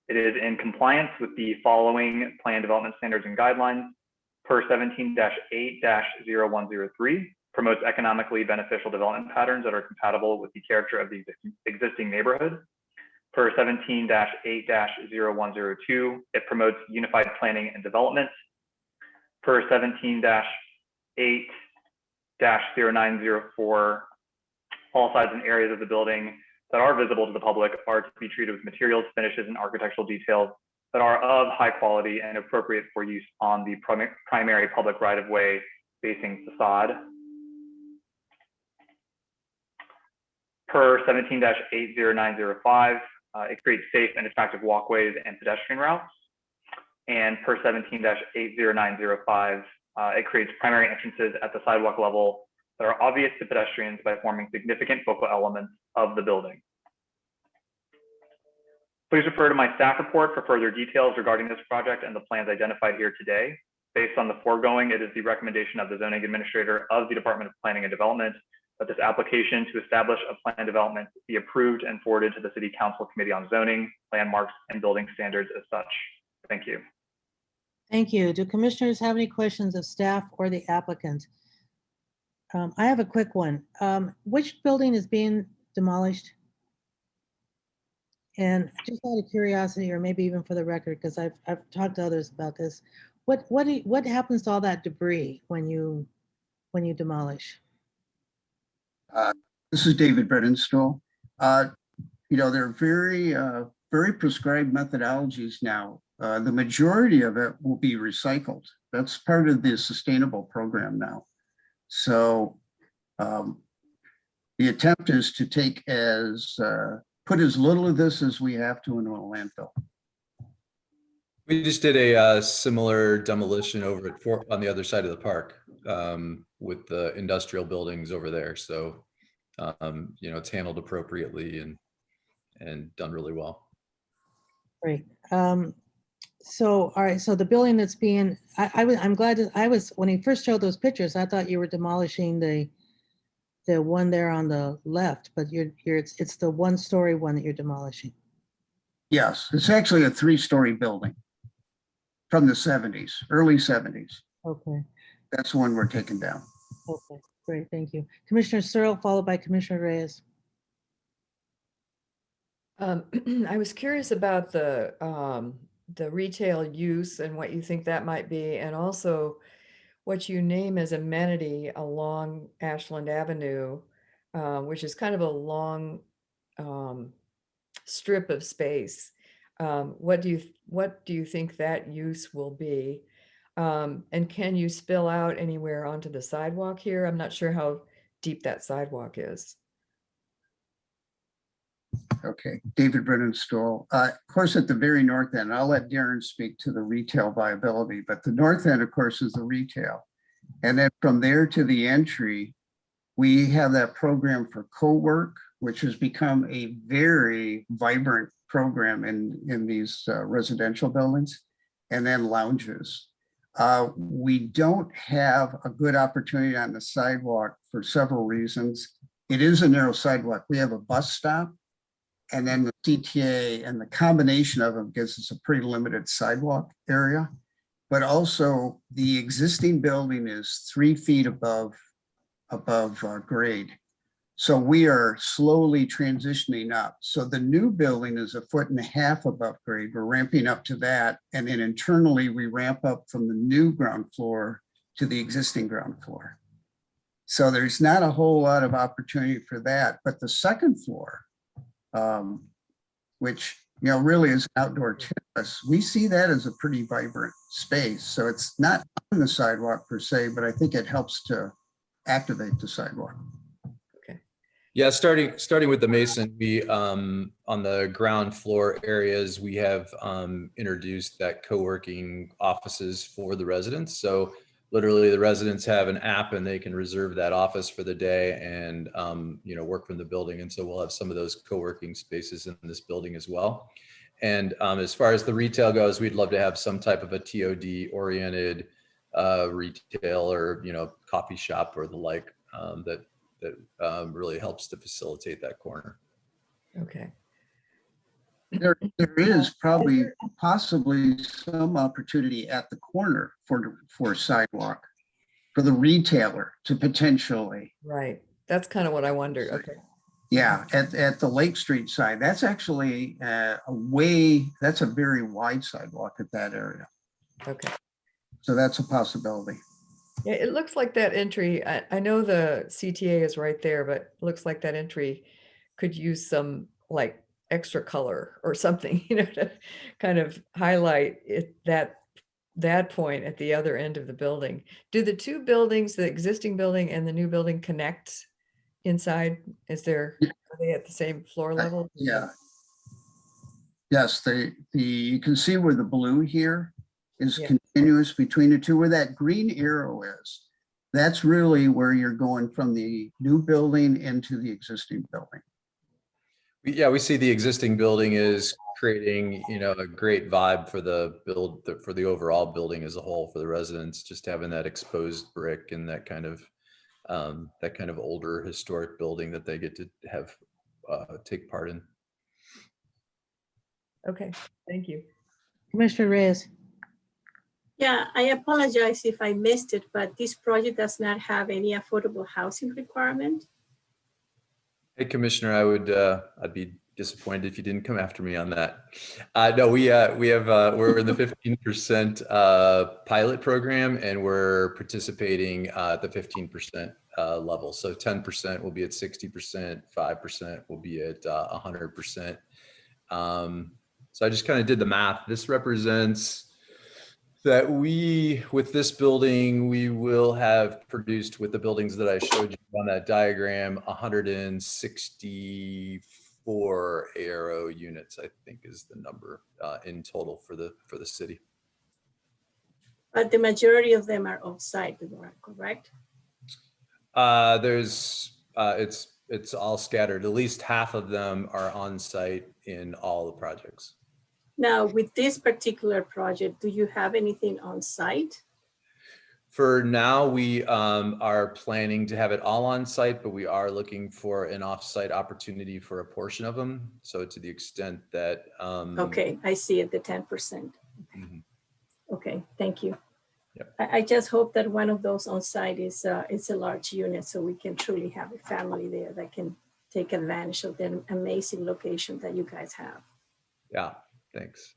It is in compliance with the following plan development standards and guidelines. Per 17-8-0103, promotes economically beneficial development patterns that are compatible with the character of the existing neighborhood. Per 17-8-0102, it promotes unified planning and development. Per 17-8-0904, all sides and areas of the building that are visible to the public are to be treated with materials, finishes, and architectural details that are of high quality and appropriate for use on the primary public right-of-way facing facade. Per 17-80905, it creates safe and attractive walkways and pedestrian routes. And per 17-80905, it creates primary entrances at the sidewalk level that are obvious to pedestrians by forming significant focal elements of the building. Please refer to my staff report for further details regarding this project and the plans identified here today. Based on the foregoing, it is the recommendation of the zoning administrator of the Department of Planning and Development that this application to establish a plan development be approved and forwarded to the City Council Committee on Zoning, Landmarks, and Building Standards as such. Thank you. Thank you. Do commissioners have any questions of staff or the applicant? I have a quick one. Which building is being demolished? And just out of curiosity, or maybe even for the record, because I've talked to others about this, what happens to all that debris when you demolish? This is David Bredenstall. they're very prescribed methodologies now. The majority of it will be recycled. That's part of the sustainable program now. So the attempt is to take put as little of this as we have to into a landfill. We just did a similar demolition over on the other side of the park with the industrial buildings over there. So, it's handled appropriately and done really well. Great. So, all right, so the building that's being, I'm glad that when he first showed those pictures, I thought you were demolishing the one there on the left, but it's the one-story one that you're demolishing. Yes, it's actually a 3-story building from the 70s, early 70s. Okay. That's the one we're taking down. Okay, great, thank you. Commissioner Searle, followed by Commissioner Reyes. I was curious about the retail use and what you think that might be, and also what you name as amenity along Ashland Avenue, which is kind of a long strip of space. What do you think that use will be? And can you spill out anywhere onto the sidewalk here? I'm not sure how deep that sidewalk is. Okay, David Brennan Stoll. Of course, at the very north end, I'll let Darren speak to the retail viability, but the north end, of course, is the retail. And then from there to the entry, we have that program for co-work, which has become a very vibrant program in these residential buildings, and then lounges. We don't have a good opportunity on the sidewalk for several reasons. It is a narrow sidewalk. We have a bus stop, and then the CTA, and the combination of them gives us a pretty limited sidewalk area. But also the existing building is 3 feet above grade. So we are slowly transitioning up. So the new building is 1.5 feet above grade. We're ramping up to that. And then internally we ramp up from the new ground floor to the existing ground floor. So there's not a whole lot of opportunity for that. But the second floor, which really is an outdoor terrace, we see that as a pretty vibrant space. So it's not on the sidewalk per se, but I think it helps to activate the sidewalk. Yeah, starting with the Mason, we on the ground floor areas, we have introduced that co-working offices for the residents. So literally the residents have an app and they can reserve that office for the day and work from the building. And so we'll have some of those co-working spaces in this building as well. And as far as the retail goes, we'd love to have some type of a TOD oriented retail or coffee shop or the like that really helps to facilitate that corner. Okay. There is possibly some opportunity at the corner for sidewalk for the retailer to potentially. Right. That's kind of what I wondered. Okay. Yeah, at the Lake Street side, that's actually that's a very wide sidewalk at that area. Okay. So that's a possibility. Yeah, it looks like that entry, I know the CTA is right there, but it looks like that entry could use some like extra color or something, to kind of highlight that point at the other end of the building. Do the two buildings, the existing building and the new building, connect inside? Are they at the same floor level? Yeah. Yes, you can see where the blue here is continuous between the two, where that green arrow is. That's really where you're going from the new building into the existing building. Yeah, we see the existing building is creating, a great vibe for for the overall building as a whole for the residents, just having that exposed brick and that kind of older historic building that they get to have take part in. Okay, thank you. Commissioner Reyes. Yeah, I apologize if I missed it, but this project does not have any affordable housing requirement. Hey, Commissioner, I'd be disappointed if you didn't come after me on that. No, we're in the 15% pilot program, and we're participating at the 15% level. So 10% will be at 60%, 5% will be at 100%. So I just kind of did the math. This represents that with this building, we will have produced, with the buildings that I showed you on that diagram, 164 ARO units, I think is the number in total for the city. But the majority of them are off-site, correct? It's all scattered. At least half of them are on site in all the projects. Now, with this particular project, do you have anything on site? For now, we are planning to have it all on site, but we are looking for an off-site opportunity for a portion of them. So to the extent that Okay, I see it, the 10%. Mhm. Okay, thank you. Yep. I just hope that one of those on site is a large unit, so we can truly have a family there that can take advantage of the amazing location that you guys have. Yeah, thanks.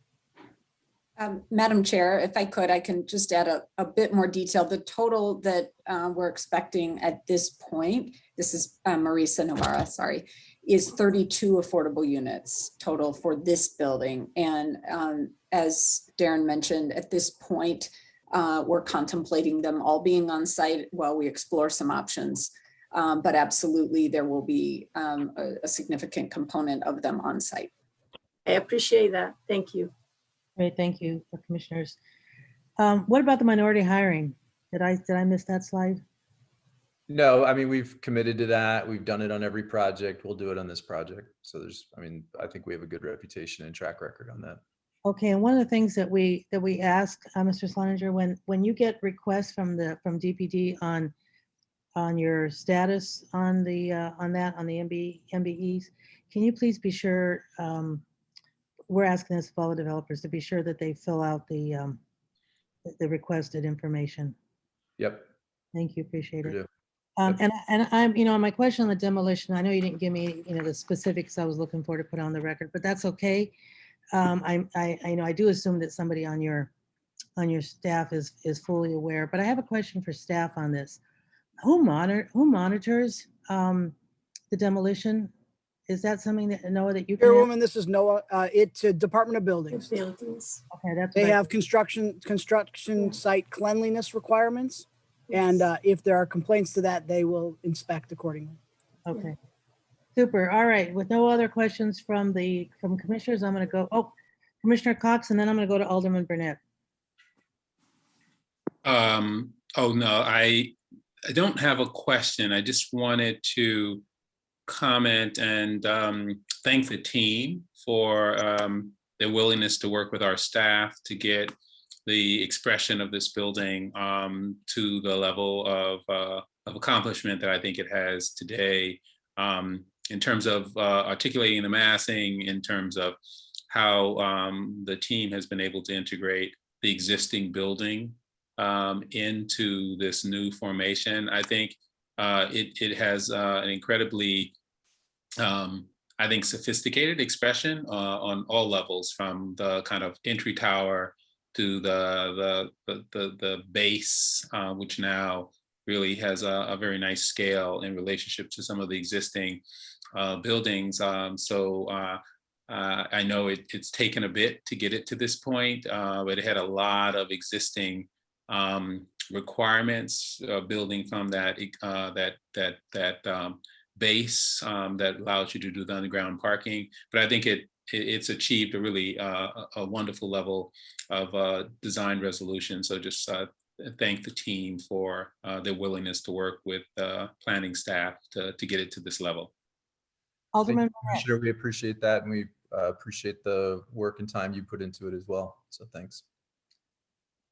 Madam Chair, if I could, I can just add a bit more detail. The total that we're expecting at this point, this is Marisa Novara, sorry, is 32 affordable units total for this building. And as Darren mentioned, at this point, we're contemplating them all being on site while we explore some options. But absolutely, there will be a significant component of them on site. I appreciate that. Thank you. Great, thank you, commissioners. What about the minority hiring? Did I miss that slide? No, I mean, we've committed to that. We've done it on every project. We'll do it on this project. So I think we have a good reputation and track record on that. Okay, and one of the things that we ask, Mr. Sloninger, when you get requests from DPD on your status on the MBEs, can you please be sure, we're asking this of all the developers to be sure that they fill out the requested information. Yep. Thank you, appreciate Sure it. do. And I'm, my question on the demolition, I know you didn't give me, the specifics I was looking for to put on the record, but that's okay. I do assume that somebody on your staff is fully aware, but I have a question for staff on this. Who monitors the demolition? Is that something that Noah that you can? Chairwoman, this is Noah. It's a Department of Buildings. Buildings. Okay, that's They what have construction site cleanliness requirements, and if there are complaints to that, they will inspect accordingly. Okay. Super. All right. With no other questions from commissioners, I'm going to go, Commissioner Cox, and then I'm going to go to Alderman Burnett. Oh, no, I don't have a question. I just wanted to comment and thank the team for their willingness to work with our staff to get the expression of this building to the level of accomplishment that I think it has today. In terms of articulating the massing, in terms of how the team has been able to integrate the existing building into this new formation. I think it has an incredibly, I think, sophisticated expression on all levels, from the kind of entry tower to the base, which now really has a very nice scale in relationship to some of the existing buildings. I know it's taken a bit to get it to this point, but it had a lot of existing requirements building from that base that allows you to do the underground parking. But I think it's achieved a really a wonderful level of design resolution. So just thank the team for their willingness to work with planning staff to get it to this level. Alderman, Commissioner, we appreciate that, and we appreciate the work and time you put into it as well. So thanks.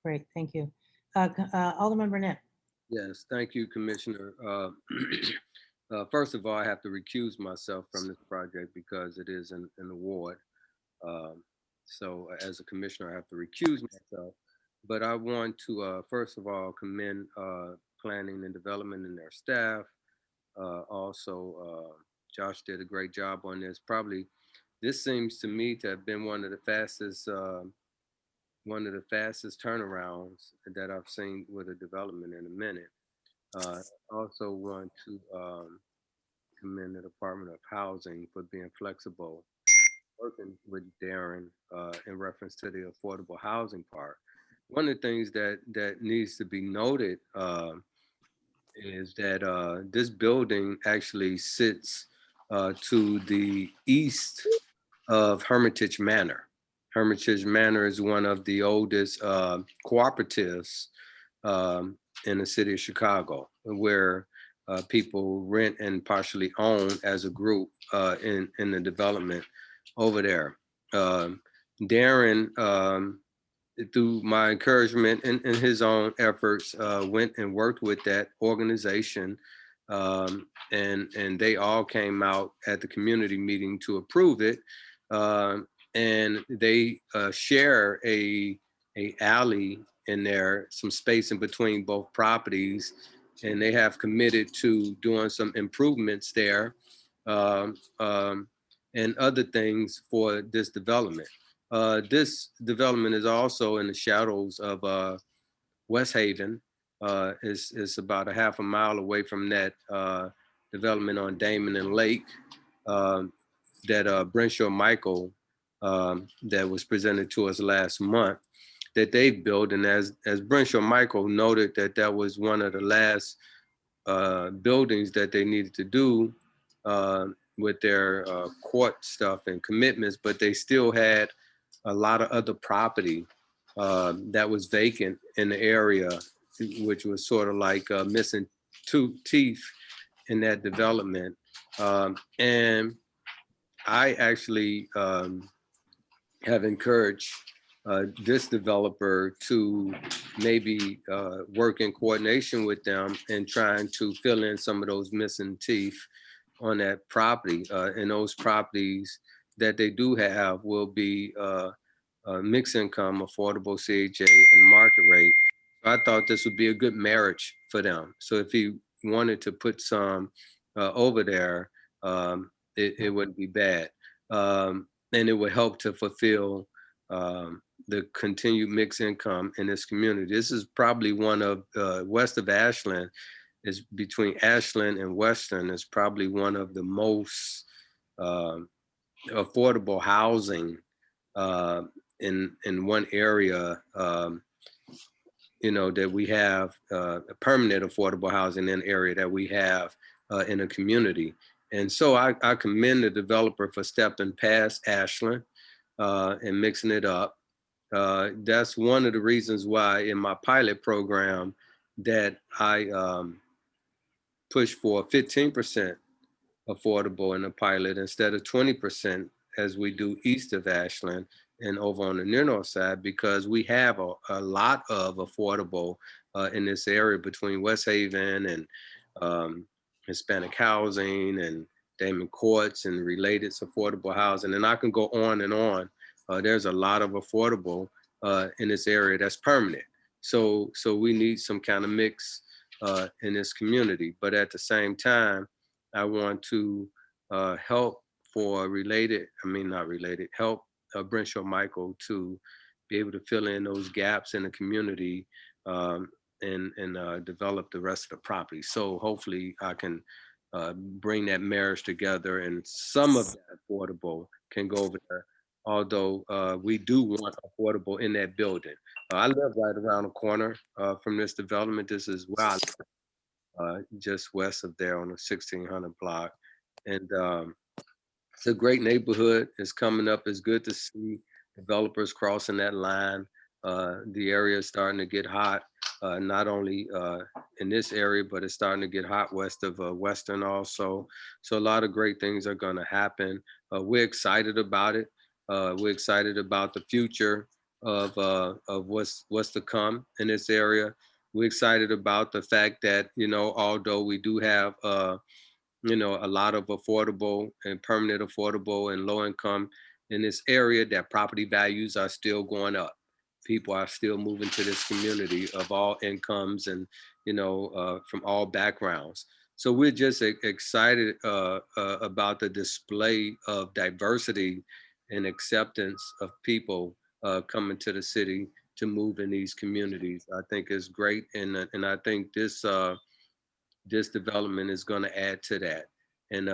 Great, thank you. Alderman Burnett. Yes, thank you, Commissioner. First of all, I have to recuse myself from this project because it is an award. So as a commissioner, I have to recuse myself. But I want to, first of all, commend planning and development and their staff. Also, Josh did a great job on this. Probably, this seems to me to have been one of the fastest turnarounds that I've seen with a development in a minute. Also want to commend the Department of Housing for being flexible, working with Darren in reference to the affordable housing part. One of the things that needs to be noted is that this building actually sits to the east of Hermitage Manor. Hermitage Manor is one of the oldest cooperatives in the city of Chicago, where people rent and partially own as a group in the development over there. Darren, through my encouragement and his own efforts, went and worked with that organization, and they all came out at the community meeting to approve it. And they share a alley in there, some space in between both properties, and they have committed to doing some improvements there, and other things for this development. This development is also in the shadows of West Haven. Is about a half a mile away from that development on Damon and Lake that Brenshaw Michael that was presented to us last month that they built. And as Brenshaw Michael noted, that was one of the last buildings that they needed to do with their court stuff and commitments, but they still had a lot of other property that was vacant in the area, which was sort of like missing two teeth in that development. And I actually have encouraged this developer to maybe work in coordination with them and trying to fill in some of those missing teeth on that property. And those properties that they do have will be mixed income, affordable CHA, and market rate. I thought this would be a good marriage for them. So if he wanted to put some over there, it wouldn't be bad. And it would help to fulfill the continued mixed income in this community. This is probably one of west of Ashland, is between Ashland and Western, is probably one of the most affordable housing in one area, that we have permanent affordable housing in an area that we have in a community. And so I commend the developer for stepping past Ashland and mixing it up. That's one of the reasons why in my pilot program that I push for 15% affordable in the pilot instead of 20% as we do east of Ashland and over on the near north side, because we have a lot of affordable in this area between West Haven and Hispanic housing and Damon Courts and related affordable housing. And I can go on and on. There's a lot of affordable in this area that's permanent. So we need some kind of mix in this community. But at the same time, I want to help help Brenshaw Michael to be able to fill in those gaps in the community and develop the rest of the property. So hopefully I can bring that marriage together, and some of that affordable can go over there. Although we do want affordable in that building. I live right around the corner from this development. This is where I live, just west of there on the 1600 block. And it's a great neighborhood. It's coming up. It's good to see developers crossing that line. The area is starting to get hot, not only in this area, but it's starting to get hot west of Western also. So a lot of great things are going to happen. We're excited about it. We're excited about the future of what's to come in this area. We're excited about the fact that, although we do have a lot of affordable and permanent affordable and low income in this area, that property values are still going up. People are still moving to this community of all incomes and, from all backgrounds. So we're just excited about the display of diversity and acceptance of people coming to the city to move in these communities. I think is great. And I think this this development is going to add to that. And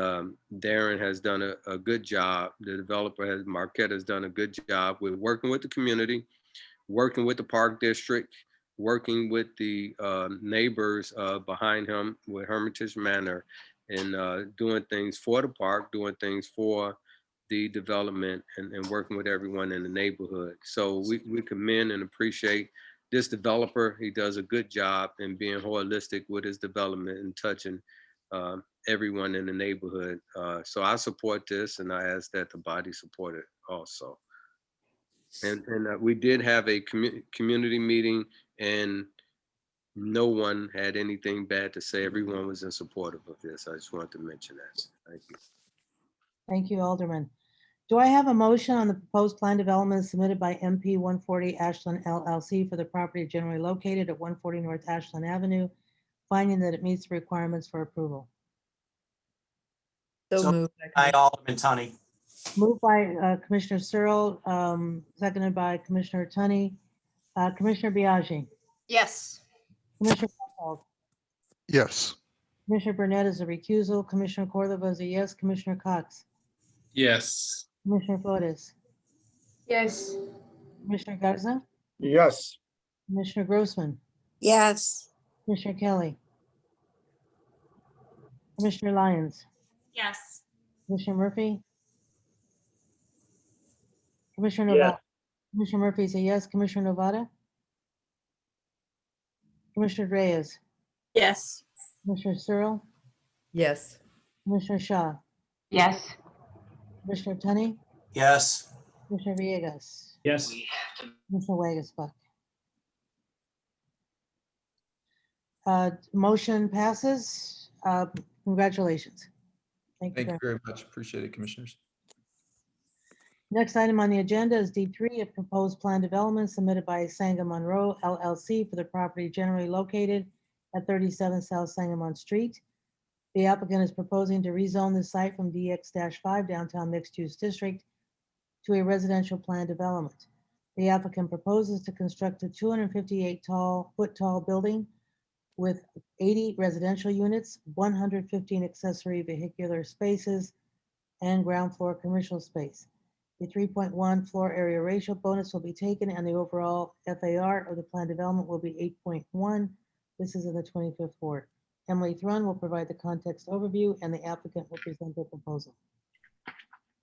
Darren has done a good job. The developer has, Marquette has done a good job with working with the community, working with the park district, working with the neighbors behind him with Hermitage Manor, and doing things for the park, doing things for the development, and working with everyone in the neighborhood. So we commend and appreciate this developer. He does a good job in being holistic with his development and touching everyone in the neighborhood. So I support this, and I ask that the body support it also. And we did have a community meeting, and no one had anything bad to say. Everyone was in support of this. I just wanted to mention that. Thank you. Thank you, Alderman. Do I have a motion on the proposed plan development submitted by MP 140 Ashland LLC for the property generally located at 140 North Ashland Avenue, finding that it meets the requirements for approval? So moved. By Alderman Tunney. Moved by Commissioner Searle, seconded by Commissioner Tunney. Commissioner Biaggi. Yes. Commissioner Penfold. Yes. Commissioner Burnett is a recusal. Commissioner Cordova is a yes. Commissioner Cox. Yes. Commissioner Flores. Yes. Commissioner Garza. Yes. Commissioner Grossman. Yes. Commissioner Kelly. Commissioner Lyons. Yes. Commissioner Murphy. Commissioner Yes. Novata. Commissioner Murphy is a yes. Commissioner Novata. Commissioner Reyes. Yes. Commissioner Searle. Yes. Commissioner Shaw. Yes. Commissioner Tunney. Yes. Commissioner Villegas. Yes. Commissioner Wagasbuck. Motion passes. Congratulations. Thank you. Thank you very much. Appreciate it, commissioners. Next item on the agenda is D3, a proposed plan development submitted by Sangamon Monroe LLC for the property generally located at 37 South Sangamon Street. The applicant is proposing to rezone the site from DX-5 downtown mixed-use district to a residential plan development. The applicant proposes to construct a 258-foot tall building with 80 residential units, 115 accessory vehicular spaces, and ground floor commercial space. The 3.1 floor area ratio bonus will be taken, and the overall FAR of the plan development will be 8.1. This is in the 25th ward. Emily Thrun will provide the context overview, and the applicant will present the proposal.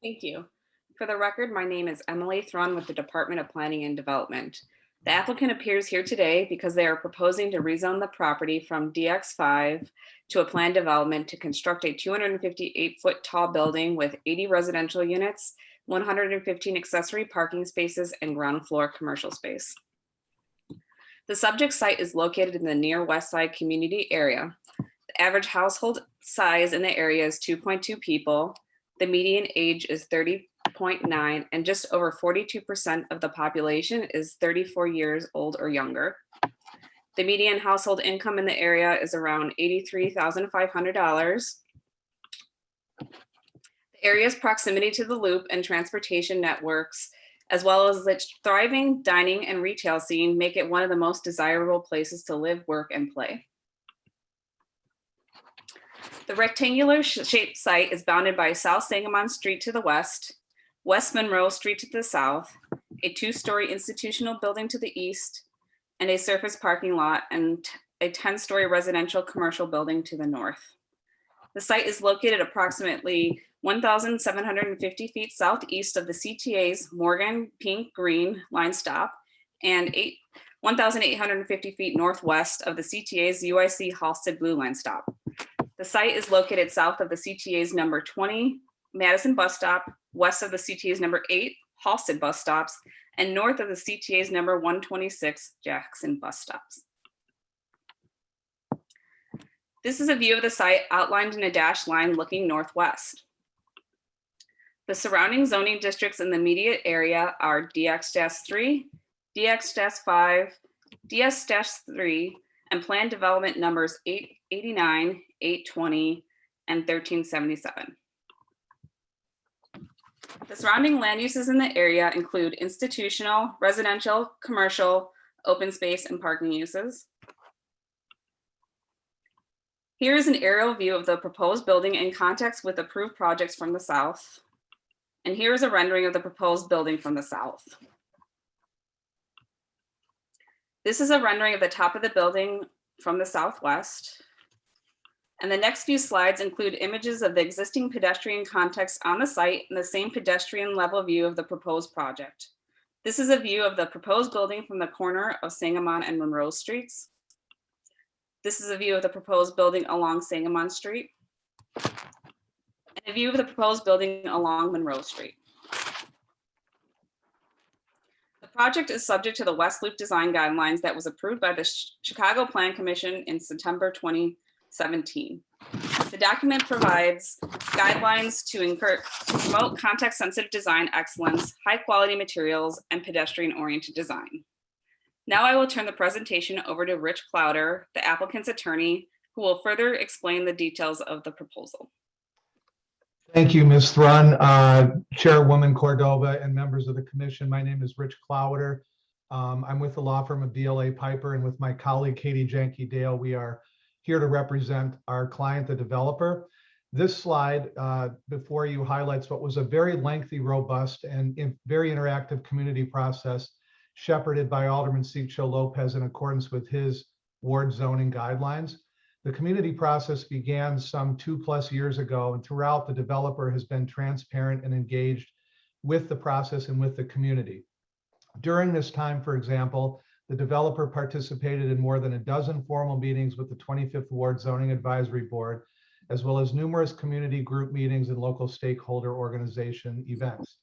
Thank you. For the record, my name is Emily Thrun with the Department of Planning and Development. The applicant appears here today because they are proposing to rezone the property from DX5 to a planned development to construct a 258-foot tall building with 80 residential units, 115 accessory parking spaces, and ground floor commercial space. The subject site is located in the near West Side community area. The average household size in the area is 2.2 people. The median age is 30.9, and just over 42% of the population is 34 years old or younger. The median household income in the area is around $83,500. The area's proximity to the loop and transportation networks, as well as its thriving dining and retail scene, make it one of the most desirable places to live, work, and play. The rectangular shaped site is bounded by South Sangamon Street to the west, West Monroe Street to the south, a 2-story institutional building to the east, and a surface parking lot and a 10-story residential commercial building to the north. The site is located approximately 1,750 feet southeast of the CTA's Morgan Pink Green line stop and 1,850 feet northwest of the CTA's UIC Halsted Blue line stop. The site is located south of the CTA's number 20 Madison bus stop, west of the CTA's number 8 Halsted bus stops, and north of the CTA's number 126 Jackson bus stops. This is a view of the site outlined in a dashed line looking northwest. The surrounding zoning districts in the immediate area are DX-3, DX-5, DS-3, and planned development numbers 889, 820, and 1377. The surrounding land uses in the area include institutional, residential, commercial, open space, and parking uses. Here is an aerial view of the proposed building in context with approved projects from the south. And here is a rendering of the proposed building from the south. This is a rendering of the top of the building from the southwest. And the next few slides include images of the existing pedestrian context on the site and the same pedestrian level view of the proposed project. This is a view of the proposed building from the corner of Sangamon and Monroe Streets. This is a view of the proposed building along Sangamon Street. And a view of the proposed building along Monroe Street. The project is subject to the West Loop design guidelines that was approved by the Chicago Plan Commission in September 2017. The document provides guidelines to promote context-sensitive design excellence, high-quality materials, and pedestrian-oriented design. Now I will turn the presentation over to Rich Clowder, the applicant's attorney, who will further explain the details of the proposal. Thank you, Ms. Thrun, Chairwoman Cordova, and members of the commission. My name is Rich Clowder. I'm with the law firm of DLA Piper, and with my colleague Katie Janke-Dale, we are here to represent our client, the developer. This slide before you highlights what was a very lengthy, robust, and very interactive community process shepherded by Alderman Sitcho Lopez in accordance with his ward zoning guidelines. The community process began some 2+ years ago, and throughout, the developer has been transparent and engaged with the process and with the community. During this time, for example, the developer participated in more than a dozen formal meetings with the 25th Ward Zoning Advisory Board, as well as numerous community group meetings and local stakeholder organization events.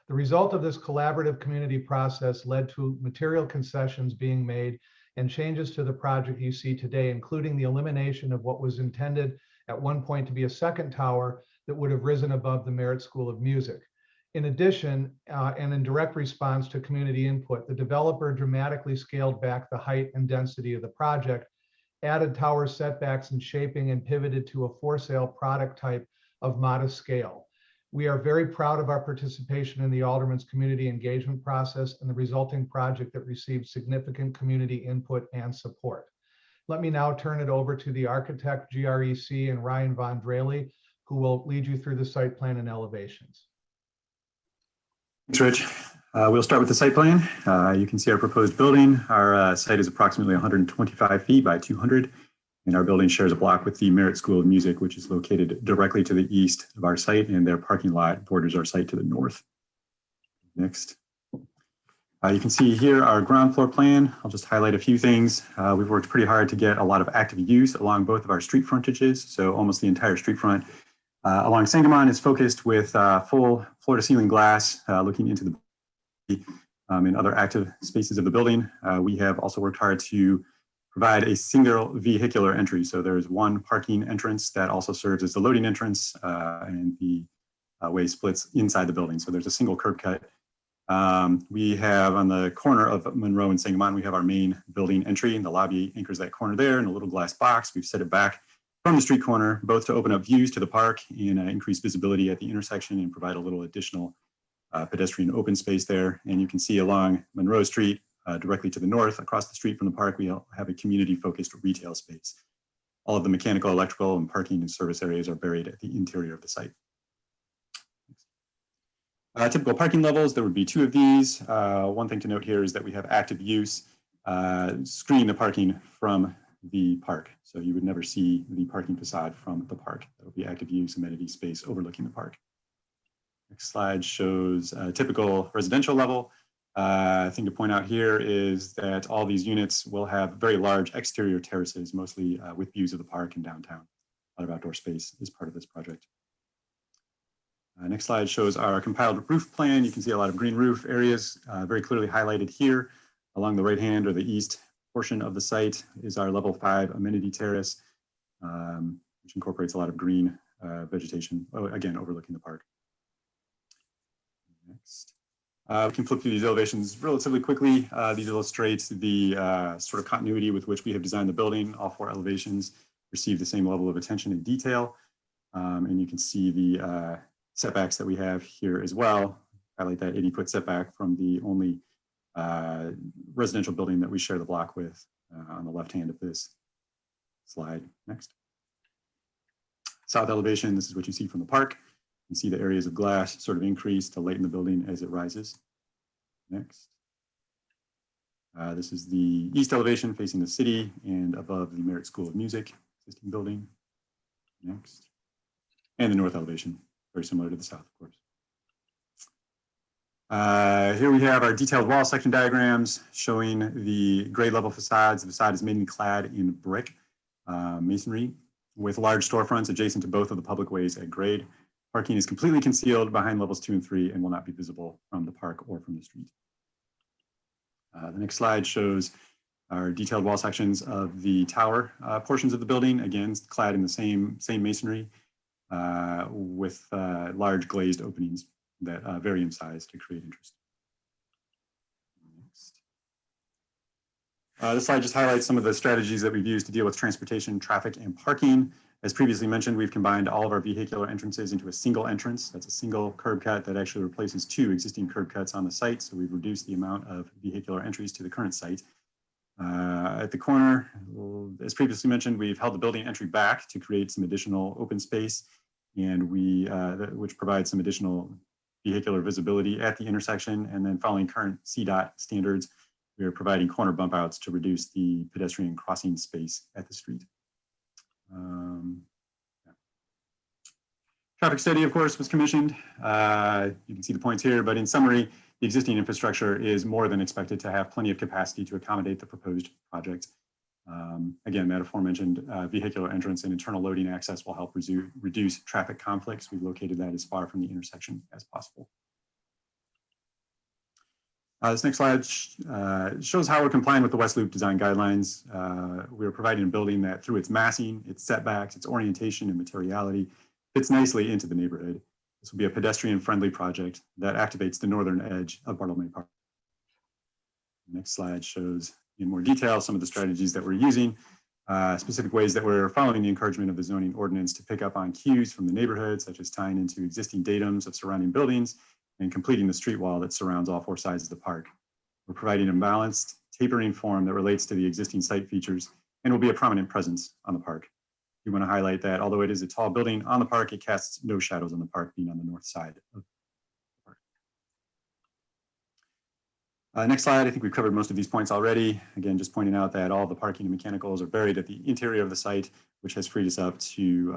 The result of this collaborative community process led to material concessions being made and changes to the project you see today, including the elimination of what was intended at one point to be a second tower that would have risen above the Merritt School of Music. In addition, and in direct response to community input, the developer dramatically scaled back the height and density of the project, added tower setbacks and shaping, and pivoted to a for-sale product type of modest scale. We are very proud of our participation in the Alderman's community engagement process and the resulting project that received significant community input and support. Let me now turn it over to the architect, GREC, and Ryan Von Draley, who will lead you through the site plan and elevations. Thanks, Rich. We'll start with the site plan. You can see our proposed building. Our site is approximately 125 feet by 200. And our building shares a block with the Merritt School of Music, which is located directly to the east of our site, and their parking lot borders our site to the north. Next. You can see here our ground floor plan. I'll just highlight a few things. We've worked pretty hard to get a lot of active use along both of our street frontages. So almost the entire street front along Sangamon is focused with full floor-to-ceiling glass looking into the and other active spaces of the building. We have also worked hard to provide a single vehicular entry. So there's one parking entrance that also serves as the loading entrance, and the way splits inside the building. So there's a single curb cut. We have on the corner of Monroe and Sangamon, we have our main building entry, and the lobby anchors that corner there in a little glass box. We've set it back from the street corner, both to open up views to the park and increase visibility at the intersection and provide a little additional pedestrian open space there. And you can see along Monroe Street, directly to the north, across the street from the park, we have a community-focused retail space. All of the mechanical, electrical, and parking and service areas are buried at the interior of the site. Typical parking levels, there would be 2 of these. One thing to note here is that we have active use screen the parking from the park. So you would never see the parking facade from the park. That will be active use amenity space overlooking the park. Next slide shows a typical residential level. Thing to point out here is that all these units will have very large exterior terraces, mostly with views of the park and downtown. A lot of outdoor space is part of this project. Next slide shows our compiled roof plan. You can see a lot of green roof areas very clearly highlighted here. Along the right hand or the east portion of the site is our level 5 amenity terrace, which incorporates a lot of green vegetation, again, overlooking the park. Next. We can flip through these elevations relatively quickly. These illustrate the sort of continuity with which we have designed the building. All 4 elevations receive the same level of attention and detail. And you can see the setbacks that we have here as well. Highlight that 80-foot setback from the only residential building that we share the block with on the left hand of this slide. Next. south elevation, this is what you see from the park. You see the areas of glass sort of increase to lighten the building as it rises. Next. This is the east elevation facing the city and above the Merit School of Music, existing building. Next. And the north elevation, very similar to the south, of course. Here we have our detailed wall section diagrams showing the grade level facades. The facade is mainly clad in brick masonry with large storefronts adjacent to both of the public ways at grade. Parking is completely concealed behind levels 2 and 3 and will not be visible from the park or from the street. The next slide shows our detailed wall sections of the tower portions of the building, again, clad in the same masonry with large glazed openings that vary in size to create interest. This slide just highlights some of the strategies that we've used to deal with transportation, traffic, and parking. As previously mentioned, we've combined all of our vehicular entrances into a single entrance. That's a single curb cut that actually replaces 2 existing curb cuts on the site. So we've reduced the amount of vehicular entries to the current site. At the corner, as previously mentioned, we've held the building entry back to create some additional open space, and which provides some additional vehicular visibility at the intersection. And then following current CDOT standards, we are providing corner bump outs to reduce the pedestrian crossing space at the street. Yeah. Traffic study, of course, was commissioned. You can see the points here, but in summary, the existing infrastructure is more than expected to have plenty of capacity to accommodate the proposed project. Again, that aforementioned vehicular entrance and internal loading access will help reduce traffic conflicts. We've located that as far from the intersection as possible. This next slide shows how we're complying with the West Loop design guidelines. We're providing a building that through its massing, its setbacks, its orientation and materiality fits nicely into the neighborhood. This will be a pedestrian-friendly project that activates the northern edge of Bartolome Park. The next slide shows in more detail some of the strategies that we're using, specific ways that we're following the encouragement of the zoning ordinance to pick up on cues from the neighborhood, such as tying into existing datums of surrounding buildings and completing the street wall that surrounds all 4 sides of the park. We're providing a balanced, tapering form that relates to the existing site features and will be a prominent presence on the park. We want to highlight that although it is a tall building on the park, it casts no shadows on the park, being on the north side of the park. Next slide, I think we've covered most of these points already. Again, just pointing out that all the parking and mechanicals are buried at the interior of the site, which has freed us up to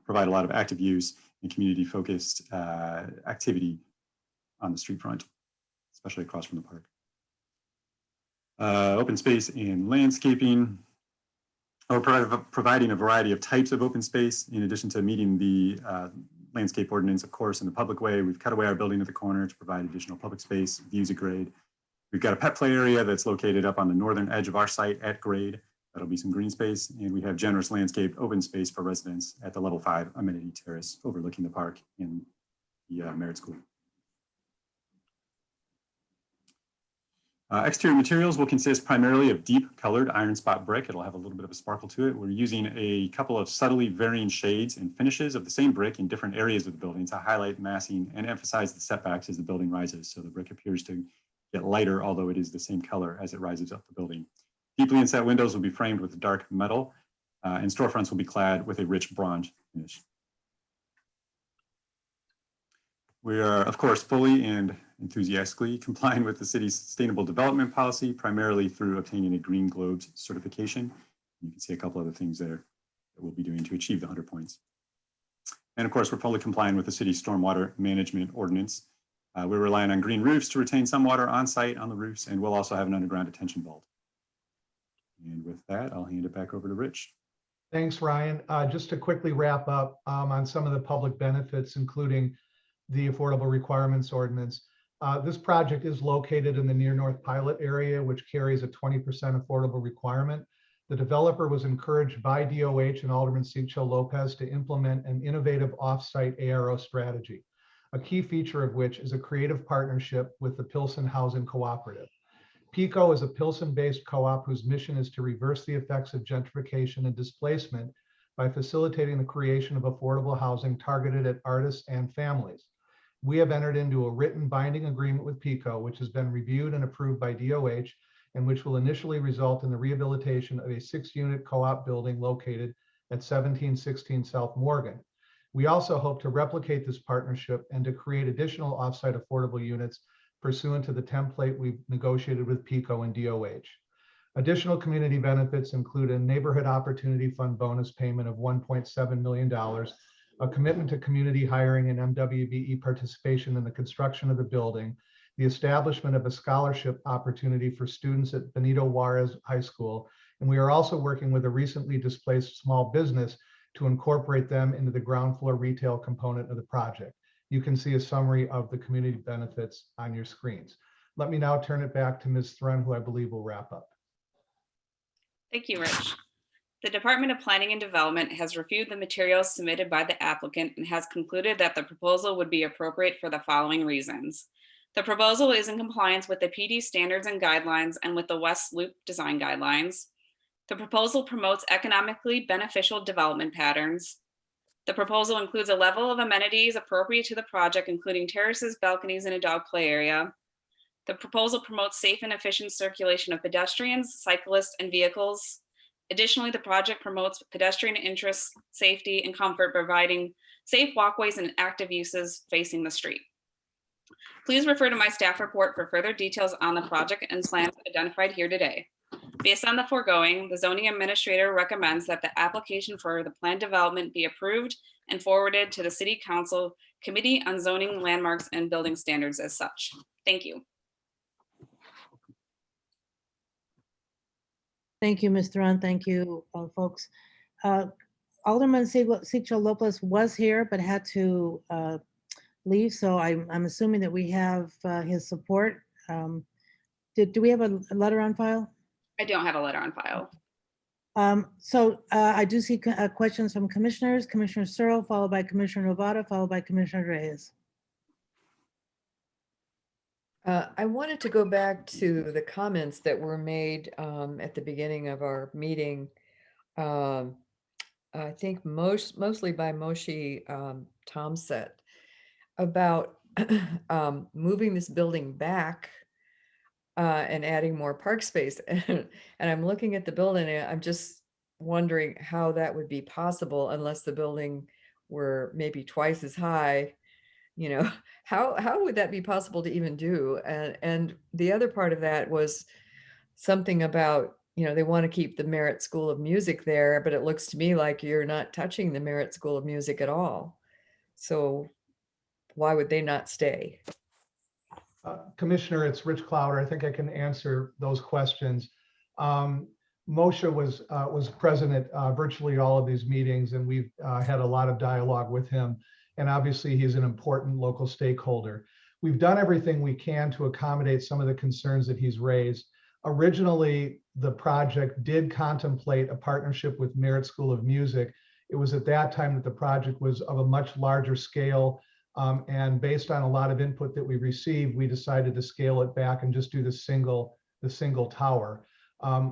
provide a lot of active use and community-focused activity on the street front, especially across from the park. Open space and landscaping. We're providing a variety of types of open space in addition to meeting the landscape ordinance, of course, in the public way. We've cut away our building at the corner to provide additional public space, views at grade. We've got a pet play area that's located up on the northern edge of our site at grade. That'll be some green space. And we have generous landscape open space for residents at the level 5 amenity terrace overlooking the park in the Merit School. Exterior materials will consist primarily of deep colored iron spot brick. It'll have a little bit of a sparkle to it. We're using a couple of subtly varying shades and finishes of the same brick in different areas of the building to highlight massing and emphasize the setbacks as the building rises. So the brick appears to get lighter, although it is the same color as it rises up the building. Deeply inset windows will be framed with dark metal and storefronts will be clad with a rich bronze finish. We are, of course, fully and enthusiastically complying with the city's sustainable development policy, primarily through obtaining a Green Globes certification. You can see a couple other things there that we'll be doing to achieve the 100 points. And of course, we're fully complying with the city's stormwater management ordinance. We're relying on green roofs to retain some water on site on the roofs, and we'll also have an underground detention vault. And with that, I'll hand it back over to Rich. Thanks, Ryan. Just to quickly wrap up on some of the public benefits, including the Affordable Requirements Ordinance. This project is located in the Near North Pilot area, which carries a 20% affordable requirement. The developer was encouraged by DOH and Alderman Sigcho Lopez to implement an innovative offsite ARO strategy, a key feature of which is a creative partnership with the Pilsen Housing Cooperative. PICO is a Pilsen-based co-op whose mission is to reverse the effects of gentrification and displacement by facilitating the creation of affordable housing targeted at artists and families. We have entered into a written binding agreement with PICO, which has been reviewed and approved by DOH, and which will initially result in the rehabilitation of a 6-unit co-op building located at 1716 South Morgan. We also hope to replicate this partnership and to create additional offsite affordable units pursuant to the template we've negotiated with PICO and DOH. Additional community benefits include a neighborhood opportunity fund bonus payment of $1.7 million, a commitment to community hiring and MWBE participation in the construction of the building, the establishment of a scholarship opportunity for students at Benito Juarez High School, and we are also working with a recently displaced small business to incorporate them into the ground floor retail component of the project. You can see a summary of the community benefits on your screens. Let me now turn it back to Ms. Thrun, who I believe will wrap up. Thank you, Rich. The Department of Planning and Development has reviewed the materials submitted by the applicant and has concluded that the proposal would be appropriate for the following reasons. The proposal is in compliance with the PD standards and guidelines and with the West Loop design guidelines. The proposal promotes economically beneficial development patterns. The proposal includes a level of amenities appropriate to the project, including terraces, balconies, and a dog play area. The proposal promotes safe and efficient circulation of pedestrians, cyclists, and vehicles. Additionally, the project promotes pedestrian interests, safety, and comfort, providing safe walkways and active uses facing the street. Please refer to my staff report for further details on the project and plans identified here today. Based on the foregoing, the zoning administrator recommends that the application for the plan development be approved and forwarded to the City Council Committee on Zoning, Landmarks, and Building Standards as such. Thank you. Thank you, Ms. Thrun. Thank you, folks. Alderman Sigcho Lopez was here but had to leave, so I'm assuming that we have his support. Do we have a letter on file? I don't have a letter on file. I do see questions from commissioners. Commissioner Searle, followed by Commissioner Novata, followed by Commissioner Reyes. I wanted to go back to the comments that were made at the beginning of our meeting. I think mostly by Moshe Tomset about moving this building back and adding more park space. And I'm looking at the building and I'm just wondering how that would be possible unless the building were maybe twice as high. You know, how would that be possible to even do? And the other part of that was something about, you know, they want to keep the Merritt School of Music there, but it looks to me like you're not touching the Merritt School of Music at all. So why would they not stay? Commissioner, it's Rich Clowder. I think I can answer those questions. Moshe was present at virtually all of these meetings, and we've had a lot of dialogue with him. And obviously, he's an important local stakeholder. We've done everything we can to accommodate some of the concerns that he's raised. Originally, the project did contemplate a partnership with Merritt School of Music. It was at that time that the project was of a much larger scale. And based on a lot of input that we received, we decided to scale it back and just do the single tower.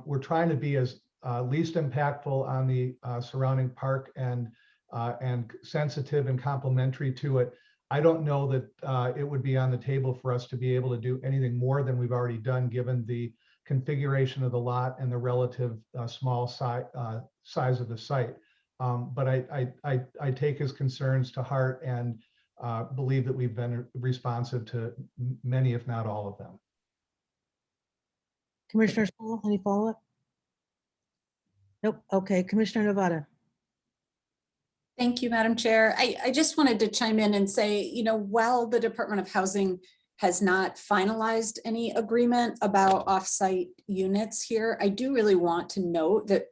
We're trying to be as least impactful on the surrounding park and sensitive and complementary to it. I don't know that it would be on the table for us to be able to do anything more than we've already done, given the configuration of the lot and the relative small size of the site. But I take his concerns to heart and believe that we've been responsive to many, if not all of them. Commissioner Searle, any follow-up? Nope. Okay, Commissioner Novata. Thank you, Madam Chair. I just wanted to chime in and say, you know, while the Department of Housing has not finalized any agreement about offsite units here, I do really want to note that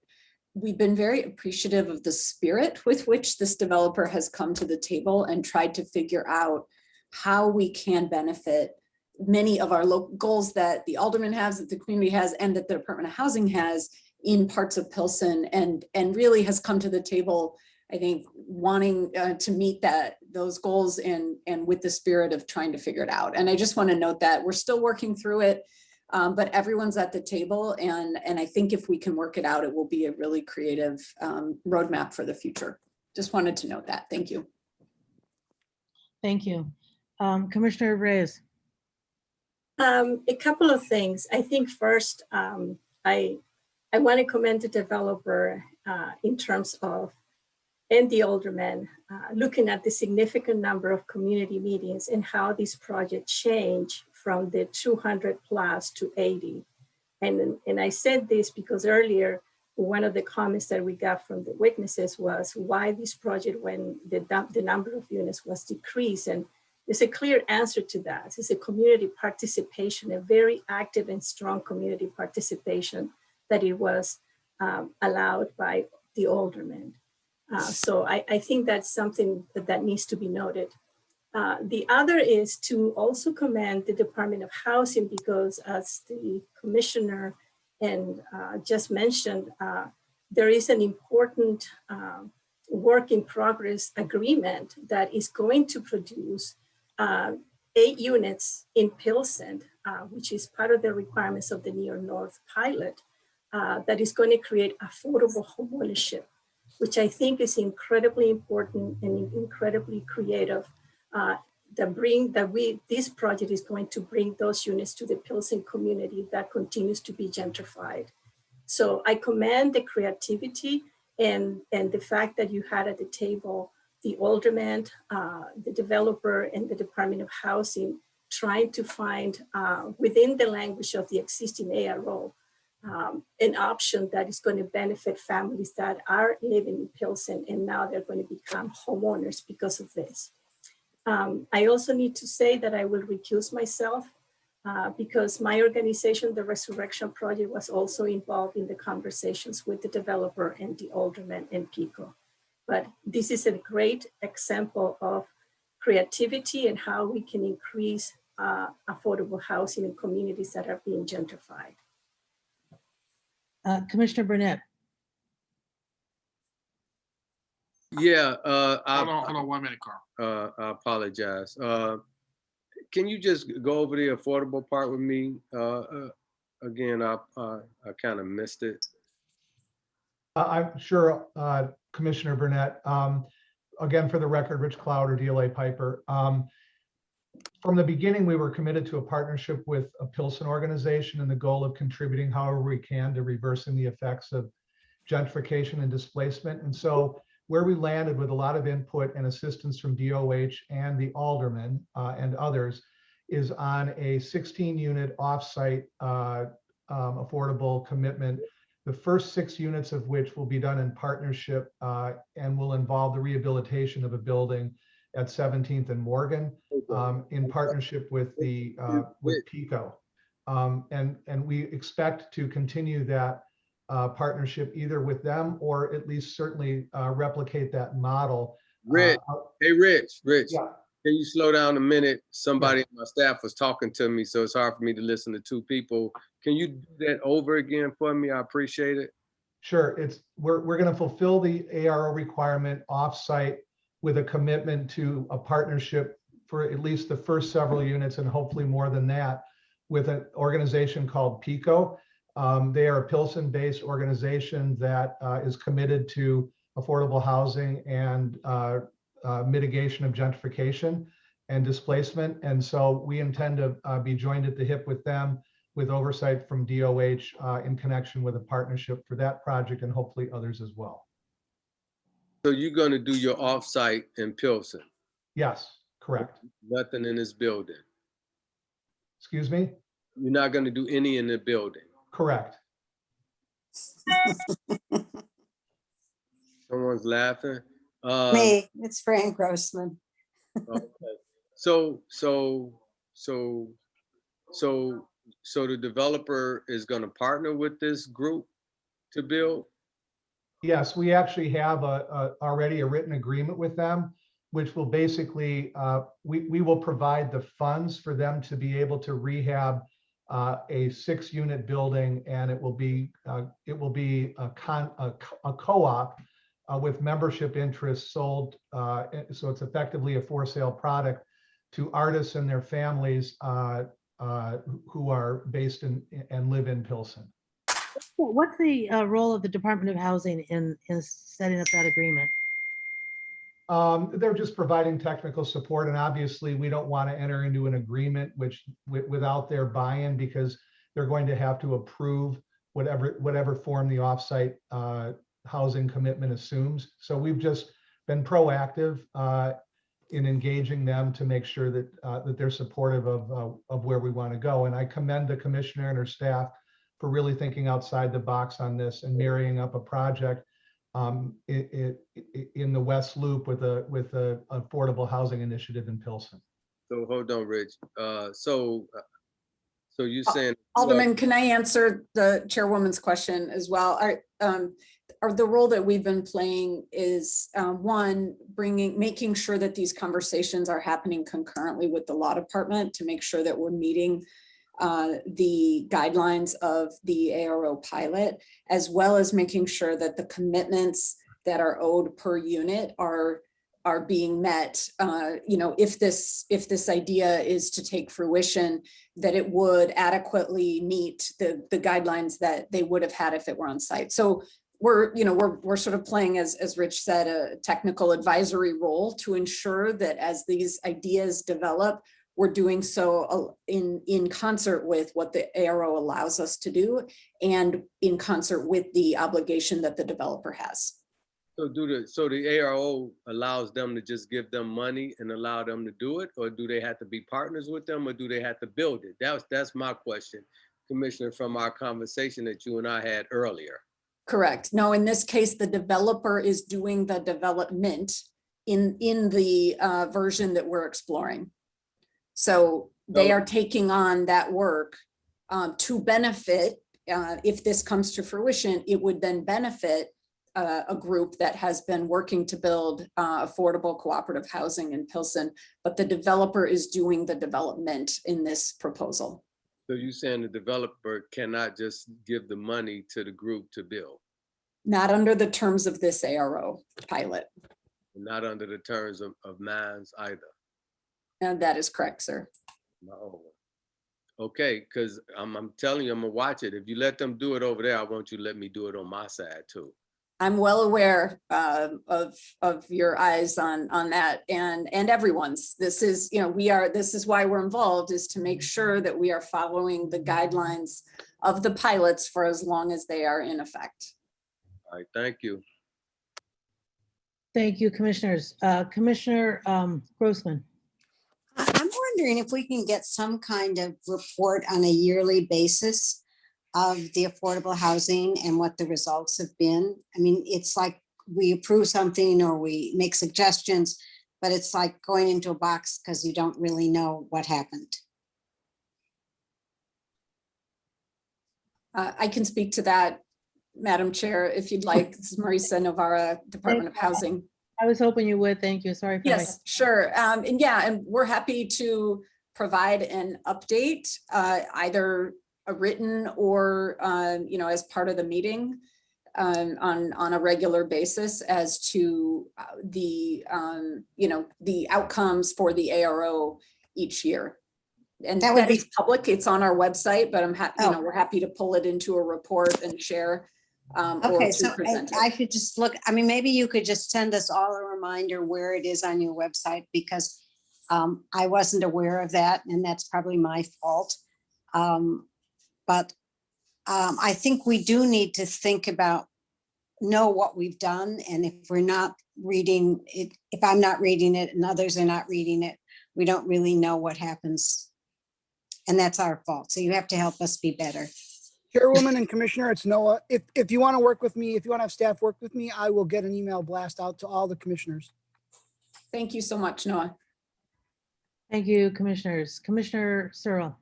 we've been very appreciative of the spirit with which this developer has come to the table and tried to figure out how we can benefit many of our local goals that the alderman has, that the community has, and that the Department of Housing has in parts of Pilsen, and really has come to the table, I think, wanting to meet those goals and with the spirit of trying to figure it out. And I just want to note that we're still working through it, but everyone's at the table. And I think if we can work it out, it will be a really creative roadmap for the future. Just wanted to note that. Thank you. Thank you. Commissioner Reyes. A couple of things. I think first, I want to commend the developer in terms of, and the aldermen, looking at the significant number of community meetings and how this project changed from the 200 plus to 80. And I said this because earlier, one of the comments that we got from the witnesses was why this project, when the number of units was decreased. And there's a clear answer to that. It's a community participation, a very active and strong community participation that it was allowed by the aldermen. So I think that's something that needs to be noted. The other is to also commend the Department of Housing, because as the commissioner and just mentioned, there is an important work in progress agreement that is going to produce 8 units in Pilsen, which is part of the requirements of the Near North pilot, that is going to create affordable homeownership, which I think is incredibly important and incredibly creative. This project is going to bring those units to the Pilsen community that continues to be gentrified. So I commend the creativity and the fact that you had at the table the alderman, the developer, and the Department of Housing trying to find within the language of the existing ARO an option that is going to benefit families that are living in Pilsen and now they're going to become homeowners because of this. I also need to say that I will recuse myself because my organization, the Resurrection Project, was also involved in the conversations with the developer and the alderman and PICO. But this is a great example of creativity and how we can increase affordable housing in communities that are being gentrified. Commissioner Burnett. Yeah. Hold on 1 minute, Carl. I apologize. Can you just go over the affordable part with me? Again, I kind of missed it. I'm sure, Commissioner Burnett. Again, for the record, Rich Clowder, DLA Piper. From the beginning, we were committed to a partnership with a Pilsen organization and the goal of contributing however we can to reversing the effects of gentrification and displacement. And so where we landed with a lot of input and assistance from DOH and the aldermen and others is on a 16-unit offsite affordable commitment, the first 6 units of which will be done in partnership and will involve the rehabilitation of a building at 17th and Morgan in partnership with the with PICO. And we expect to continue that partnership either with them or at least certainly replicate that model. Rich, hey, Rich, yeah. Can you slow down a minute? Somebody on my staff was talking to me, so it's hard for me to listen to 2 people. Can you do that over again for me? I appreciate it. Sure. We're going to fulfill the ARO requirement offsite with a commitment to a partnership for at least the first several units and hopefully more than that with an organization called PICO. They are a Pilsen-based organization that is committed to affordable housing and mitigation of gentrification and displacement. And so we intend to be joined at the hip with them with oversight from DOH in connection with a partnership for that project and hopefully others as well. So you're going to do your offsite in Pilsen? Yes, correct. Nothing in this building? Excuse me? You're not going to do any in the building? Correct. Someone's laughing. Me, it's Fran Grossman. Okay. So the developer is going to partner with this group to build? Yes, we actually have already a written agreement with them, which will basically, we will provide the funds for them to be able to rehab a 6-unit building, and it will be a co-op with membership interests sold. So it's effectively a for sale product to artists and their families who are based in and live in Pilsen. What's the role of the Department of Housing in setting up that agreement? They're just providing technical support, and obviously we don't want to enter into an agreement without their buy-in, because they're going to have to approve whatever form the offsite housing commitment assumes. So we've just been proactive in engaging them to make sure that that they're supportive of where we want to go. And I commend the commissioner and her staff for really thinking outside the box on this and marrying up a project in the West Loop with a affordable housing initiative in Pilsen. So hold on, Rich. So you're saying. Alderman, can I answer the chairwoman's question as well? The role that we've been playing is one, making sure that these conversations are happening concurrently with the law department to make sure that we're meeting the guidelines of the ARO pilot, as well as making sure that the commitments that are owed per unit are being met. If this idea is to take fruition, that it would adequately meet the guidelines that they would have had if it were on site. So we're sort of playing, as Rich said, a technical advisory role to ensure that as these ideas develop, we're doing so in concert with what the ARO allows us to do and in concert with the obligation that the developer has. So the ARO allows them to just give them money and allow them to do it, or do they have to be partners with them, or do they have to build it? That's my question, Commissioner, from our conversation that you and I had earlier. Correct. No, in this case, the developer is doing the development in the version that we're exploring. So they are taking on that work to benefit. If this comes to fruition, it would then benefit a group that has been working to build affordable cooperative housing in Pilsen, but the developer is doing the development in this proposal. So you're saying the developer cannot just give the money to the group to build? Not under the terms of this ARO pilot. Not under the terms of mines either? And that is correct, sir. No. Okay, because I'm telling you, I'm gonna watch it. If you let them do it over there, I want you to let me do it on my side too. I'm well aware of your eyes on that and everyone's. This is, this is why we're involved, is to make sure that we are following the guidelines of the pilots for as long as they are in effect. All right, thank you. Thank you, commissioners. Commissioner Grossman. I'm wondering if we can get some kind of report on a yearly basis of the affordable housing and what the results have been. I mean, it's like we approve something or we make suggestions, but it's like going into a box because you don't really know what happened. I can speak to that, Madam Chair, if you'd like. This is Marisa Novara, Department of Housing. I was hoping you would. Thank you. Sorry for Yes, sure. And we're happy to provide an update, either a written or as part of the meeting on a regular basis as to the outcomes for the ARO each year. And that is public. It's on our website, but we're happy to pull it into a report and share. Okay, so I should just look. I mean, maybe you could just send us all a reminder where it is on your website, because I wasn't aware of that, and that's probably my fault. But I think we do need to know what we've done, and if we're not reading it, if I'm not reading it and others are not reading it, we don't really know what happens, and that's our fault. So you have to help us be better. Chairwoman and Commissioner, it's Noah. If you want to work with me, if you want to have staff work with me, I will get an email blast out to all the commissioners. Thank you so much, Noah. Thank you, commissioners. Commissioner Searle.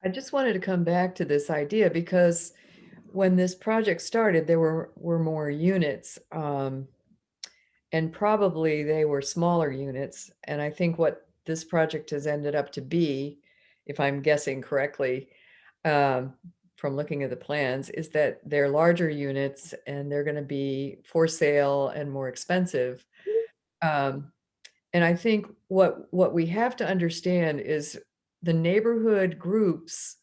I just wanted to come back to this idea because when this project started, there were more units, and probably they were smaller units. And I think what this project has ended up to be, if I'm guessing correctly, from looking at the plans, is that they're larger units and they're going to be for sale and more expensive. And I think what we have to understand is the neighborhood groups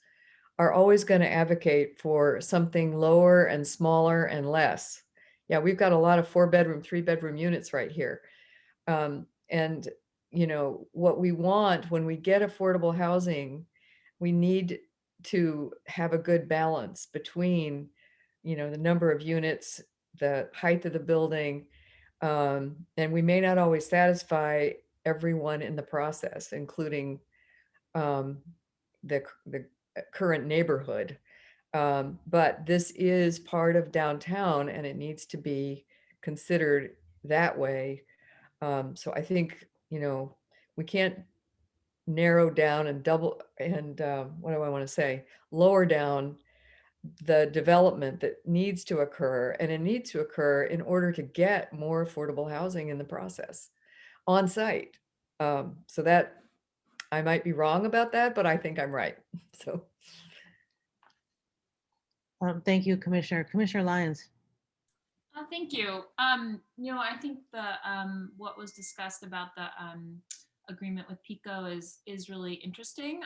are always going to advocate for something lower and smaller and less. Yeah, we've got a lot of 4-bedroom, 3-bedroom units right here. And what we want when we get affordable housing, we need to have a good balance between you know, the number of units, the height of the building. And we may not always satisfy everyone in the process, including the current neighborhood. But this is part of downtown and it needs to be considered that way. So I think, you know, we can't narrow down and what do I want to say? Lower down the development that needs to occur, and it needs to occur in order to get more affordable housing in the process on site. So that I might be wrong about that, but I think I'm right. So. Thank you, Commissioner. Commissioner Lyons. Thank you. You know, I think the what was discussed about the agreement with PICO is really interesting.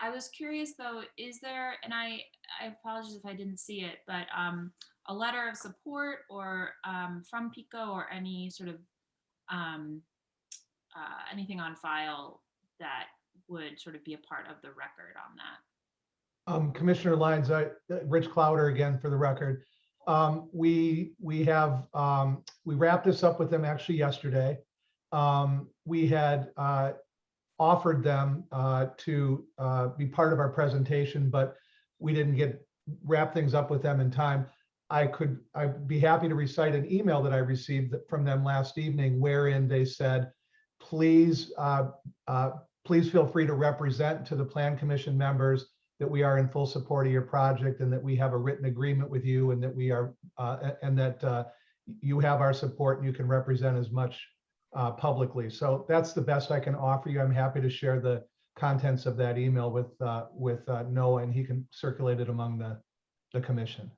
I was curious though, is there, and I apologize if I didn't see it, but a letter of support or from PICO or any sort of anything on file that would sort of be a part of the record on that? Commissioner Lyons, Rich Clowder again for the record. We wrapped this up with them actually yesterday. We had offered them to be part of our presentation, but we didn't wrap things up with them in time. I'd be happy to recite an email that I received from them last evening, wherein they said, please feel free to represent to the Plan Commission members that we are in full support of your project and that we have a written agreement with you and that we are and that you have our support and you can represent as much publicly. So that's the best I can offer you. I'm happy to share the contents of that email with Noah, and he can circulate it among the commission.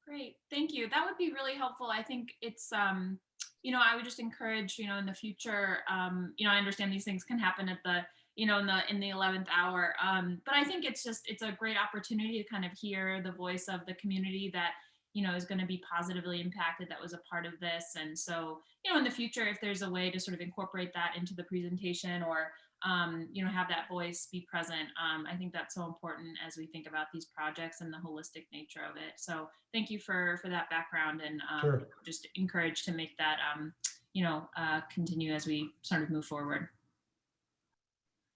Great, thank you. That would be really helpful. I think it's, you know, I would just encourage, you know, in the future, you know, I understand these things can happen at the, you know, in the 11th hour. But I think it's a great opportunity to kind of hear the voice of the community that, you know, is going to be positively impacted, that was a part of this. And so, you know, in the future, if there's a way to sort of incorporate that into the presentation or, you know, have that voice be present, I think that's so important as we think about these projects and the holistic nature of it. So thank you for that background, and Sure. Just encouraged to make that, you know, continue as we sort of move forward.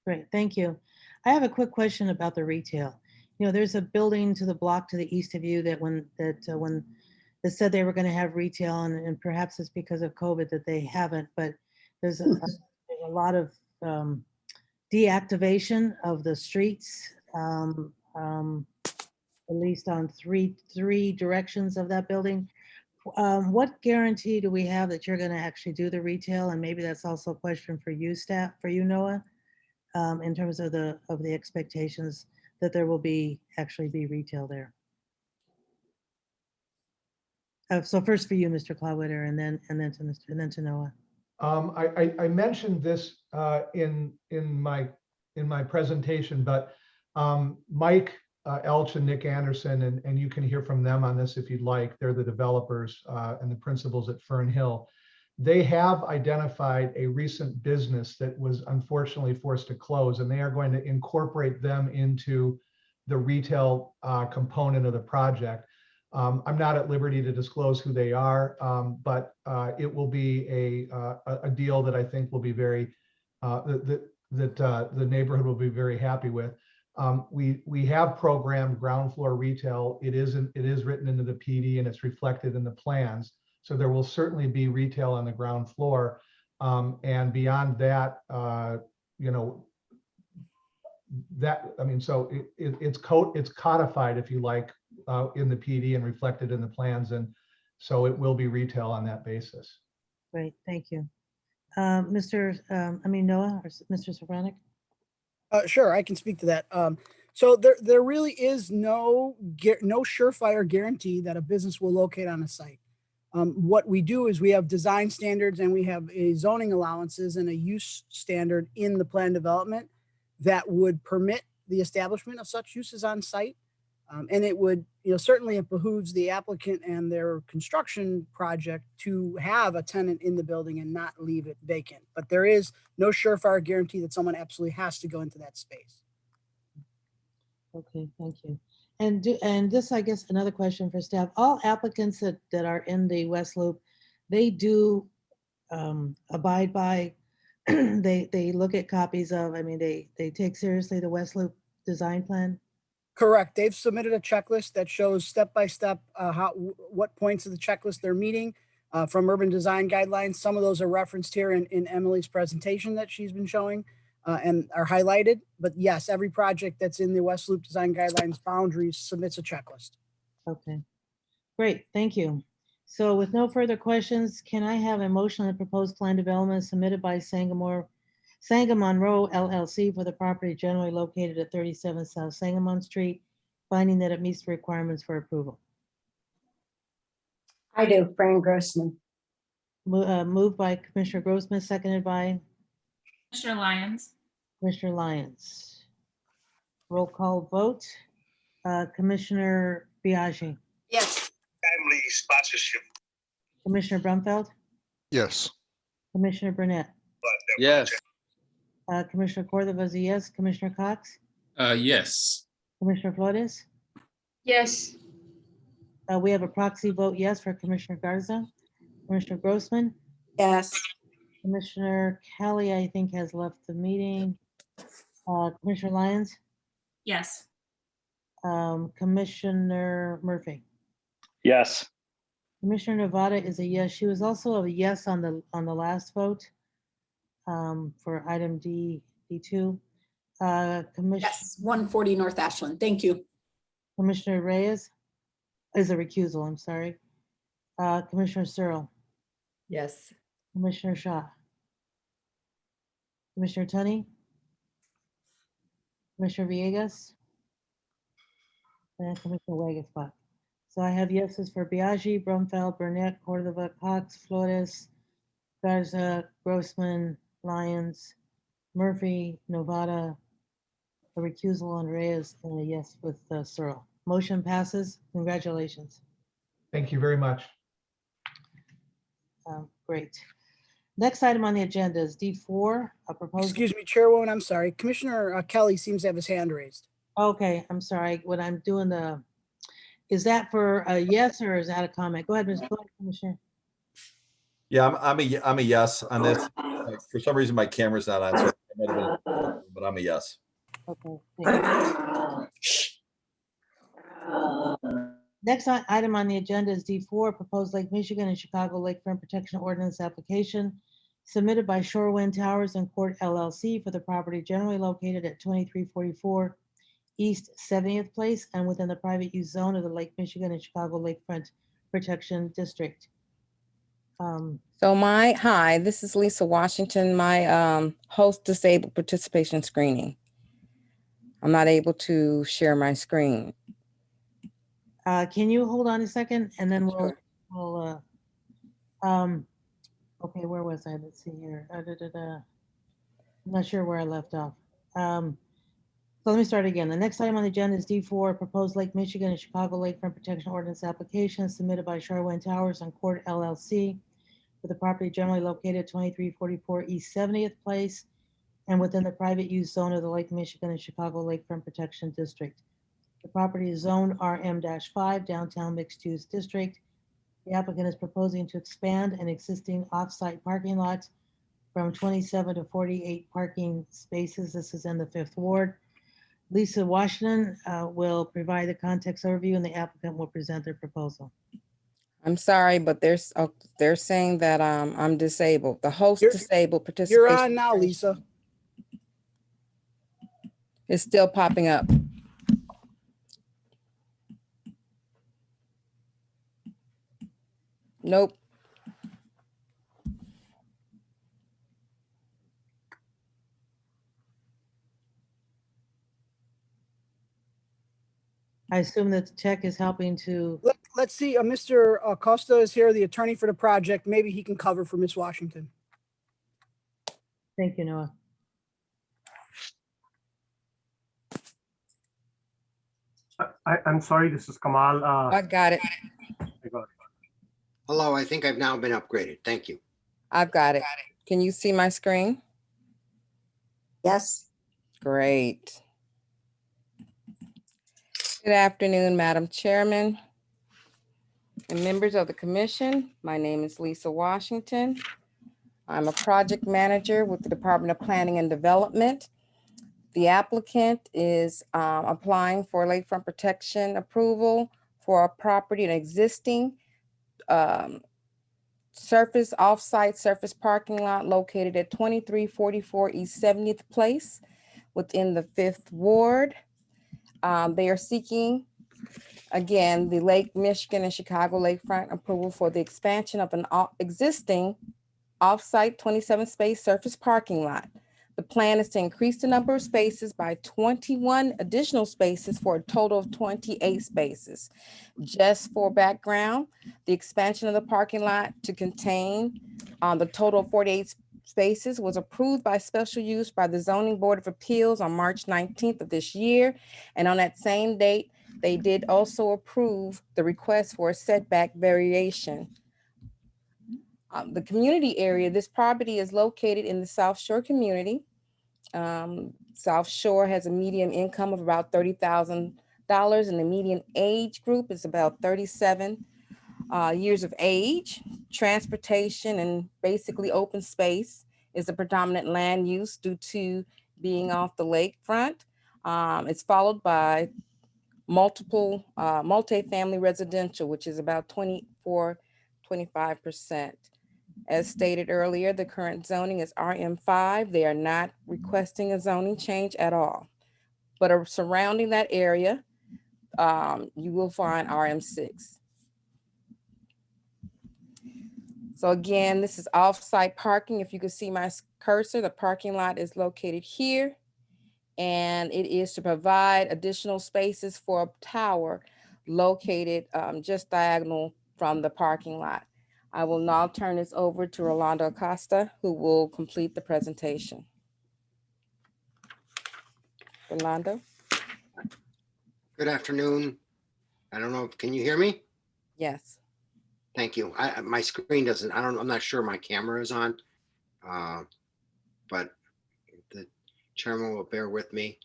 Great, thank you. I have a quick question about the retail. You know, there's a building to the block to the east of you that when they said they were going to have retail, and perhaps it's because of COVID that they haven't, but there's a lot of deactivation of the streets, at least on three directions of that building. What guarantee do we have that you're going to actually do the retail? And maybe that's also a question for you, staff, for you, Noah, in terms of the expectations that there will actually be retail there. So first for you, Mr. Clawwitter, and then to Noah. I mentioned this in my presentation, but Mike Elch and Nick Anderson, and you can hear from them on this if you'd like. They're the developers and the principals at Fern Hill. They have identified a recent business that was unfortunately forced to close, and they are going to incorporate them into the retail component of the project. I'm not at liberty to disclose who they are, but it will be a deal that I think will be very that the neighborhood will be very happy with. We have programmed ground floor retail. It is written into the PD and it's reflected in the plans. So there will certainly be retail on the ground floor, and beyond that, you know, that, I mean, so it's codified, if you like, in the PD and reflected in the plans, and so it will be retail on that basis. Great, thank you. Noah or Mr. Sobranik? Sure, I can speak to that. So there really is no surefire guarantee that a business will locate on a site. What we do is we have design standards and we have a zoning allowances and a use standard in the plan development that would permit the establishment of such uses on site. And it would, you know, certainly it behooves the applicant and their construction project to have a tenant in the building and not leave it vacant. But there is no surefire guarantee that someone absolutely has to go into that space. Okay, thank you. And this, I guess, another question for staff. All applicants that are in the West Loop, they do abide by, they look at copies of, I mean, they take seriously the West Loop design plan? Correct. They've submitted a checklist that shows step-by-step what points of the checklist they're meeting from urban design guidelines. Some of those are referenced here in Emily's presentation that she's been showing and are highlighted. But yes, every project that's in the West Loop design guidelines boundaries submits a checklist. Okay, great, thank you. So with no further questions, can I have a motion on the proposed plan development submitted by Sangamon Row LLC for the property generally located at 37 South Sangamon Street, finding that it meets the requirements for approval? I do, Fran Grossman. Moved by Commissioner Grossman, seconded by Commissioner Lyons. Commissioner Lyons. Roll call vote. Commissioner Biaggi. Yes. Family sponsorship. Commissioner Brumfeld. Yes. Commissioner Burnett. Yes. Commissioner Cordova is a yes. Commissioner Cox. Yes. Commissioner Flores. Yes. We have a proxy vote yes for Commissioner Garza. Commissioner Grossman. Yes. Commissioner Kelly, I think, has left the meeting. Commissioner Lyons. Yes. Commissioner Murphy. Yes. Commissioner Nevada is a yes. She was also a yes on the last vote for item D2. Yes, 140 North Ashland. Thank you. Commissioner Reyes is a recusal, I'm sorry. Commissioner Searle. Yes. Commissioner Shaw. Commissioner Tunney. Commissioner Villegas. And Commissioner Wagasbach. So I have yeses for Biaggi, Brumfeld, Burnett, Cordova, Cox, Flores, Garza, Grossman, Lyons, Murphy, Novada, a recusal on Reyes, and a yes with Searle. Motion passes. Congratulations. Thank you very much. Great. Next item on the agenda is D4, a proposal. Excuse me, Chairwoman, I'm sorry. Commissioner Kelly seems to have his hand raised. Okay, I'm sorry. When I'm doing is that for a yes or is that a comment? Go ahead, Commissioner. Yeah, I'm a yes on this. For some reason, my camera's not on, so it might have been, but I'm a yes. Okay. Next item on the agenda is D4, proposed Lake Michigan and Chicago Lakefront Protection Ordinance application submitted by Shorewind Towers and Court LLC for the property generally located at 2344 East 70th Place and within the private use zone of the Lake Michigan and Chicago Lakefront Protection District. Hi, this is Lisa Washington, my host disabled participation screening. I'm not able to share my screen. Can you hold on a second and then we'll okay, where was I? Let's see here. I'm not sure where I left off. So let me start again. The next item on the agenda is D4, proposed Lake Michigan and Chicago Lakefront Protection Ordinance application submitted by Shorewind Towers and Court LLC for the property generally located 2344 East 70th Place and within the private use zone of the Lake Michigan and Chicago Lakefront Protection District. The property is zoned RM-5 downtown mixed use district. The applicant is proposing to expand an existing off-site parking lot from 27 to 48 parking spaces. This is in the 5th Ward. Lisa Washington will provide the context overview and the applicant will present their proposal. I'm sorry, but they're saying that I'm disabled. The host disabled participation. You're on now, Lisa. It's still popping up. Nope. I assume that the tech is helping to. Let's see, Mr. Costa is here, the attorney for the project. Maybe he can cover for Ms. Washington. Thank you, Noah. I'm sorry, this is Kamal. I got it. I got it. Hello, I think I've now been upgraded. Thank you. I've got it. Can you see my screen? Yes. Great. Good afternoon, Madam Chairman and members of the commission. My name is Lisa Washington. I'm a project manager with the Department of Planning and Development. The applicant is applying for lakefront protection approval for a property, an existing off-site surface parking lot located at 2344 East 70th Place within the 5th Ward. They are seeking, again, the Lake Michigan and Chicago lakefront approval for the expansion of an existing off-site 27 space surface parking lot. The plan is to increase the number of spaces by 21 additional spaces for a total of 28 spaces. Just for background, the expansion of the parking lot to contain the total of 48 spaces was approved by special use by the Zoning Board of Appeals on March 19th of this year. And on that same date, they did also approve the request for a setback variation. The community area, this property is located in the South Shore community. South Shore has a median income of about $30,000 and the median age group is about 37 years of age. Transportation and basically open space is a predominant land use due to being off the lakefront. It's followed by multifamily residential, which is about 25%. As stated earlier, the current zoning is RM5. They are not requesting a zoning change at all. But surrounding that area, you will find RM6. So again, this is off-site parking. If you can see my cursor, the parking lot is located here. And it is to provide additional spaces for a tower located just diagonal from the parking lot. I will now turn this over to Rolando Acosta, who will complete the presentation. Rolando? Good afternoon. I don't know, can you hear me? Yes. Thank you. My screen doesn't, I'm not sure my camera is on, but the chairman will bear with me.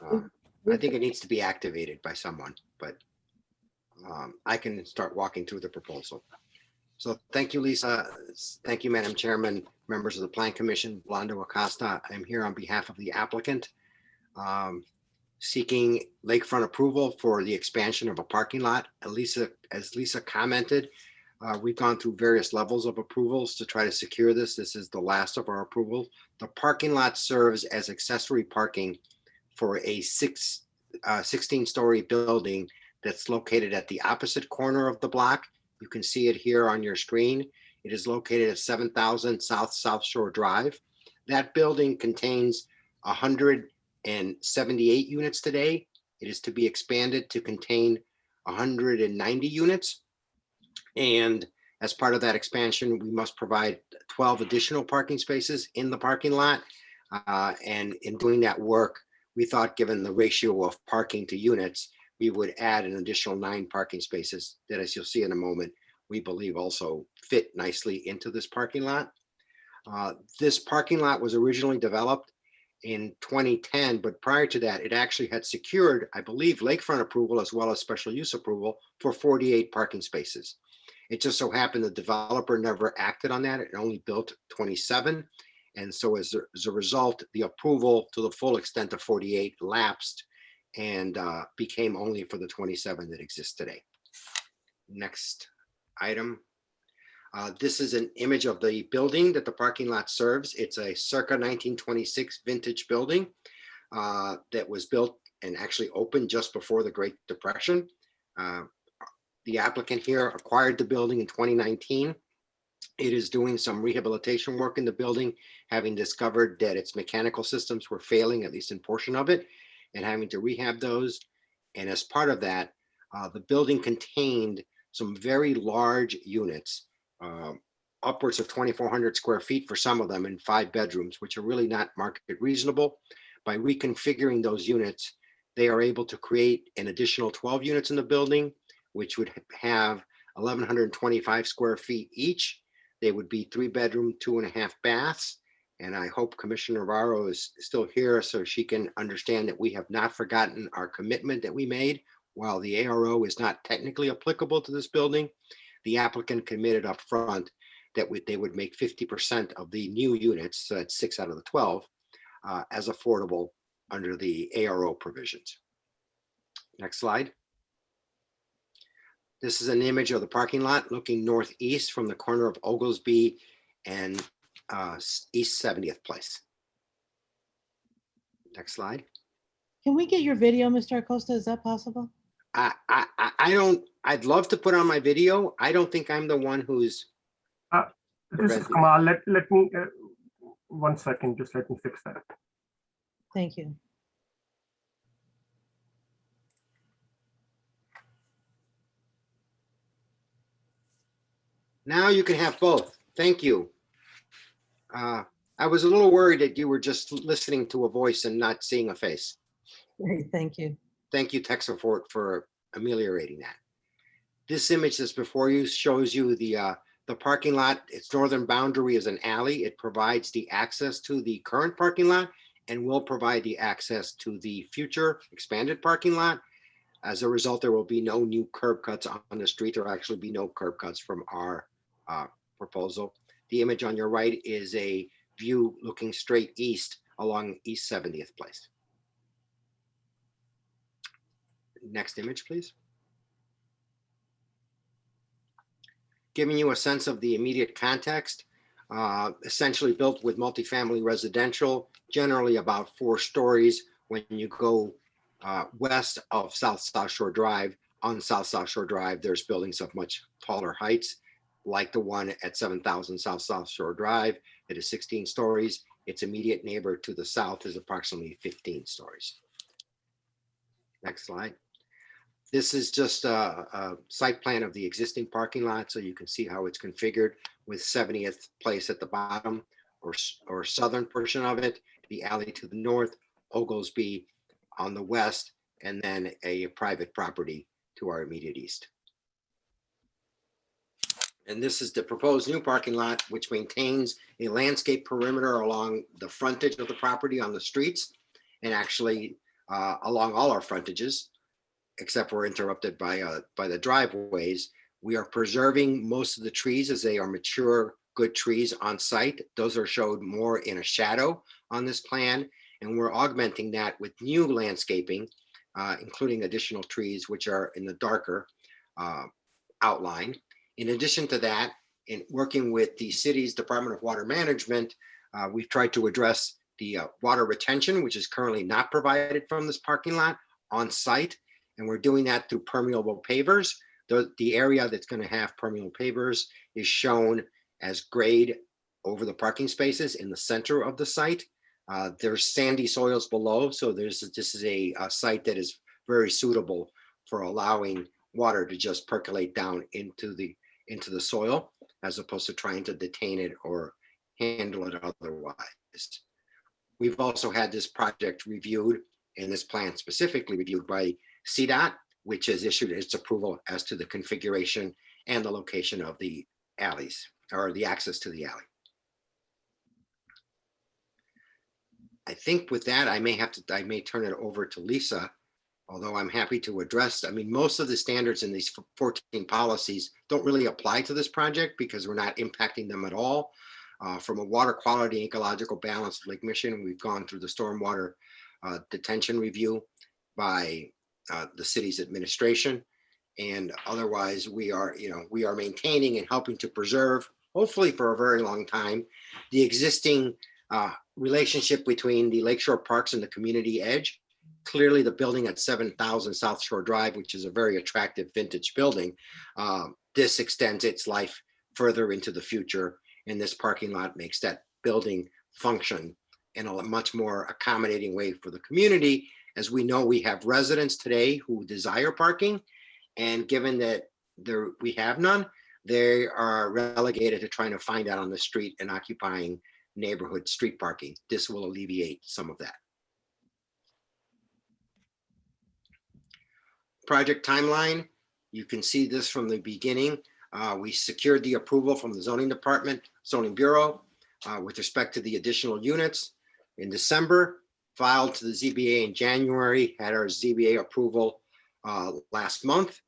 I think it needs to be activated by someone, but I can start walking through the proposal. So thank you, Lisa. Thank you, Madam Chairman, members of the Plan Commission, Rolando Acosta. I'm here on behalf of the applicant seeking lakefront approval for the expansion of a parking lot. As Lisa commented, we've gone through various levels of approvals to try to secure this. This is the last of our approvals. The parking lot serves as accessory parking for a 16-story building that's located at the opposite corner of the block. You can see it here on your screen. It is located at 7000 South Shore Drive. That building contains 178 units today. It is to be expanded to contain 190 units. And as part of that expansion, we must provide 12 additional parking spaces in the parking lot. And in doing that work, we thought, given the ratio of parking to units, we would add an additional 9 parking spaces that, as you'll see in a moment, we believe also fit nicely into this parking lot. This parking lot was originally developed in 2010, but prior to that, it actually had secured, I believe, lakefront approval as well as special use approval for 48 parking spaces. It just so happened the developer never acted on that. It only built 27. And so as a result, the approval to the full extent of 48 lapsed and became only for the 27 that exist today. Next item. This is an image of the building that the parking lot serves. It's a circa 1926 vintage building that was built and actually opened just before the Great Depression. The applicant here acquired the building in 2019. It is doing some rehabilitation work in the building, having discovered that its mechanical systems were failing, at least in portion of it, and having to rehab those. And as part of that, the building contained some very large units, upwards of 2,400 square feet for some of them, and 5 bedrooms, which are really not market reasonable. By reconfiguring those units, they are able to create an additional 12 units in the building, which would have 1,125 square feet each. They would be 3 bedroom, 2.5 baths, And I hope Commissioner Navarro is still here so she can understand that we have not forgotten our commitment that we made. While the ARO is not technically applicable to this building, the applicant committed up front that they would make 50% of the new units, so that's 6 out of the 12, as affordable under the ARO provisions. Next slide. This is an image of the parking lot looking northeast from the corner of Oglesby and East 70th Place. Next slide. Can we get your video, Mr. Acosta? Is that possible? I'd love to put on my video. I don't think I'm the one who's. This is Kamal. Let me, 1 second, just let me fix that. Thank you. Now you can have both. Thank you. I was a little worried that you were just listening to a voice and not seeing a face. Great, thank you. Thank you, tech support, for ameliorating that. This image that's before you shows you the parking lot. Its northern boundary is an alley. It provides the access to the current parking lot and will provide the access to the future expanded parking lot. As a result, there will be no new curb cuts on the street. There will actually be no curb cuts from our proposal. The image on your right is a view looking straight east along East 70th Place. Next image, please. Giving you a sense of the immediate context, essentially built with multifamily residential, generally about 4 stories. When you go west of South Shore Drive, on South Shore Drive, there's buildings of much taller heights, like the one at 7000 South Shore Drive that is 16 stories. Its immediate neighbor to the south is approximately 15 stories. Next slide. This is just a site plan of the existing parking lot, so you can see how it's configured with 70th Place at the bottom or southern portion of it, the alley to the north, Oglesby on the west, and then a private property to our immediate east. And this is the proposed new parking lot, which maintains a landscape perimeter along the frontage of the property on the streets, and actually along all our frontages, except we're interrupted by the driveways. We are preserving most of the trees as they are mature, good trees on site. Those are showed more in a shadow on this plan, and we're augmenting that with new landscaping, including additional trees, which are in the darker outline. In addition to that, in working with the city's Department of Water Management, we've tried to address the water retention, which is currently not provided from this parking lot on site. And we're doing that through permeable pavers. The area that's going to have permeable pavers is shown as grade over the parking spaces in the center of the site. There's sandy soils below, so this is a site that is very suitable for allowing water to just percolate down into the soil, as opposed to trying to detain it or handle it otherwise. We've also had this project reviewed, and this plan specifically reviewed by CDOT, which has issued its approval as to the configuration and the location of the alleys, or the access to the alley. I think with that, I may turn it over to Lisa, although I'm happy to address. I mean, most of the standards in these 14 policies don't really apply to this project because we're not impacting them at all. From a water quality, ecological balance of Lake Michigan, we've gone through the stormwater detention review by the city's administration, and otherwise we are maintaining and helping to preserve, hopefully for a very long time, the existing relationship between the Lakeshore Parks and the community edge. Clearly the building at 7000 South Shore Drive, which is a very attractive vintage building, this extends its life further into the future, and this parking lot makes that building function in a much more accommodating way for the community. As we know, we have residents today who desire parking, and given that we have none, they are relegated to trying to find out on the street and occupying neighborhood street parking. This will alleviate some of that. Project timeline, you can see this from the beginning. We secured the approval from the zoning department, zoning bureau. with respect to the additional units. In December, filed to the ZBA in January, had our ZBA approval last month,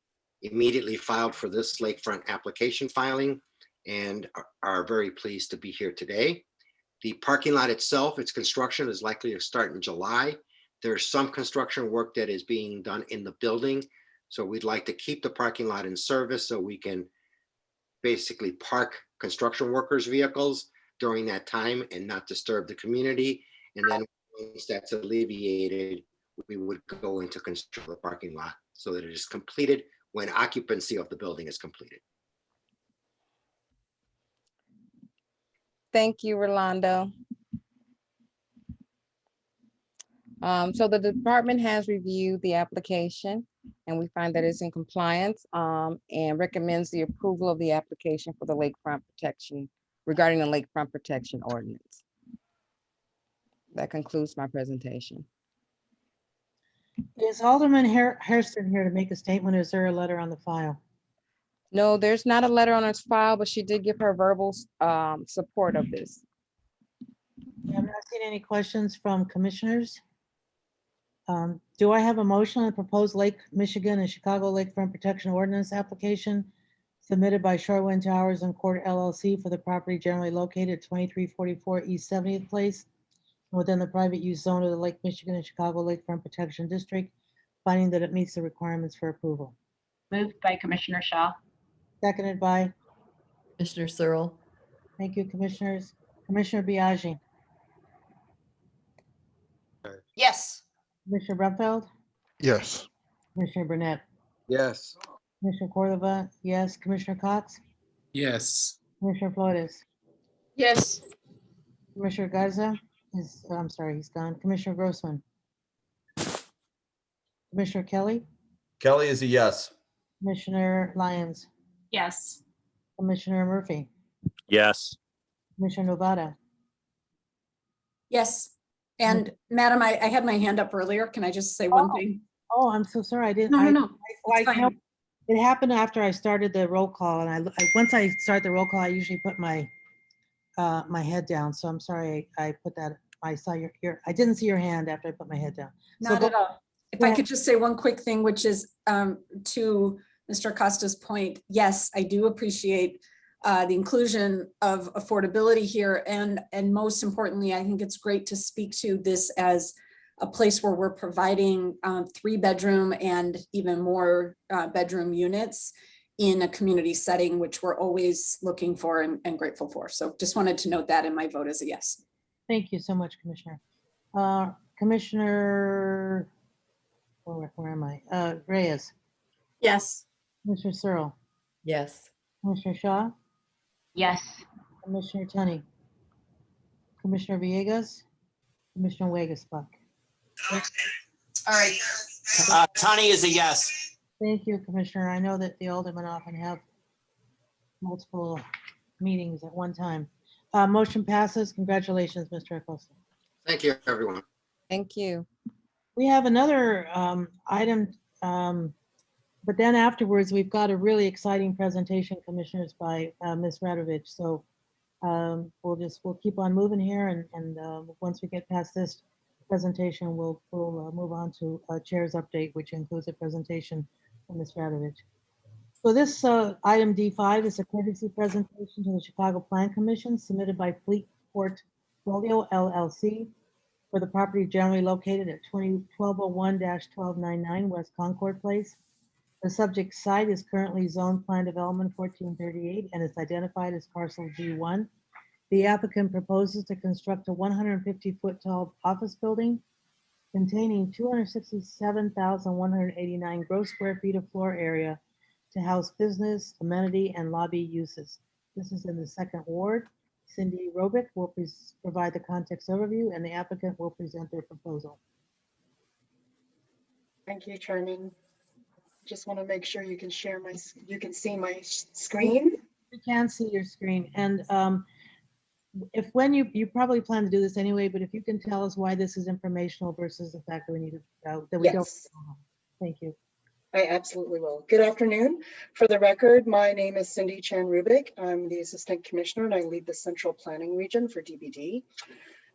immediately filed for this lakefront application filing, and are very pleased to be here today. The parking lot itself, its construction is likely to start in July. There's some construction work that is being done in the building. So we'd like to keep the parking lot in service so we can basically park construction workers' vehicles during that time and not disturb the community. And then once that's alleviated, we would go into construct the parking lot so that it is completed when occupancy of the building is completed. Thank you, Rolando. So the department has reviewed the application and we find that it's in compliance and recommends the approval of the application for the lakefront protection regarding the lakefront protection ordinance. That concludes my presentation. Is Alderman Hairston here to make a statement? Or is there a letter on the file? No, there's not a letter on its file, but she did give her verbal support of this. I'm not seeing any questions from commissioners. Do I have a motion on the proposed Lake Michigan and Chicago Lakefront Protection Ordinance application submitted by Shorewind Towers and Court LLC for the property generally located at 2344 East 70th Place within the private use zone of the Lake Michigan and Chicago Lakefront Protection District, finding that it meets the requirements for approval? Moved by Commissioner Shaw. Seconded by Commissioner Searle. Thank you, commissioners. Commissioner Biaggi, Yes. Commissioner Brumfeld, Yes. Commissioner Burnett, Yes. Commissioner Cordova, yes. Commissioner Cox, Yes. Commissioner Flores, Yes. Commissioner Garza is, I'm sorry, he's gone. Commissioner Grossman, Commissioner Kelly, Kelly is a yes. Commissioner Lyons, Yes. Commissioner Murphy, Yes. Commissioner Novata. Yes. And Madam, I had my hand up earlier. Can I just say one thing? Oh, I'm so sorry. I didn't. No. I It's fine. It happened after I started the roll call, and once I start the roll call, I usually put my my head down. So I'm sorry. I put that. I saw your I didn't see your hand after I put my head down. Not at all. If I could just say one quick thing, which is to Mr. Acosta's point, yes, I do appreciate the inclusion of affordability here. And most importantly, I think it's great to speak to this as a place where we're providing 3-bedroom and even more bedroom units in a community setting, which we're always looking for and grateful for. So just wanted to note that in my vote as a yes. Thank you so much, Commissioner. Commissioner, where am I? Reyes. Yes. Commissioner Searle. Yes. Commissioner Shaw. Yes. Commissioner Tunney. Commissioner Villegas. Commissioner Wegasbuck. All right. Tani is a yes. Thank you, Commissioner. I know that the aldermen often have multiple meetings at one time. Motion passes. Congratulations, Mr. Acosta. Thank you, everyone. Thank you. We have another item, but then afterwards, we've got a really exciting presentation, commissioners, by Ms. Radovich. So we'll keep on moving here, and once we get past this presentation, we'll move on to chair's update, which includes a presentation from Ms. Radovich. So this item D5 is a courtesy presentation to the Chicago Plan Commission submitted by Fleet Portfolio LLC for the property generally located at 1201-1299 West Concord Place. The subject site is currently Zone Plan Development 1438 and is identified as parcel G1. The applicant proposes to construct a 150-foot tall office building containing 267,189 gross square feet of floor area to house business, amenity, and lobby uses. This is in the 2nd Ward. Cindy Robick will provide the context overview, and the applicant will present their proposal. Thank you, Chairman. Just want to make sure you can share you can see my screen. We can see your screen, and when you probably plan to do this anyway, but if you can tell us why this is informational versus the fact that we need to that we don't. Thank you. I absolutely will. Good afternoon. For the record, my name is Cindy Chan Rubik. I'm the Assistant Commissioner and I lead the Central Planning Region for DBD.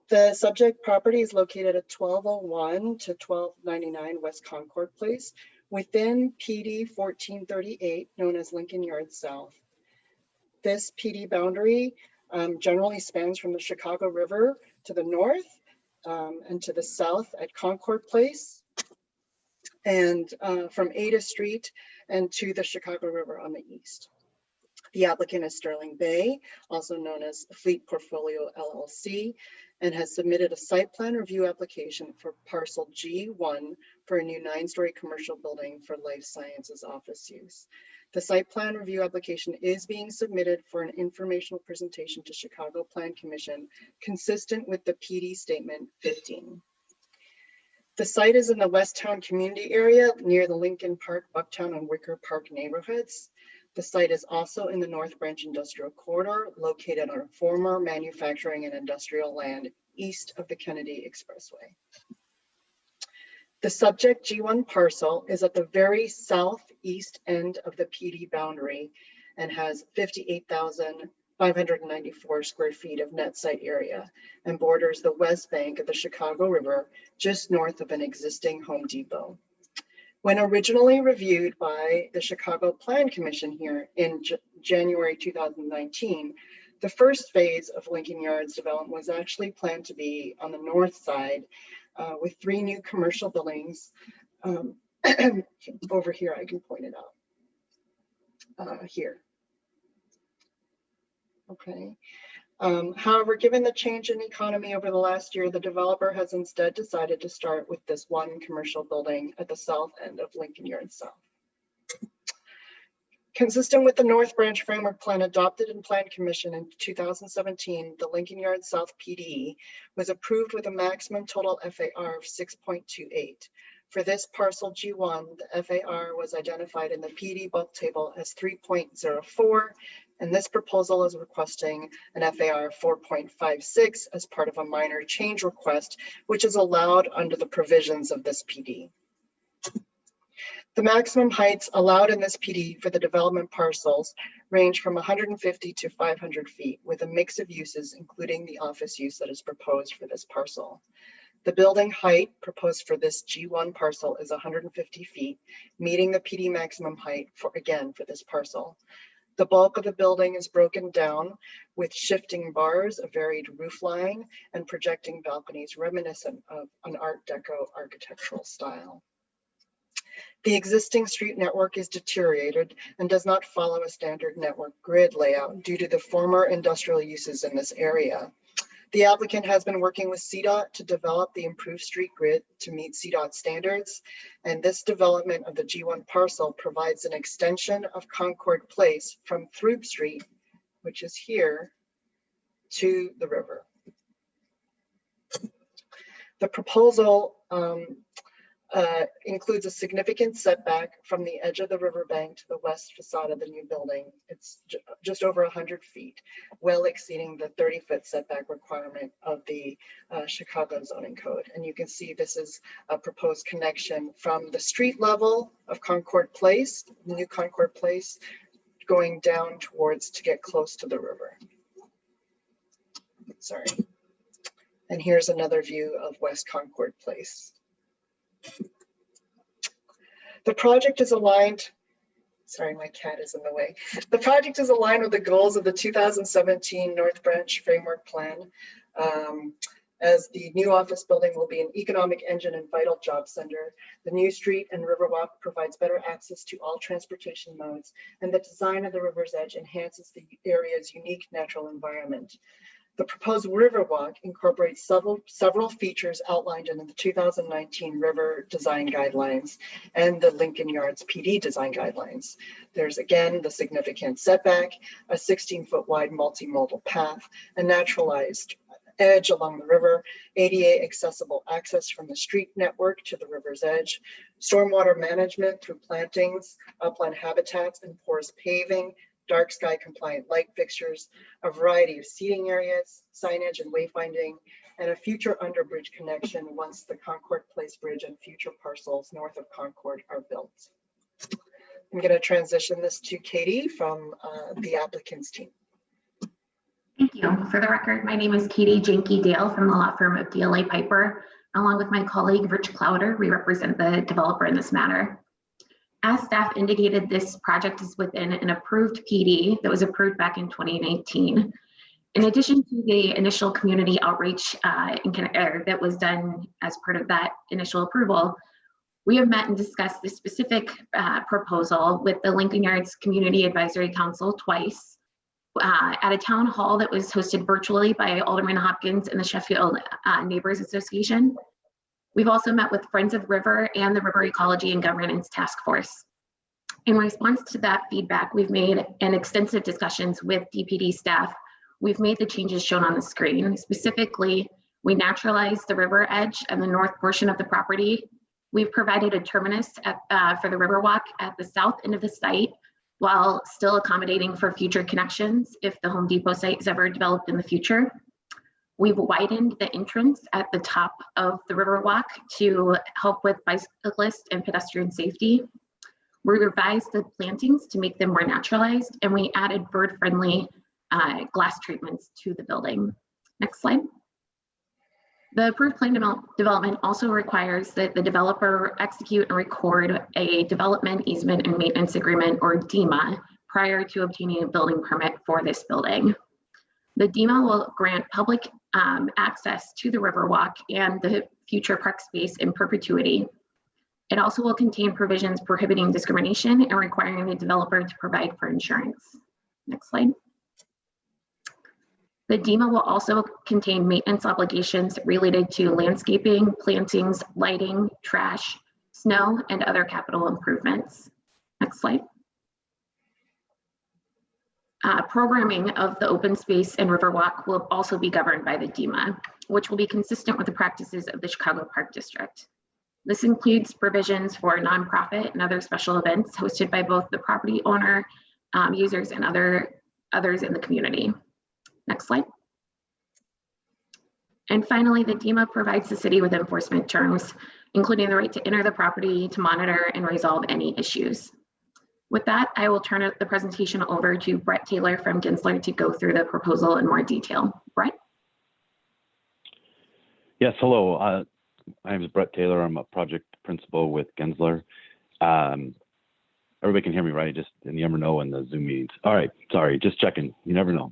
The subject property is located at 1201 to 1299 West Concord Place within PD 1438, known as Lincoln Yards South. This PD boundary generally spans from the Chicago River to the north and to the south at Concord Place, and from Ada Street and to the Chicago River on the east. The applicant is Sterling Bay, also known as Fleet Portfolio LLC, and has submitted a site plan review application for parcel G1 for a new 9-story commercial building for life sciences office use. The site plan review application is being submitted for an informational presentation to Chicago Plan Commission, consistent with the PD Statement 15. The site is in the Westtown community area near the Lincoln Park, Bucktown, and Wicker Park neighborhoods. The site is also in the North Branch Industrial Corridor, located on former manufacturing and industrial land east of the Kennedy Expressway. The subject G1 parcel is at the very southeast end of the PD boundary and has 58,594 square feet of net site area and borders the west bank of the Chicago River, just north of an existing Home Depot. When originally reviewed by the Chicago Plan Commission here in January 2019, the first phase of Lincoln Yards development was actually planned to be on the north side with 3 new commercial buildings. Over here, I can point it out. Here. Okay. However, given the change in economy over the last year, the developer has instead decided to start with this 1 commercial building at the south end of Lincoln Yards South. Consistent with the North Branch Framework Plan adopted in Plan Commission in 2017, the Lincoln Yards South PD was approved with a maximum total FAR of 6.28. For this parcel G1, the FAR was identified in the PD bulk table as 3.04, and this proposal is requesting an FAR of 4.56 as part of a minor change request, which is allowed under the provisions of this PD. The maximum heights allowed in this PD for the development parcels range from 150 to 500 feet with a mix of uses, including the office use that is proposed for this parcel. The building height proposed for this G1 parcel is 150 feet, meeting the PD maximum height for this parcel. The bulk of the building is broken down with shifting bars, a varied roof line, and projecting balconies reminiscent of an Art Deco architectural style. The existing street network is deteriorated and does not follow a standard network grid layout due to the former industrial uses in this area. The applicant has been working with CDOT to develop the improved street grid to meet CDOT standards, and this development of the G1 parcel provides an extension of Concord Place from Thrube Street, which is here, to the river. The proposal includes a significant setback from the edge of the riverbank to the west facade of the new building. It's just over 100 feet, well exceeding the 30-foot setback requirement of the Chicago zoning code. And you can see this is a proposed connection from the street level of Concord Place, the new Concord Place, going down towards to get close to the river. Sorry. And here's another view of West Concord Place. The project is aligned, sorry, my cat is in the way. The project is aligned with the goals of the 2017 North Branch Framework Plan, as the new office building will be an economic engine and vital job center. The new street and riverwalk provides better access to all transportation modes, and the design of the river's edge enhances the area's unique natural environment. The proposed Riverwalk incorporates several features outlined in the 2019 River Design Guidelines and the Lincoln Yards PD Design Guidelines. There's again the significant setback, a 16-foot wide multimodal path, a naturalized edge along the river, ADA accessible access from the street network to the river's edge, stormwater management through plantings, upland habitats, and porous paving, dark sky compliant light fixtures, a variety of seating areas, signage and wayfinding, and a future underbridge connection once the Concord Place Bridge and future parcels north of Concord are built. I'm going to transition this to Katie from the applicant's team. Thank you. For the record, my name is Katie Janke Dale from the law firm of DLA Piper. Along with my colleague, Rich Clowder, we represent the developer in this matter. As staff indicated, this project is within an approved PD that was approved back in 2019. In addition to the initial community outreach that was done as part of that initial approval, we have met and discussed this specific proposal with the Lincoln Yards Community Advisory Council twice at a town hall that was hosted virtually by Alderman Hopkins and the Sheffield Neighbors Association. We've also met with Friends of the River and the River Ecology and Governance Task Force. In response to that feedback, we've made an extensive discussions with DPD staff. We've made the changes shown on the screen. Specifically, we naturalized the river edge and the north portion of the property. We've provided a terminus for the Riverwalk at the south end of the site, while still accommodating for future connections if the Home Depot site is ever developed in the future. We've widened the entrance at the top of the Riverwalk to help with bicyclist and pedestrian safety. We revised the plantings to make them more naturalized, and we added bird-friendly glass treatments to the building. Next slide. The approved plan development also requires that the developer execute and record a development easement and maintenance agreement, or DEMA, prior to obtaining a building permit for this building. The DEMA will grant public access to the Riverwalk and the future park space in perpetuity. It also will contain provisions prohibiting discrimination and requiring the developer to provide for insurance. Next slide. The DEMA will also contain maintenance obligations related to landscaping, plantings, lighting, trash, snow, and other capital improvements. Next slide. Programming of the open space and Riverwalk will also be governed by the DEMA, which will be consistent with the practices of the Chicago Park District. This includes provisions for nonprofit and other special events hosted by both the property owner, users, and others in the community. Next slide. And finally, the DEMA provides the city with enforcement terms, including the right to enter the property, to monitor and resolve any issues. With that, I will turn the presentation over to Brett Taylor from Gensler to go through the proposal in more detail. Brett? Yes, hello. My name is Brett Taylor. I'm a project principal with Gensler. Everybody can hear me, right? Just, and you never know in the Zoom meetings. All right, sorry, just checking. You never know.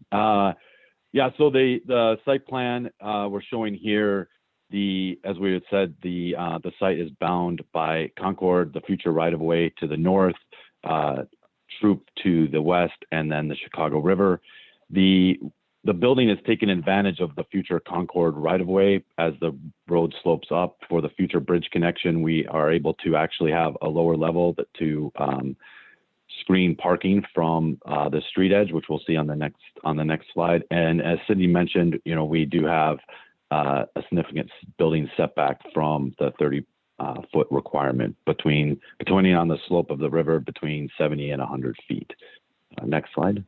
Yeah, so the site plan we're showing here, as we had said, the site is bound by Concord, the future right-of-way to the north, Troop to the west, and then the Chicago River. The building is taking advantage of the future Concord right-of-way as the road slopes up. For the future bridge connection, we are able to actually have a lower level to screen parking from the street edge, which we'll see on the next slide. And as Cindy mentioned, we do have a significant building setback from the 30-foot requirement depending on the slope of the river, between 70 and 100 feet. Next slide.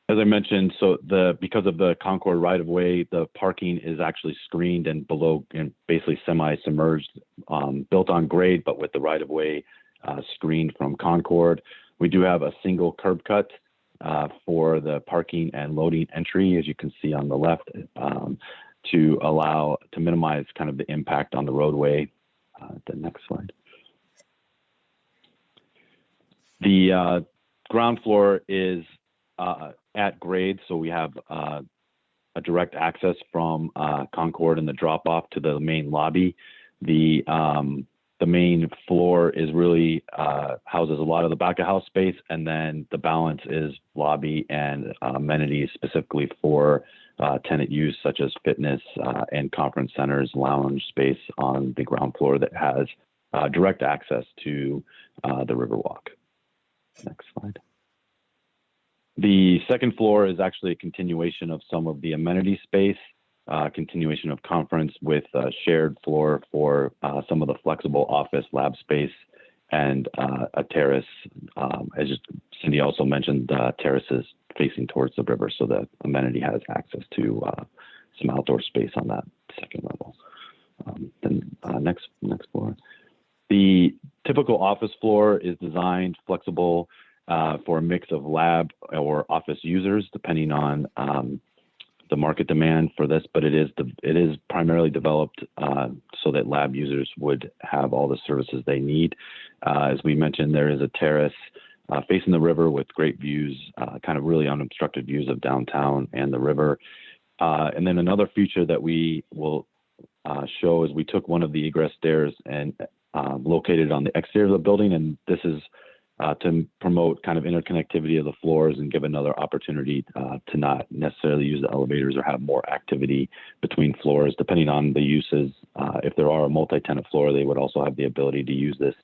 As I mentioned, because of the Concord right-of-way, the parking is actually screened and below and basically semi-submerged, built on grade, but with the right-of-way screened from Concord. We do have a single curb cut for the parking and loading entry, as you can see on the left, to minimize kind of the impact on the roadway. The next slide. The ground floor is at grade, so we have a direct access from Concord and the drop off to the main lobby. The main floor is really houses a lot of the back of house space, and then the balance is lobby and amenities specifically for tenant use, such as fitness and conference centers, lounge space on the ground floor that has direct access to the Riverwalk. Next slide. The second floor is actually a continuation of some of the amenity space, continuation of conference with a shared floor for some of the flexible office lab space, and a terrace. As Cindy also mentioned, terraces facing towards the river, so that amenity has access to some outdoor space on that second level. Then next floor. The typical office floor is designed flexible for a mix of lab or office users, depending on the market demand for this, but it is primarily developed so that lab users would have all the services they need. As we mentioned, there is a terrace facing the river with great views, kind of really unobstructed views of downtown and the river. And then another feature that we will show is we took one of the egress stairs and located on the exterior of the building, and this is to promote kind of interconnectivity of the floors and give another opportunity to not necessarily use the elevators or have more activity between floors, depending on the uses. If there are a multi-tenant floor, they would also have the ability to use this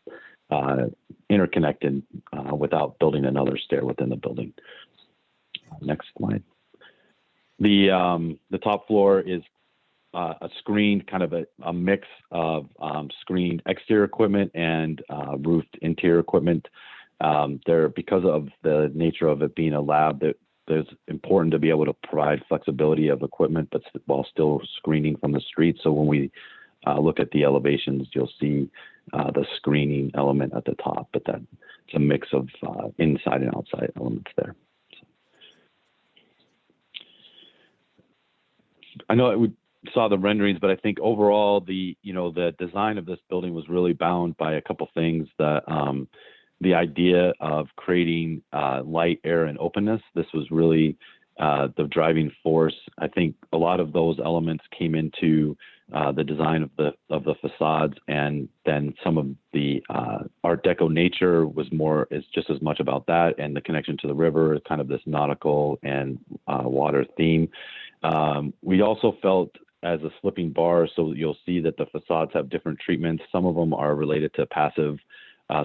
interconnected without building another stair within the building. Next slide. The top floor is a screened, kind of a mix of screened exterior equipment and roofed interior equipment. Because of the nature of it being a lab, that it's important to be able to provide flexibility of equipment, but while still screening from the street. So when we look at the elevations, you'll see the screening element at the top, but that's a mix of inside and outside elements there. So. I know we saw the renderings, but I think overall the design of this building was really bound by a couple things. That the idea of creating light, air, and openness. This was really the driving force. I think a lot of those elements came into the design of the facades, and then some of the Art Deco nature is just as much about that, and the connection to the river, kind of this nautical and water theme. We also felt as a slipping bar, so you'll see that the facades have different treatments. Some of them are related to passive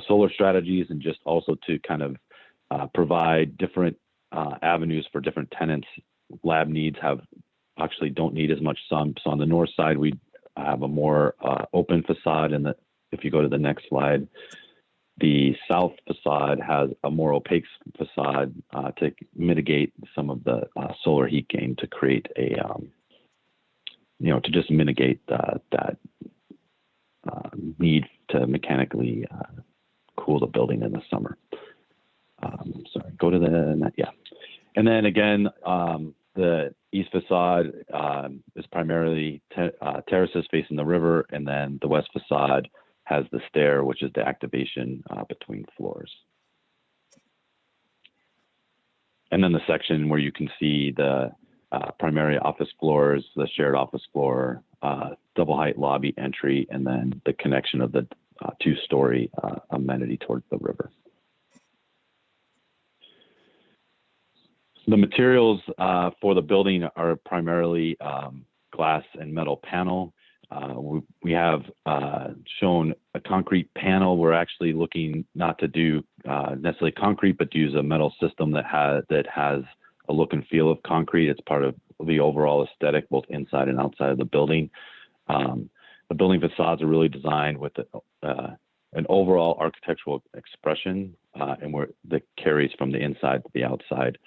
solar strategies, and just also to kind of provide different avenues for different tenants. Lab needs don't need as much sun. So on the north side, we have a more open facade, and if you go to the next slide, the south facade has a more opaque facade to mitigate some of the solar heat gain, to create to just mitigate that need to mechanically cool the building in the summer. Sorry, go to and then again, the east facade is primarily terraces facing the river, and then the west facade has the stair, which is the activation between floors. And then the section where you can see the primary office floors, the shared office floor, double height lobby entry, and then the connection of the two-story amenity towards the river. The materials for the building are primarily glass and metal panel. We have shown a concrete panel. We're actually looking not to do necessarily concrete, but to use a metal system that has a look and feel of concrete. It's part of the overall aesthetic, both inside and outside of the building. The building facades are really designed with an overall architectural expression, and that carries from the inside to the outside.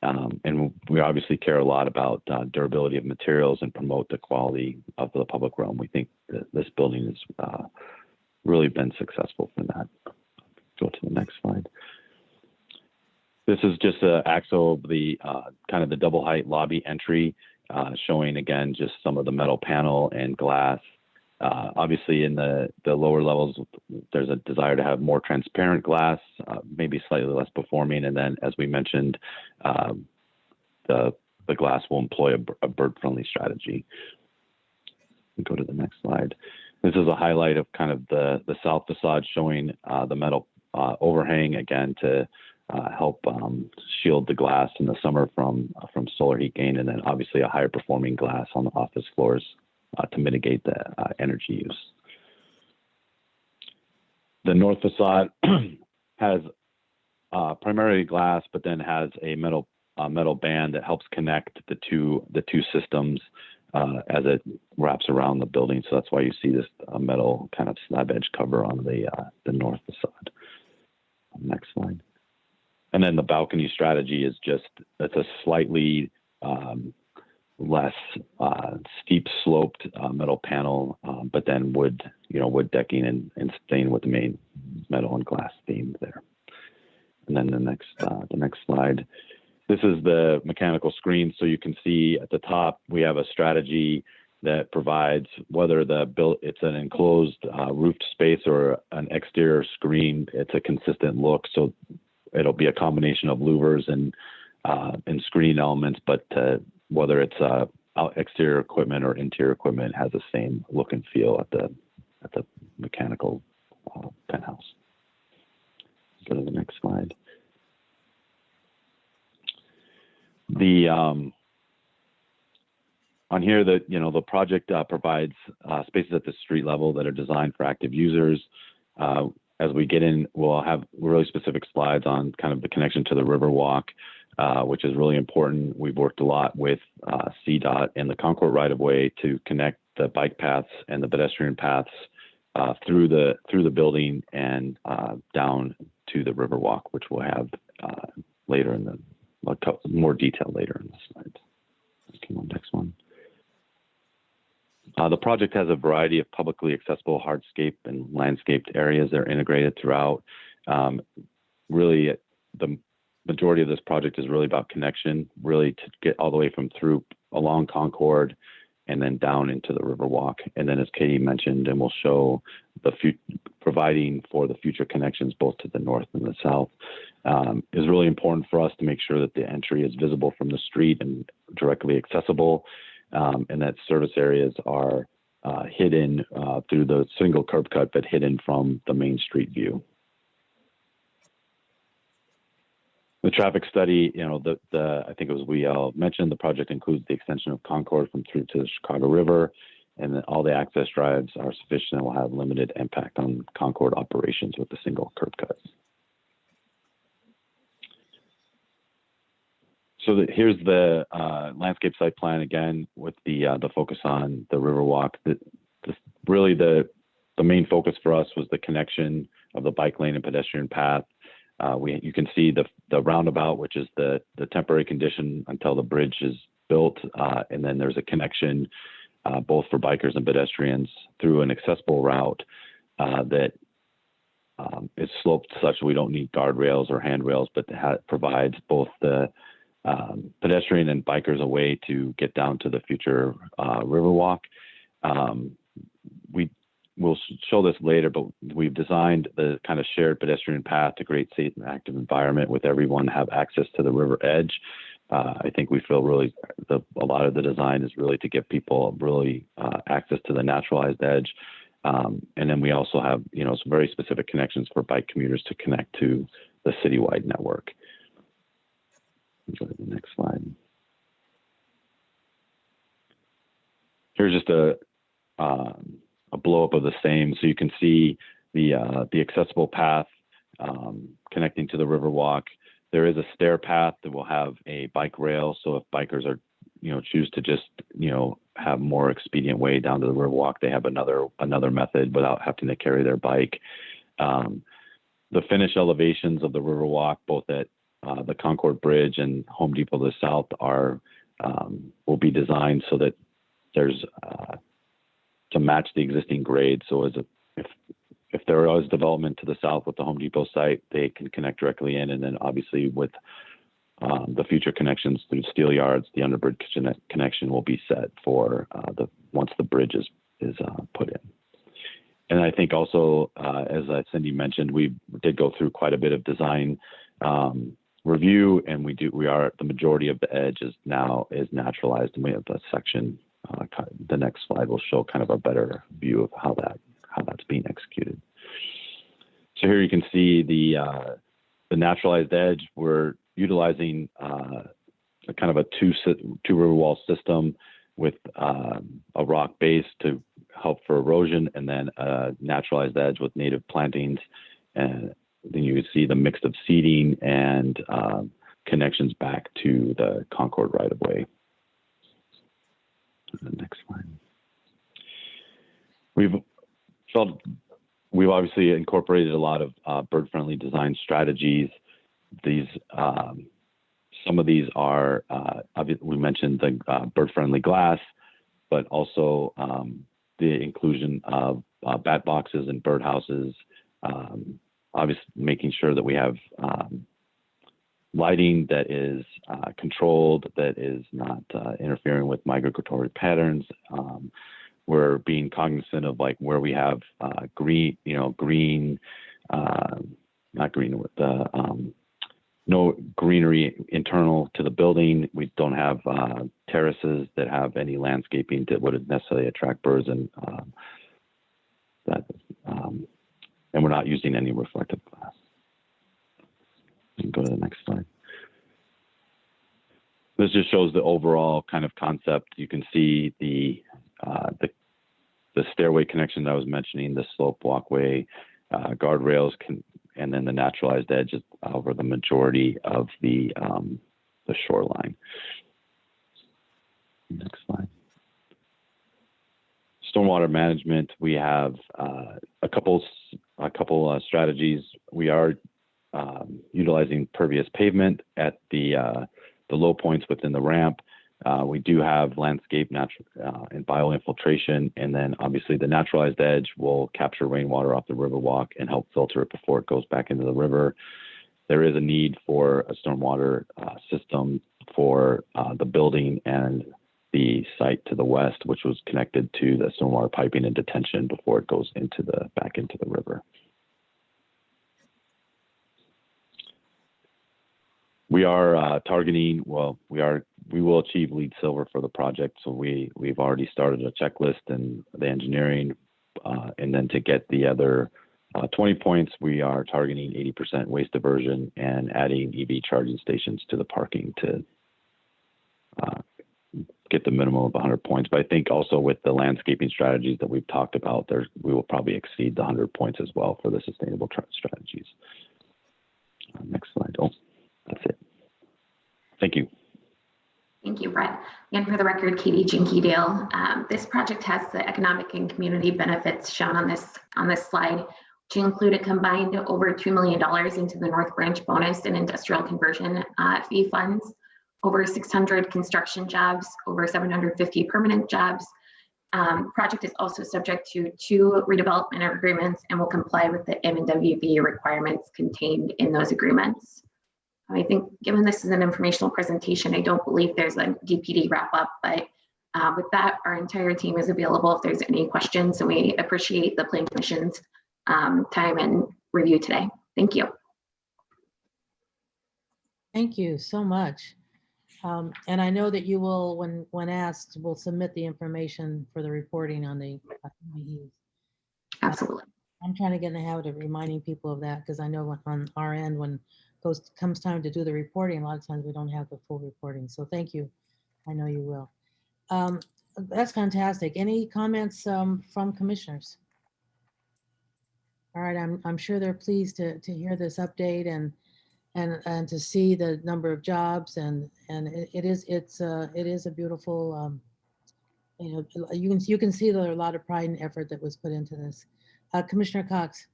And we obviously care a lot about durability of materials and promote the quality of the public realm. We think that this building has really been successful for that. Go to the next slide. This is just an axle of the kind of the double height lobby entry, showing again just some of the metal panel and glass. Obviously in the lower levels, there's a desire to have more transparent glass, maybe slightly less performing. And then, as we mentioned, the glass will employ a bird-friendly strategy. Go to the next slide. This is a highlight of kind of the south facade, showing the metal overhang, again, to help shield the glass in the summer from solar heat gain, and then obviously a higher performing glass on the office floors to mitigate the energy use. The north facade has primarily glass, but then has a metal band that helps connect the two systems as it wraps around the building. So that's why you see this metal kind of slab edge cover on the north facade. Next slide. And then the balcony strategy is it's a slightly less steep sloped metal panel, but then wood decking and staying with the metal and glass themed there. And then the next slide. This is the mechanical screen. So you can see at the top, we have a strategy that provides whether it's an enclosed roofed space or an exterior screen, it's a consistent look. So it'll be a combination of louvers and screen elements, but whether it's exterior equipment or interior equipment, has the same look and feel at the mechanical penthouse. Go to the next slide. On here, the project provides spaces at the street level that are designed for active users. As we get in, we'll have really specific slides on kind of the connection to the Riverwalk, which is really important. We've worked a lot with CDOT and the Concord right-of-way to connect the bike paths and the pedestrian paths through the building and down to the Riverwalk, which we'll have later in more detail later in the slides. Okay, next one. The project has a variety of publicly accessible hardscape and landscaped areas that are integrated throughout. Really, the majority of this project is really about connection, really to get all the way from through along Concord and then down into the Riverwalk. And then as Katie mentioned, and we'll show providing for the future connections both to the north and the south is really important for us to make sure that the entry is visible from the street and directly accessible, and that service areas are hidden through the single curb cut, but hidden from the main street view. The traffic study, I think it was we mentioned, the project includes the extension of Concord from through to the Chicago River, and then all the access drives are sufficient and will have limited impact on Concord operations with the single curb cuts. So here's the landscape site plan again with the focus on the Riverwalk. Really the main focus for us was the connection of the bike lane and pedestrian path. You can see the roundabout, which is the temporary condition until the bridge is built, and then there's a connection both for bikers and pedestrians through an accessible route that is sloped such we don't need guardrails or handrails, but provides both the pedestrian and bikers a way to get down to the future Riverwalk. We'll show this later, but we've designed the kind of shared pedestrian path to create safe and active environment with everyone have access to the river edge. I think we feel really a lot of the design is really to give people really access to the naturalized edge. And then we also have, some very specific connections for bike commuters to connect to the citywide network. Go to the next slide. Here's just a blow up of the same. So you can see the accessible path connecting to the Riverwalk. There is a stair path that will have a bike rail. So if bikers are, choose to just, have more expedient way down to the Riverwalk, they have another method without having to carry their bike. The finished elevations of the Riverwalk, both at the Concord Bridge and Home Depot to the south will be designed so that there's to match the existing grade. So if there is development to the south with the Home Depot site, they can connect directly in. And then obviously with the future connections through steel yards, the underbridge connection will be set for once the bridge is put in. And I think also, as Cindy mentioned, we did go through quite a bit of design review, and the majority of the edge is naturalized, and we have the section. The next slide will show kind of a better view of how that's being executed. So here you can see the naturalized edge. We're utilizing a kind of a two river wall system with a rock base to help for erosion, and then a naturalized edge with native plantings. And then you can see the mix of seeding and connections back to the Concord right-of-way. The next slide. We've obviously incorporated a lot of bird-friendly design strategies. These some of these are we mentioned the bird-friendly glass, but also the inclusion of bat boxes and birdhouses, obviously making sure that we have lighting that is controlled, that is not interfering with migratory patterns. We're being cognizant of like where we have green, not green with the no greenery internal to the building. We don't have terraces that have any landscaping that would necessarily attract birds, and and we're not using any reflective glass. You can go to the next slide. This just shows the overall kind of concept. You can see the stairway connection that I was mentioning, the slope walkway, guardrails, and then the naturalized edge over the majority of the shoreline. Next slide. Stormwater management. We have a couple strategies. We are utilizing pervious pavement at the low points within the ramp. We do have landscape and bioinfiltration, and then obviously the naturalized edge will capture rainwater off the riverwalk and help filter it before it goes back into the river. There is a need for a stormwater system for the building and the site to the west, which was connected to the stormwater piping and detention before it goes back into the river. We are targeting, we will achieve LEED Silver for the project. So we've already started a checklist and the engineering, and then to get the other 20 points, we are targeting 80% waste diversion and adding EV charging stations to the parking to get the minimum of 100 points. But I think also with the landscaping strategies that we've talked about, we will probably exceed the 100 points as well for the sustainable strategies. Next slide. Oh, that's it. Thank you. Thank you, Brett. And for the record, Katie Jinky-Dale. This project has the economic and community benefits shown on this slide, which include a combined over $2 million into the North Branch bonus and industrial conversion fee funds, over 600 construction jobs, over 750 permanent jobs. Project is also subject to 2 redevelopment agreements and will comply with the M&WB requirements contained in those agreements. I think given this is an informational presentation, I don't believe there's a DPD wrap up, but with that, our entire team is available if there's any questions, and we appreciate the Planning Commission's time and review today. Thank you. Thank you so much. And I know that you will, when asked, will submit the information for the reporting on the MEEs. Absolutely. I'm trying to get in the habit of reminding people of that, because I know on our end, when comes time to do the reporting, a lot of times we don't have the full reporting. So thank you. I know you will. That's fantastic. Any comments from commissioners? All right, I'm sure they're pleased to hear this update and to see the number of jobs, and it is a beautiful, you can see there are a lot of pride and effort that was put into this. Commissioner Cox.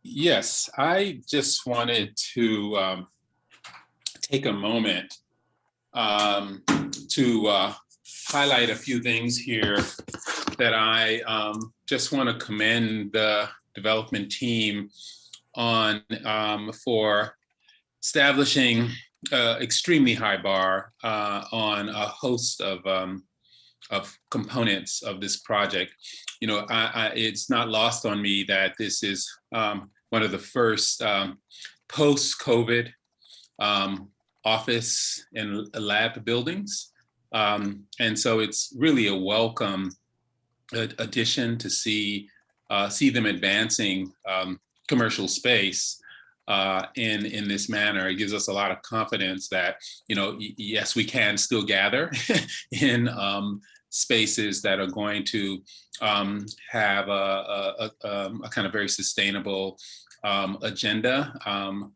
Yes, I just wanted to take a moment to highlight a few things here that I just want to commend the development team on for establishing extremely high bar on a host of components of this project. You know, it's not lost on me that this is one of the first post-COVID office and lab buildings. And so it's really a welcome addition to see them advancing commercial space in this manner. It gives us a lot of confidence that, you know, yes, we can still gather in spaces that are going to have a kind of very sustainable agenda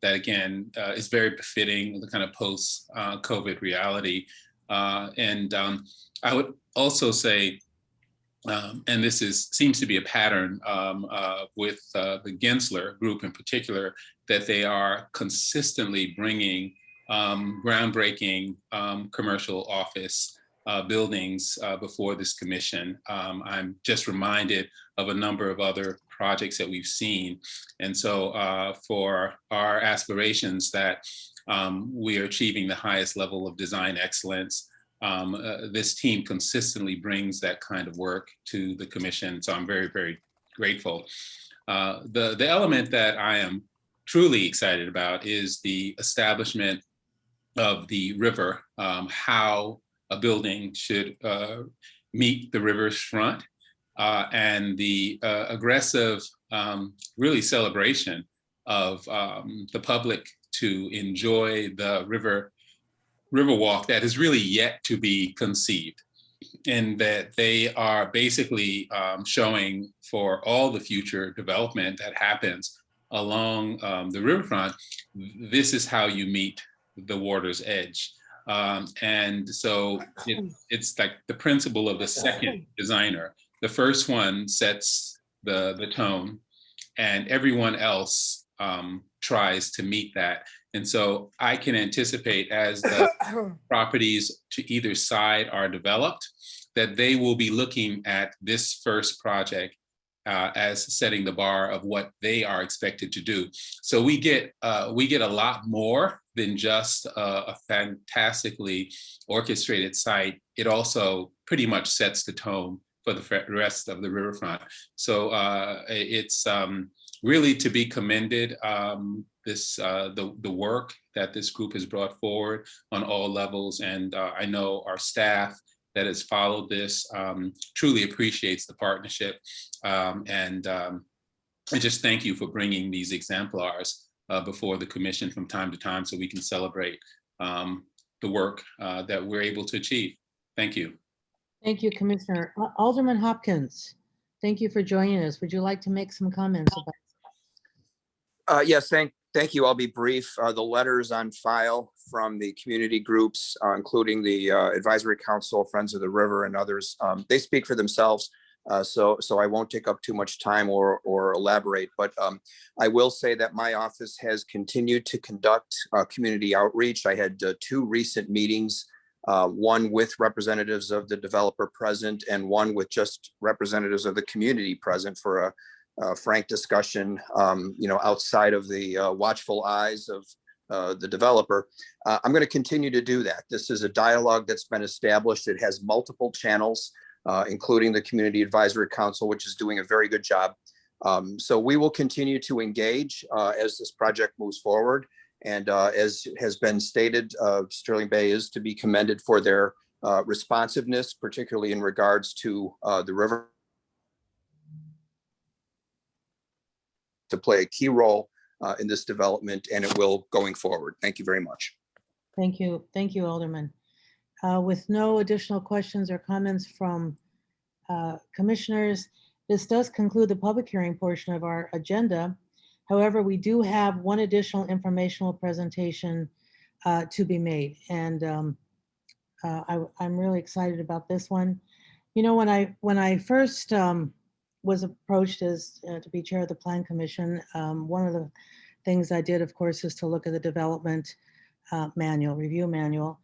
that, again, is very befitting the kind of post-COVID reality. And I would also say, and this seems to be a pattern with the Gensler group in particular, that they are consistently bringing groundbreaking commercial office buildings before this commission. I'm just reminded of a number of other projects that we've seen. And so for our aspirations that we are achieving the highest level of design excellence, this team consistently brings that kind of work to the commission. So I'm very, very grateful. The element that I am truly excited about is the establishment of the river, how a building should meet the river's front, and the aggressive, really celebration of the public to enjoy the river walk that is really yet to be conceived, and that they are basically showing for all the future development that happens along the riverfront, this is how you meet the water's edge. And so it's like the principle of the second designer. The first one sets the tone, and everyone else tries to meet that. And so I can anticipate as the properties to either side are developed, that they will be looking at this first project as setting the bar of what they are expected to do. So we get a lot more than just a fantastically orchestrated site. It also pretty much sets the tone for the rest of the riverfront. So it's really to be commended, the work that this group has brought forward on all levels. And I know our staff that has followed this truly appreciates the partnership. And I just thank you for bringing these exemplars before the commission from time to time so we can celebrate the work that we're able to achieve. Thank you. Thank you, Commissioner. Alderman Hopkins, thank you for joining us. Would you like to make some comments about? Yes, thank you. I'll be brief. The letters on file from the community groups, including the Advisory Council, Friends of the River, and others, they speak for themselves. So I won't take up too much time or elaborate, but I will say that my office has continued to conduct community outreach. I had 2 recent meetings, one with representatives of the developer present and one with just representatives of the community present for a frank discussion, outside of the watchful eyes of the developer. I'm going to continue to do that. This is a dialogue that's been established. It has multiple channels, including the Community Advisory Council, which is doing a very good job. So we will continue to engage as this project moves forward. And as has been stated, Sterling Bay is to be commended for their responsiveness, particularly in regards to the river, to play a key role in this development, and it will going forward. Thank you very much. Thank you. Thank you, Alderman. With no additional questions or comments from commissioners, this does conclude the public hearing portion of our agenda. However, we do have one additional informational presentation to be made, and I'm really excited about this one. You know, when I first was approached as to be chair of the Plan Commission, one of the things I did, of course, is to look at the development review manual.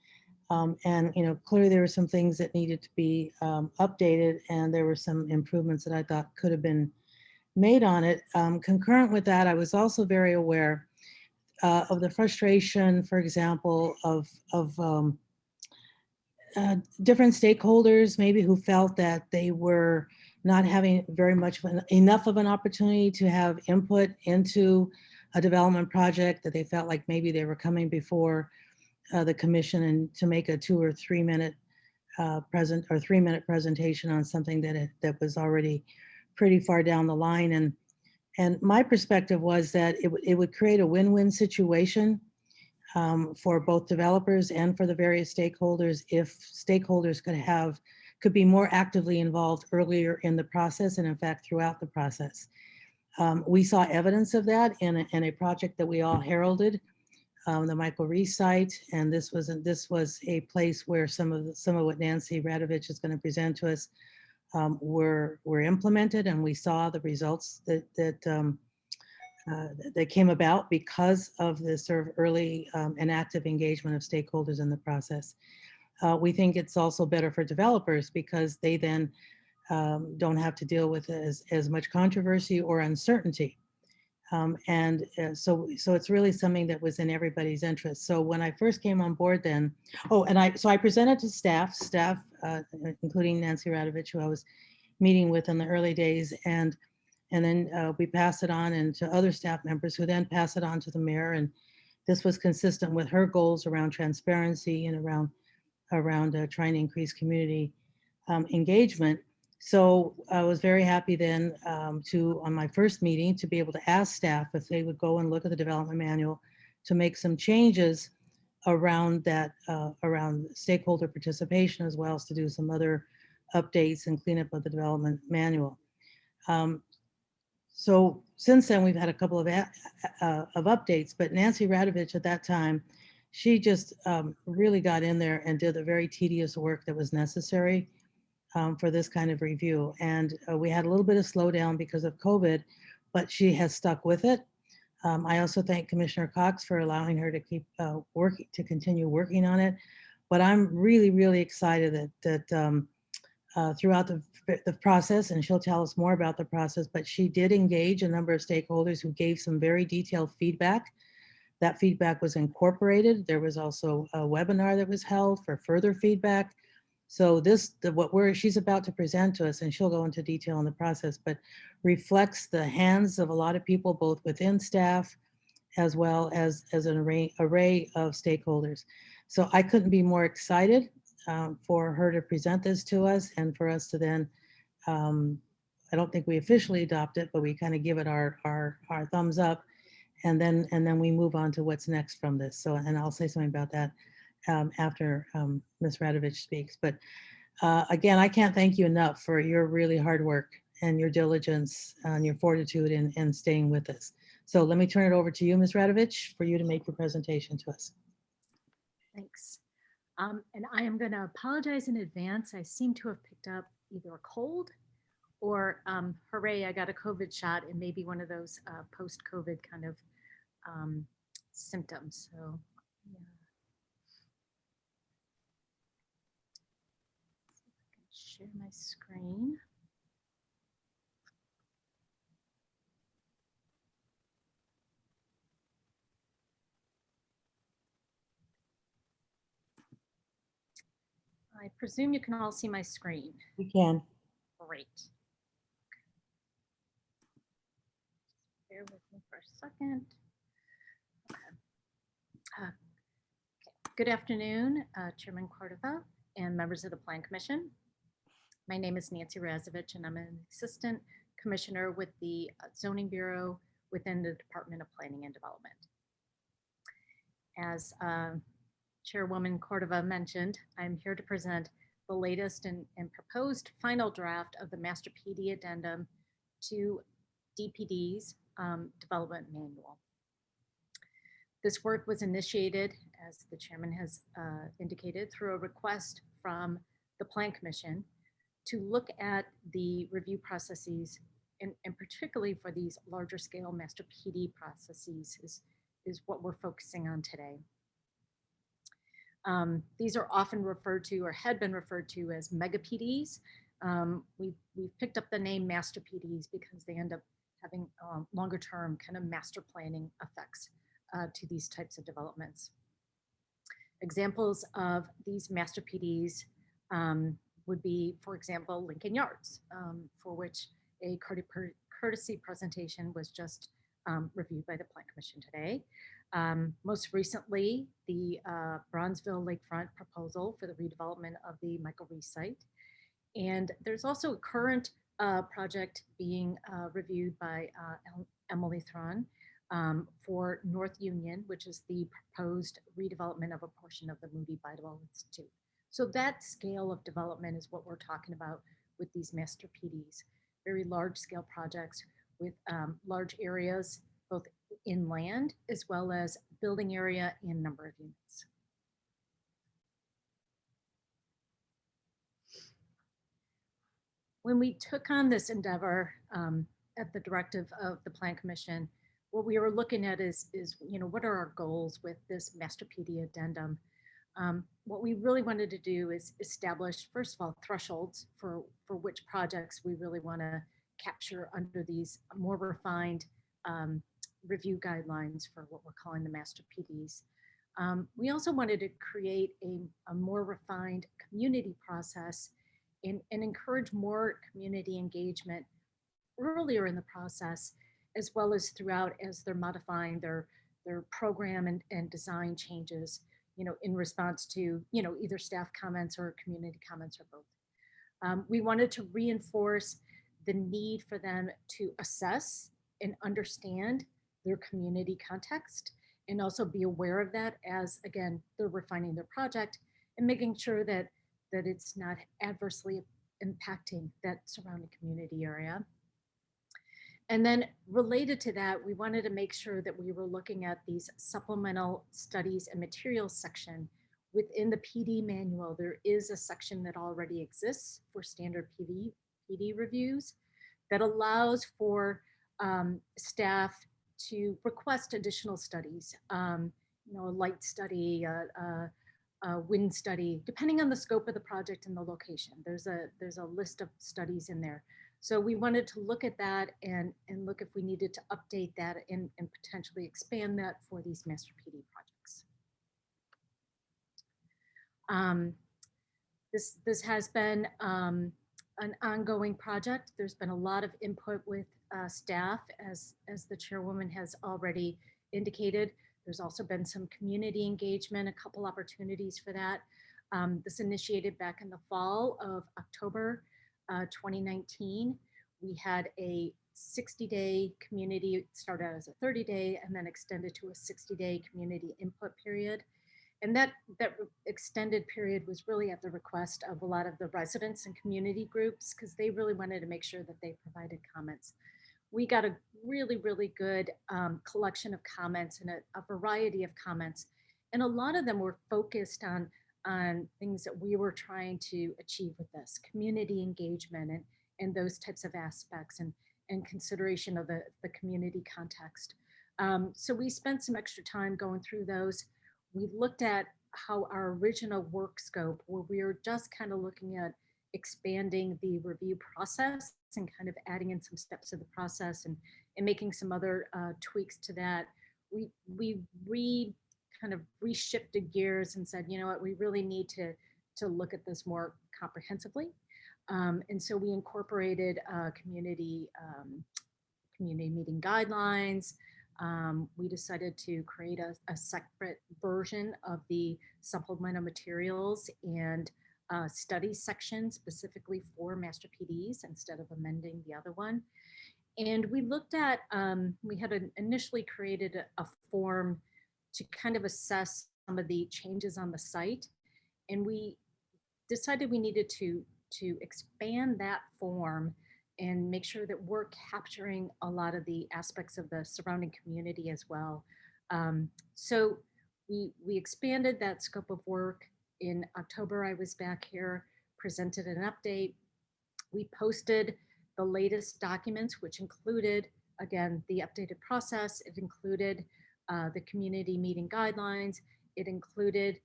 And, clearly there were some things that needed to be updated, and there were some improvements that I thought could have been made on it. Concurrent with that, I was also very aware of the frustration, for example, of different stakeholders, maybe who felt that they were not having very much enough of an opportunity to have input into a development project, that they felt like maybe they were coming before the commission and to make a 2 or 3 minute 3 minute presentation on something that was already pretty far down the line. And my perspective was that it would create a win-win situation for both developers and for the various stakeholders if stakeholders could be more actively involved earlier in the process, and in fact throughout the process. We saw evidence of that in a project that we all heralded, the Michael Reese site, and this was a place where some of what Nancy Radovich is going to present to us were implemented, and we saw the results that came about because of the sort of early and active engagement of stakeholders in the process. We think it's also better for developers because they then don't have to deal with as much controversy or uncertainty. So it's really something that was in everybody's interest. So when I first came on board then, so I presented to staff, including Nancy Radovich, who I was meeting with in the early days, and then we passed it on and to other staff members who then pass it on to the mayor. And this was consistent with her goals around transparency and around trying to increase community engagement. So I was very happy then on my first meeting, to be able to ask staff if they would go and look at the development manual to make some changes around that, around stakeholder participation, as well as to do some other updates and cleanup of the development manual. So since then, we've had a couple of updates, but Nancy Radovich at that time, she just really got in there and did the very tedious work that was necessary for this kind of review. And we had a little bit of slowdown because of COVID, but she has stuck with it. I also thank Commissioner Cox for allowing her to keep continue working on it. But I'm really, really excited that throughout the process, and she'll tell us more about the process, but she did engage a number of stakeholders who gave some very detailed feedback. That feedback was incorporated. There was also a webinar that was held for further feedback. So she's about to present to us, and she'll go into detail on the process, but reflects the hands of a lot of people, both within staff, as well as an array of stakeholders. So I couldn't be more excited for her to present this to us, and for us to then, I don't think we officially adopt it, but we kind of give it our thumbs up, and then we move on to what's next from this. So, and I'll say something about that after Ms. Radovich speaks. But again, I can't thank you enough for your really hard work and your diligence and your fortitude in staying with us. So let me turn it over to you, Ms. Radovich, for you to make your presentation to us. Thanks. And I am going to apologize in advance. I seem to have picked up either a cold or hooray, I got a COVID shot, and maybe one of those post-COVID kind of symptoms. So yeah. Share my screen. I presume you can all see my screen. We can. Great. Bear with me for a second. Okay. Good afternoon, Chairman Cordova and members of the Plan Commission. My name is Nancy Razovich, and I'm an Assistant Commissioner with the Zoning Bureau within the Department of Planning and Development. As Chairwoman Cordova mentioned, I'm here to present the latest and proposed final draft of the Master PD Addendum to DPD's Development Manual. This work was initiated, as the Chairman has indicated, through a request from the Plan Commission to look at the review processes, and particularly for these larger scale Master PD processes is what we're focusing on today. These are often referred to, or had been referred to, as mega PDs. We've picked up the name Master PDs because they end up having longer term kind of master planning effects to these types of developments. Examples of these Master PDs would be, for example, Lincoln Yards, for which a courtesy presentation was just reviewed by the Plan Commission today. Most recently, the Bronzeville Lakefront proposal for the redevelopment of the Michael Reese site. And there's also a current project being reviewed by Emily Thron for North Union, which is the proposed redevelopment of a portion of the Moody Bidwell Institute. So that scale of development is what we're talking about with these Master PDs, very large scale projects with large areas, both in land as well as building area and number of units. When we took on this endeavor at the directive of the Plan Commission, what we were looking at is what are our goals with this Master PD Addendum? What we really wanted to do is establish, first of all, thresholds for which projects we really want to capture under these more refined review guidelines for what we're calling the master PDs. We also wanted to create a more refined community process and encourage more community engagement earlier in the process, as well as throughout as they're modifying their program and design changes, in response to, either staff comments or community comments or both. We wanted to reinforce the need for them to assess and understand their community context and also be aware of that as, again, they're refining their project and making sure that it's not adversely impacting that surrounding community area. And then related to that, we wanted to make sure that we were looking at these supplemental studies and materials section within the PD manual. There is a section that already exists for standard PD reviews that allows for staff to request additional studies, a light study, a wind study, depending on the scope of the project and the location. There's a list of studies in there. So we wanted to look at that and look if we needed to update that and potentially expand that for these master PD projects. This has been an ongoing project. There's been a lot of input with staff, as the chairwoman has already indicated. There's also been some community engagement, a couple opportunities for that. This initiated back in the fall of October 2019. We had a 60-day community, it started out as a 30-day and then extended to a 60-day community input period. And that extended period was really at the request of a lot of the residents and community groups, because they really wanted to make sure that they provided comments. We got a really, really good collection of comments and a variety of comments. And a lot of them were focused on things that we were trying to achieve with this, community engagement and those types of aspects and consideration of the community context. So we spent some extra time going through those. We looked at how our original work scope, where we were just kind of looking at expanding the review process and kind of adding in some steps of the process and making some other tweaks to that. We kind of reshifted gears and said, you know what, we really need to look at this more comprehensively. And so we incorporated community meeting guidelines. We decided to create a separate version of the supplemental materials and study section specifically for master PDs instead of amending the other one. And we looked at, we had initially created a form to kind of assess some of the changes on the site. And we decided we needed to expand that form and make sure that we're capturing a lot of the aspects of the surrounding community as well. So we expanded that scope of work. In October, I was back here, presented an update. We posted the latest documents, which included, again, the updated process. It included the community meeting guidelines. It included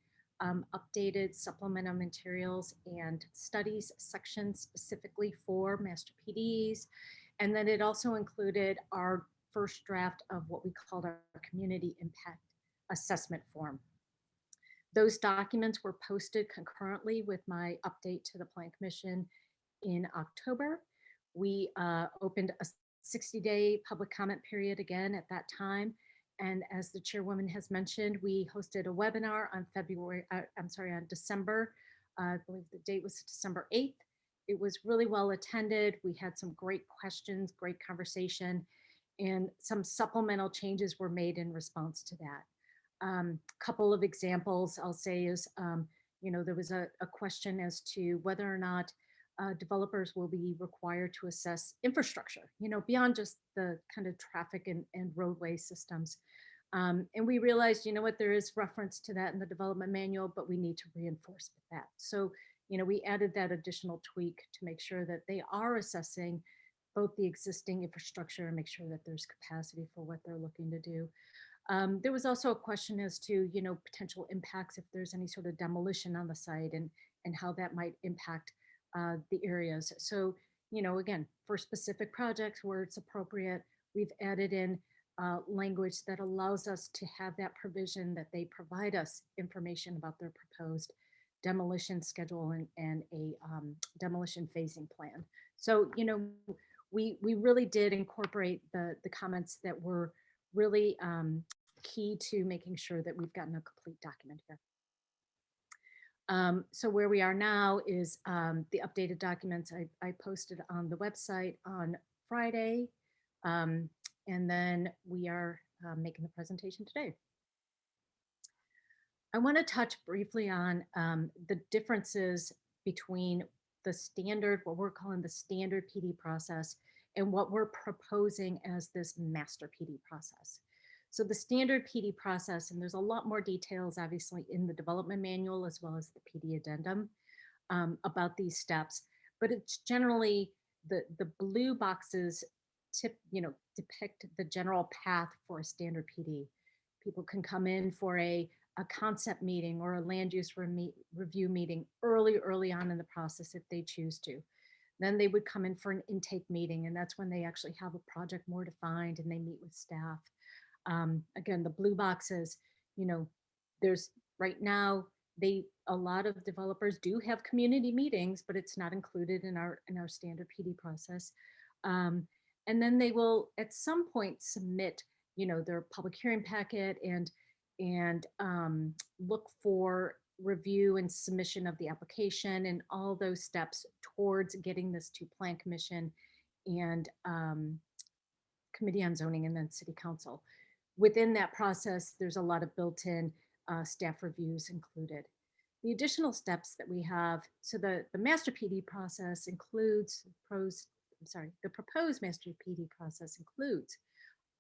updated supplemental materials and studies sections specifically for master PDs. And then it also included our first draft of what we called our community impact assessment form. Those documents were posted concurrently with my update to the Plan Commission in October. We opened a 60-day public comment period again at that time. And as the chairwoman has mentioned, we hosted a webinar on on December, I believe the date was December 8th. It was really well attended. We had some great questions, great conversation, and some supplemental changes were made in response to that. Couple of examples I'll say is, there was a question as to whether or not developers will be required to assess infrastructure, beyond just the kind of traffic and roadway systems. And we realized, there is reference to that in the development manual, but we need to reinforce that. So, we added that additional tweak to make sure that they are assessing both the existing infrastructure and make sure that there's capacity for what they're looking to do. There was also a question as to, potential impacts if there's any sort of demolition on the site and how that might impact the areas. So, again, for specific projects where it's appropriate, we've added in language that allows us to have that provision that they provide us information about their proposed demolition schedule and a demolition phasing plan. So, we really did incorporate the comments that were really key to making sure that we've gotten a complete document here. So where we are now is the updated documents I posted on the website on Friday. And then we are making the presentation today. I want to touch briefly on the differences between the standard, what we're calling the standard PD process, and what we're proposing as this master PD process. So the standard PD process, and there's a lot more details obviously in the development manual as well as the PD addendum about these steps, but it's generally the blue boxes depict the general path for a standard PD. People can come in for a concept meeting or a land use review meeting early on in the process if they choose to. Then they would come in for an intake meeting, and that's when they actually have a project more defined and they meet with staff. Again, the blue boxes, there's right now, a lot of developers do have community meetings, but it's not included in our standard PD process. And then they will at some point submit, their public hearing packet and look for review and submission of the application and all those steps towards getting this to Plan Commission and Committee on Zoning and then City Council. Within that process, there's a lot of built-in staff reviews included. The additional steps that we have, so the master PD process includes the proposed master PD process includes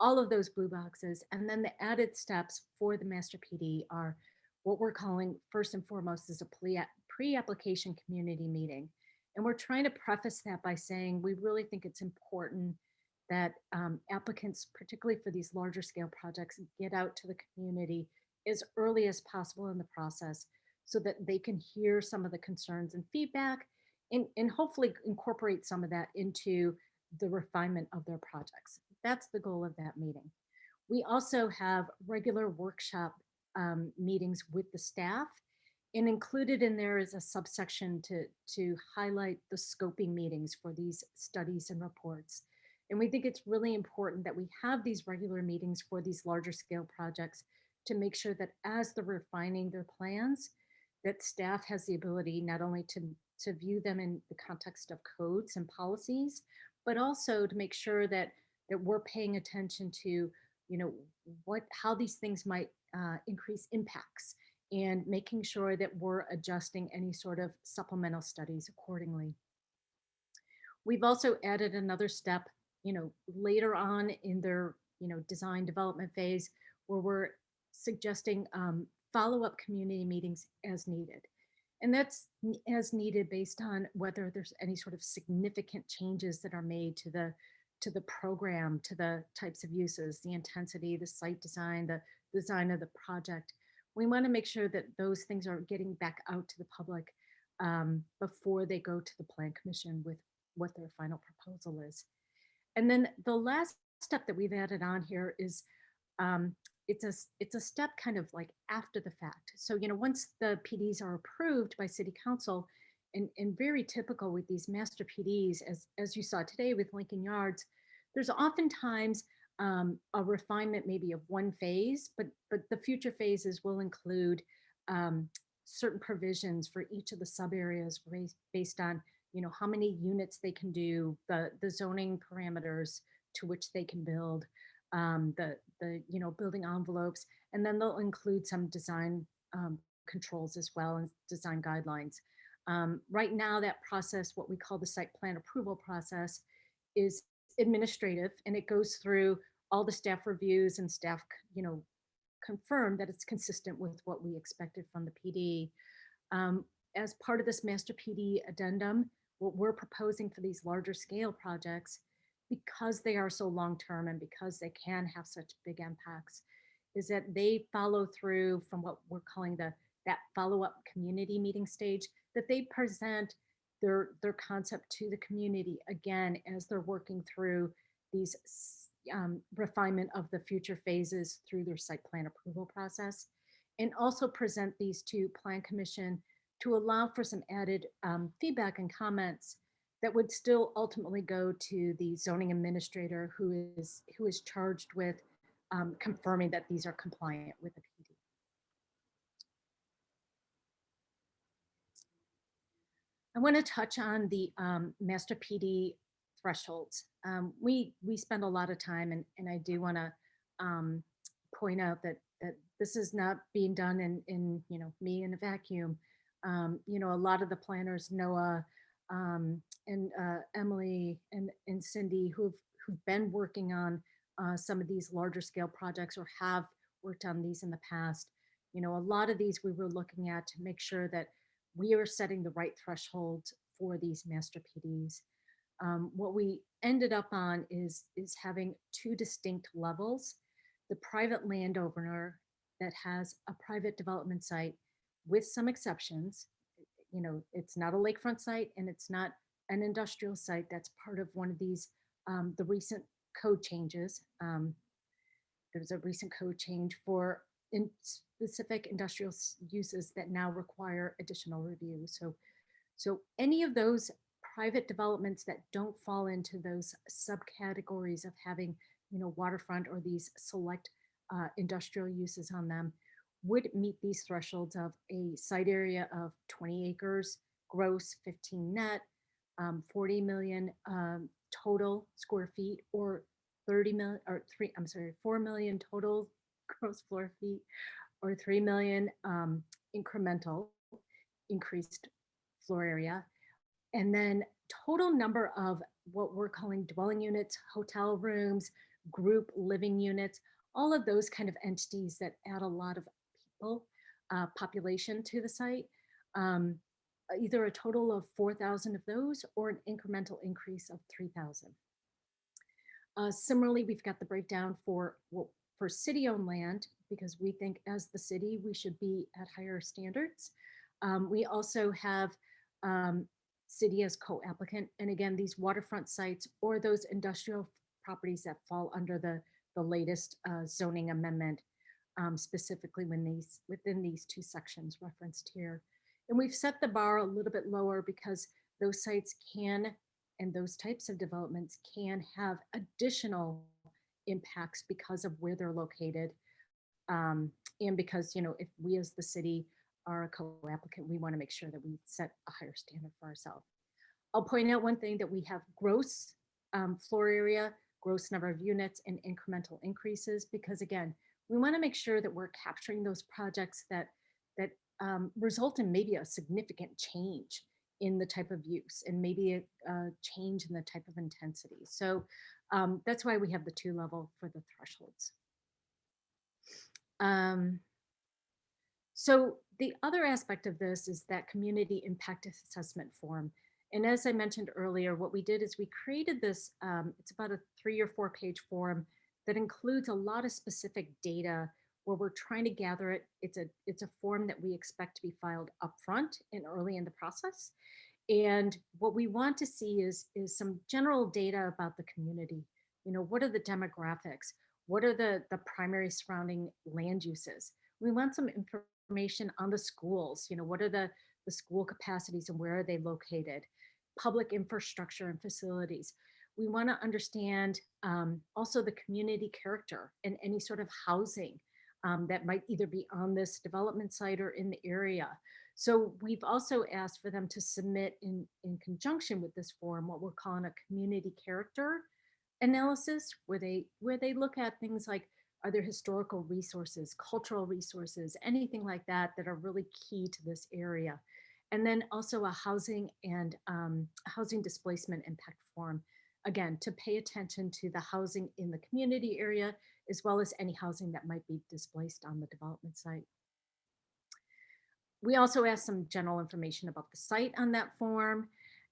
all of those blue boxes. And then the added steps for the master PD are what we're calling first and foremost is a pre-application community meeting. And we're trying to preface that by saying we really think it's important that applicants, particularly for these larger scale projects, get out to the community as early as possible in the process so that they can hear some of the concerns and feedback and hopefully incorporate some of that into the refinement of their projects. That's the goal of that meeting. We also have regular workshop meetings with the staff, and included in there is a subsection to highlight the scoping meetings for these studies and reports. And we think it's really important that we have these regular meetings for these larger scale projects to make sure that as they're refining their plans, that staff has the ability not only to view them in the context of codes and policies, but also to make sure that we're paying attention to, how these things might increase impacts and making sure that we're adjusting any sort of supplemental studies accordingly. We've also added another step, later on in their, design development phase where we're suggesting follow-up community meetings as needed. And that's as needed based on whether there's any sort of significant changes that are made to the program, to the types of uses, the intensity, the site design, the design of the project. We want to make sure that those things are getting back out to the public before they go to the Plan Commission with what their final proposal is. And then the last step that we've added on here is it's a step kind of like after the fact. So, once the PDs are approved by City Council, and very typical with these master PDs, as you saw today with Lincoln Yards, there's oftentimes a refinement maybe of one phase, but the future phases will include certain provisions for each of the sub areas based on how many units they can do, the zoning parameters to which they can build, the building envelopes, and then they'll include some design controls as well and design guidelines. Right now, that process, what we call the site plan approval process, is administrative, and it goes through all the staff reviews, and staff, confirm that it's consistent with what we expected from the PD. As part of this master PD addendum, what we're proposing for these larger scale projects, because they are so long-term and because they can have such big impacts, is that they follow through from what we're calling that follow-up community meeting stage, that they present their concept to the community again as they're working through these refinement of the future phases through their site plan approval process, and also present these to Plan Commission to allow for some added feedback and comments that would still ultimately go to the zoning administrator who is charged with confirming that these are compliant with the PD. I want to touch on the master PD thresholds. We spend a lot of time, and I do want to point out that this is not being done in me in a vacuum. A lot of the planners, Noah and Emily and Cindy, who've been working on some of these larger scale projects or have worked on these in the past. A lot of these we were looking at to make sure that we are setting the right threshold for these master PDs. What we ended up on is having two distinct levels. The private landowner that has a private development site with some exceptions. It's not a lakefront site and it's not an industrial site. That's part of one of these, the recent code changes. There's a recent code change for specific industrial uses that now require additional review. So any of those private developments that don't fall into those subcategories of having, waterfront or these select industrial uses on them would meet these thresholds of a site area of 20 acres, gross 15 net, 40 million total square feet, or 4 million total gross floor feet, or 3 million incremental increased floor area. And then total number of what we're calling dwelling units, hotel rooms, group living units, all of those kind of entities that add a lot of people, population to the site. Either a total of 4,000 of those or an incremental increase of 3,000. Similarly, we've got the breakdown for city-owned land, because we think as the city, we should be at higher standards. We also have city as co-applicant. And again, these waterfront sites or those industrial properties that fall under the latest zoning amendment, specifically within these two sections referenced here. And we've set the bar a little bit lower because those sites can, and those types of developments can have additional impacts because of where they're located. And because, if we as the city are a co-applicant, we want to make sure that we set a higher standard for ourselves. I'll point out one thing, that we have gross floor area, gross number of units, and incremental increases, because again, we want to make sure that we're capturing those projects that result in maybe a significant change in the type of use and maybe a change in the type of intensity. So that's why we have the 2 level for the thresholds. So the other aspect of this is that community impact assessment form. And as I mentioned earlier, what we did is we created this, it's about a 3 or 4 page form that includes a lot of specific data where we're trying to gather it. It's a form that we expect to be filed upfront and early in the process. And what we want to see is some general data about the community. What are the demographics? What are the primary surrounding land uses? We want some information on the schools. What are the school capacities and where are they located? Public infrastructure and facilities. We want to understand also the community character and any sort of housing that might either be on this development site or in the area. So we've also asked for them to submit in conjunction with this form what we're calling a community character analysis, where they look at things like, are there historical resources, cultural resources, anything like that that are really key to this area. And then also a housing and housing displacement impact form, again, to pay attention to the housing in the community area, as well as any housing that might be displaced on the development site. We also asked some general information about the site on that form.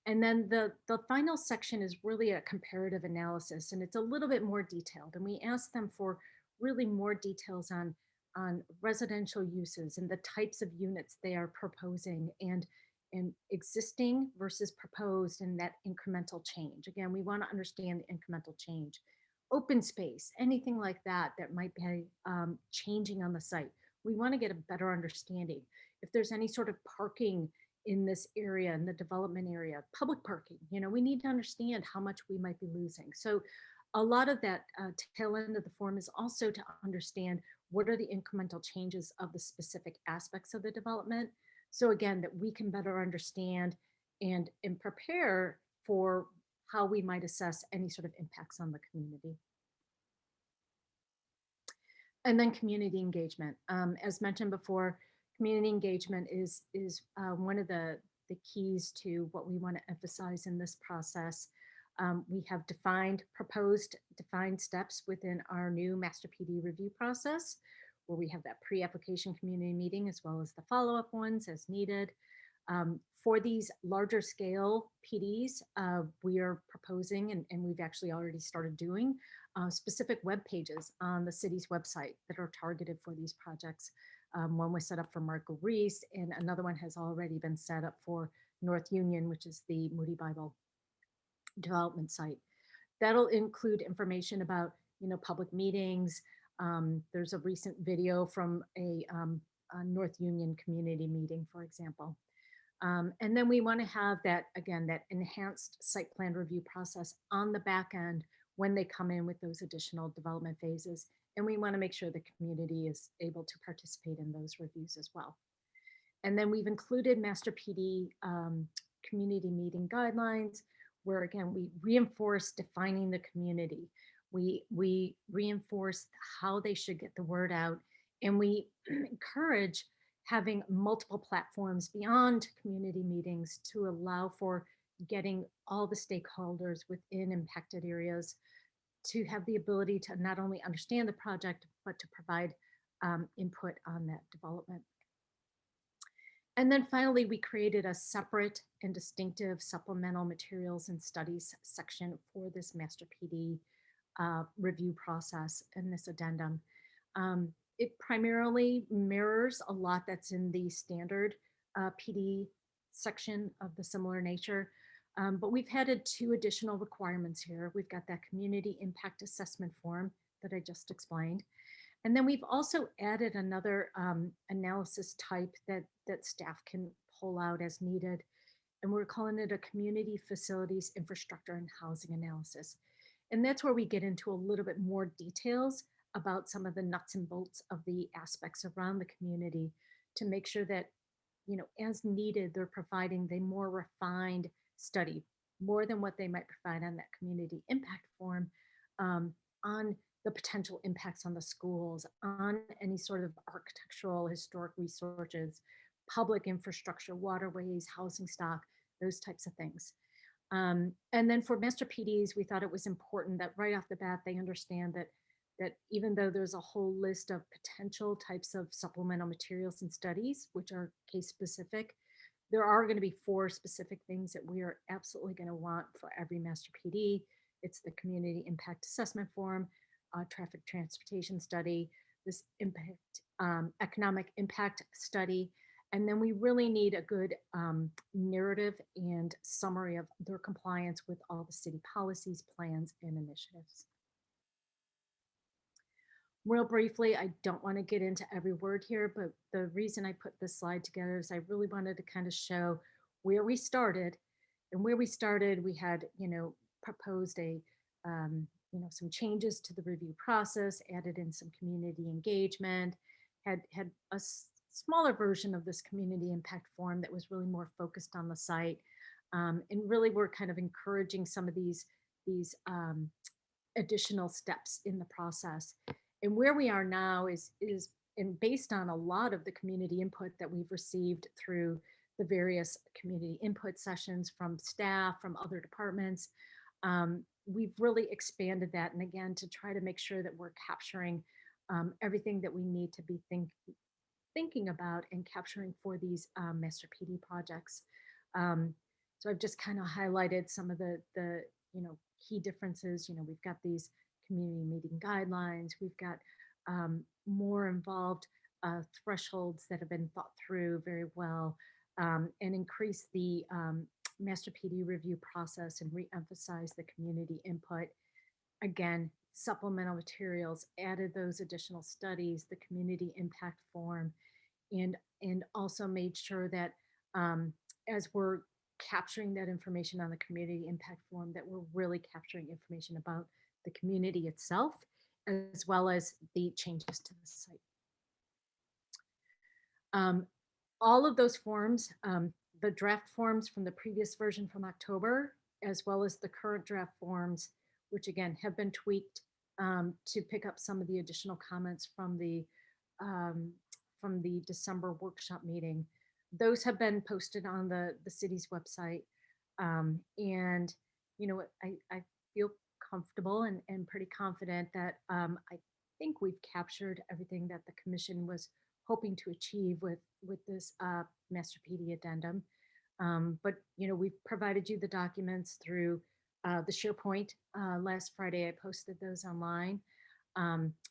And then the final section is really a comparative analysis, and it's a little bit more detailed. And we asked them for really more details on residential uses and the types of units they are proposing, and existing versus proposed, and that incremental change. Again, we want to understand the incremental change. Open space, anything like that that might be changing on the site. We want to get a better understanding. If there's any sort of parking in this area, in the development area, public parking, we need to understand how much we might be losing. So a lot of that tail end of the form is also to understand what are the incremental changes of the specific aspects of the development. So again, that we can better understand and prepare for how we might assess any sort of impacts on the community. And then community engagement. As mentioned before, community engagement is one of the keys to what we want to emphasize in this process. We have proposed defined steps within our new Master PD review process, where we have that pre-application community meeting as well as the follow-up ones as needed. For these larger scale PDs, we are proposing, and we've actually already started doing, specific web pages on the city's website that are targeted for these projects. One was set up for Marco Reese, and another one has already been set up for North Union, which is the Moody Bible development site. That'll include information about, public meetings. There's a recent video from a North Union community meeting, for example. And then we want to have that, again, that enhanced site plan review process on the back end when they come in with those additional development phases. And we want to make sure the community is able to participate in those reviews as well. And then we've included Master PD community meeting guidelines, where again, we reinforce defining the community. We reinforce how they should get the word out, and we encourage having multiple platforms beyond community meetings to allow for getting all the stakeholders within impacted areas to have the ability to not only understand the project, but to provide input on that development. And then finally, we created a separate and distinctive supplemental materials and studies section for this Master PD review process and this addendum. It primarily mirrors a lot that's in the standard PD section of the similar nature, but we've added 2 additional requirements here. We've got that community impact assessment form that I just explained. And then we've also added another analysis type that staff can pull out as needed. And we're calling it a community facilities infrastructure and housing analysis. And that's where we get into a little bit more details about some of the nuts and bolts of the aspects around the community to make sure that, as needed, they're providing the more refined study, more than what they might provide on that community impact form, on the potential impacts on the schools, on any sort of architectural, historic resources, public infrastructure, waterways, housing stock, those types of things. And then for Master PDs, we thought it was important that right off the bat, they understand that even though there's a whole list of potential types of supplemental materials and studies, which are case specific, there are going to be 4 specific things that we are absolutely going to want for every Master PD. It's the community impact assessment form, traffic transportation study, this economic impact study, and then we really need a good narrative and summary of their compliance with all the city policies, plans, and initiatives. Real briefly, I don't want to get into every word here, but the reason I put this slide together is I really wanted to kind of show where we started. And where we started, we had, proposed some changes to the review process, added in some community engagement, had a smaller version of this community impact form that was really more focused on the site. And really we're kind of encouraging some of these additional steps in the process. And where we are now is and based on a lot of the community input that we've received through the various community input sessions from staff, from other departments, we've really expanded that. And again, to try to make sure that we're capturing everything that we need to be thinking about and capturing for these Master PD projects. So I've just kind of highlighted some of the key differences. We've got these community meeting guidelines. We've got more involved thresholds that have been thought through very well, and increase the master PD review process and re-emphasize the community input. Again, supplemental materials, added those additional studies, the community impact form, and also made sure that as we're capturing that information on the community impact form, that we're really capturing information about the community itself, as well as the changes to the site. All of those forms, the draft forms from the previous version from October, as well as the current draft forms, which again have been tweaked to pick up some of the additional comments from the December workshop meeting. Those have been posted on the city's website. And, you know, I feel comfortable and pretty confident that I think we've captured everything that the commission was hoping to achieve with this master PD addendum. But, you know, we've provided you the documents through the SharePoint. Last Friday, I posted those online.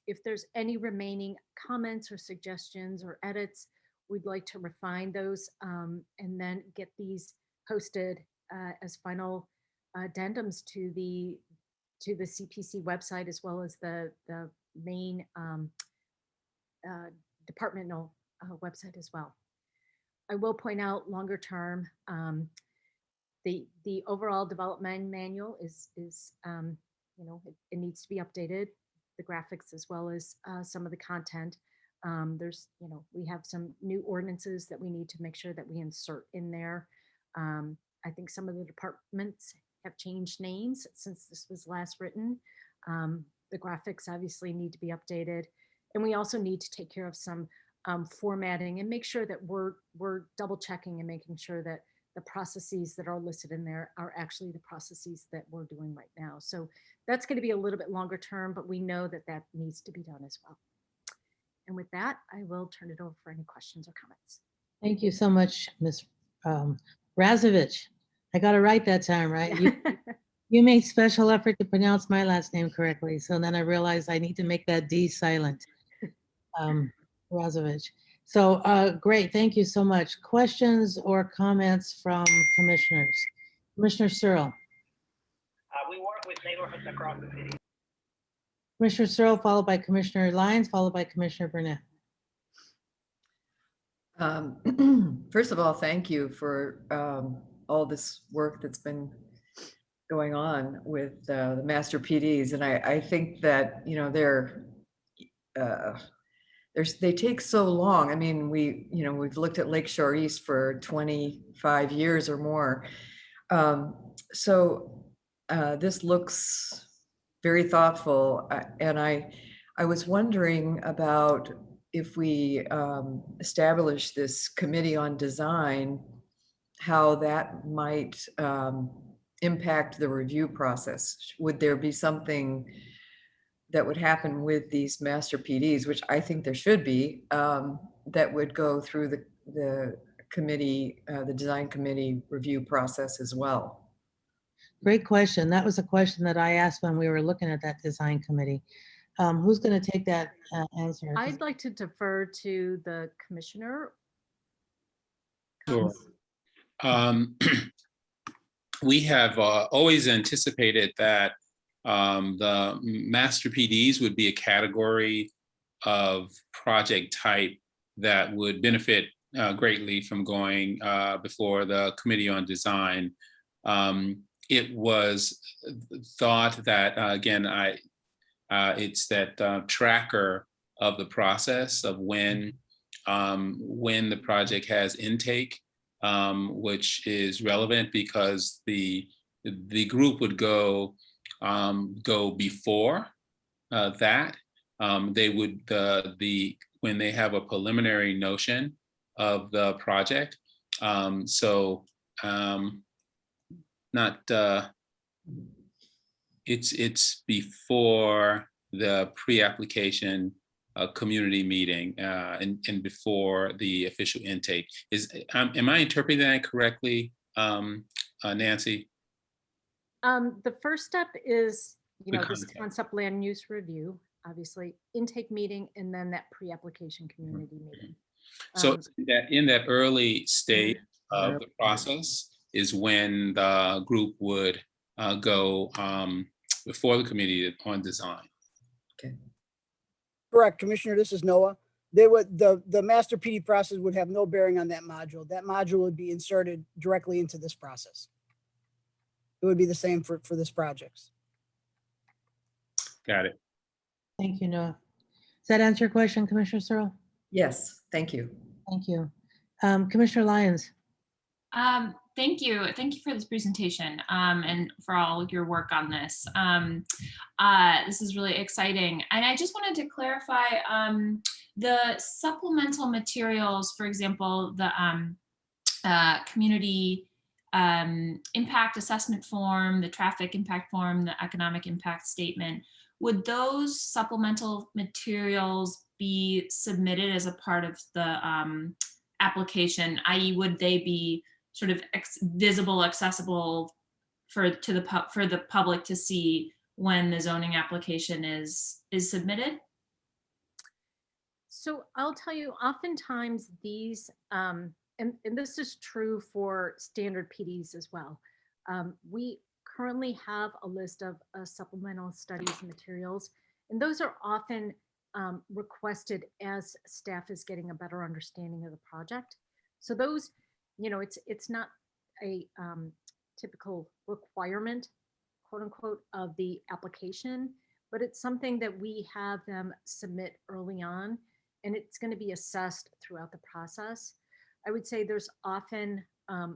If there's any remaining comments or suggestions or edits, we'd like to refine those and then get these posted as final addendums to the CPC website, as well as the main departmental website as well. I will point out longer term, the overall development manual is you know, it needs to be updated, the graphics as well as some of the content. There's, you know, we have some new ordinances that we need to make sure that we insert in there. I think some of the departments have changed names since this was last written. The graphics obviously need to be updated. And we also need to take care of some formatting and make sure that we're double checking and making sure that the processes that are listed in there are actually the processes that we're doing right now. So that's going to be a little bit longer term, but we know that that needs to be done as well. And with that, I will turn it over for any questions or comments. Thank you so much, Ms. Razovich. I got it right that time, right? You made special effort to pronounce my last name correctly. So then I realized I need to make that D silent. Razovich. So great, thank you so much. Questions or comments from commissioners? Commissioner Searle. We work with neighborhoods across the city. Commissioner Searle, followed by Commissioner Lyons, followed by Commissioner Burnett. First of all, thank you for all this work that's been going on with the master PDs. And I think that, you know, they take so long. I mean, we've looked at Lakeshore East for 25 years or more. So this looks very thoughtful. And I was wondering about if we establish this committee on design, how that might impact the review process. Would there be something that would happen with these master PDs, which I think there should be, that would go through the committee, the design committee review process as well? Great question. That was a question that I asked when we were looking at that design committee. Who's going to take that answer? I'd like to defer to the commissioner. Sure. We have always anticipated that the master PDs would be a category of project type that would benefit greatly from going before the Committee on Design. It was thought that, again, it's that tracker of the process of when the project has intake, which is relevant because the group would go before that. They would when they have a preliminary notion of the project. It's before the pre-application community meeting and before the official intake. Am I interpreting that correctly, Nancy? The first step is, you know, this concept land use review. obviously intake meeting and then that pre-application community meeting. So Um, in that early stage of the process is when the group would go before the committee on design. Correct, Commissioner, this is Noah. They would, the master PD process would have no bearing on that module. That module would be inserted directly into this process. It would be the same for this project. Got it. Thank you, Noah. Does that answer your question, Commissioner Searle? Yes, thank you. Thank you. Commissioner Lyons? Thank you. Thank you for this presentation and for all your work on this. This is really exciting. And I just wanted to clarify the supplemental materials, for example, the community impact assessment form, the traffic impact form, the economic impact statement. Would those supplemental materials be submitted as a part of the application, i.e. would they be sort of visible, accessible for the public to see when the zoning application is submitted? So I'll tell you, oftentimes these, and this is true for standard PDs as well. We currently have a list of supplemental studies and materials, and those are often requested as staff is getting a better understanding of the project. So those, you know, it's not a typical requirement, quote unquote, of the application, but it's something that we have them submit early on, and it's going to be assessed throughout the process. I would say there's often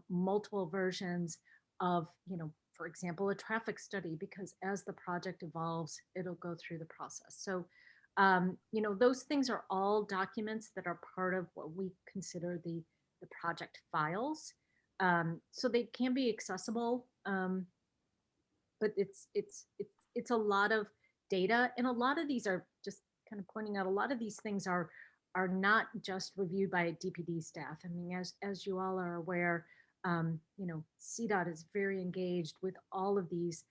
multiple versions of, you know, for example, a traffic study, because as the project evolves, it'll go through the process. So, you know, those things are all documents that are part of what we consider the project files. So they can be accessible, but it's a lot of data, and a lot of these are just kind of pointing out. A lot of these things are not just reviewed by DPD staff. I mean, as you all are aware, you know, CDOT is very engaged with all of these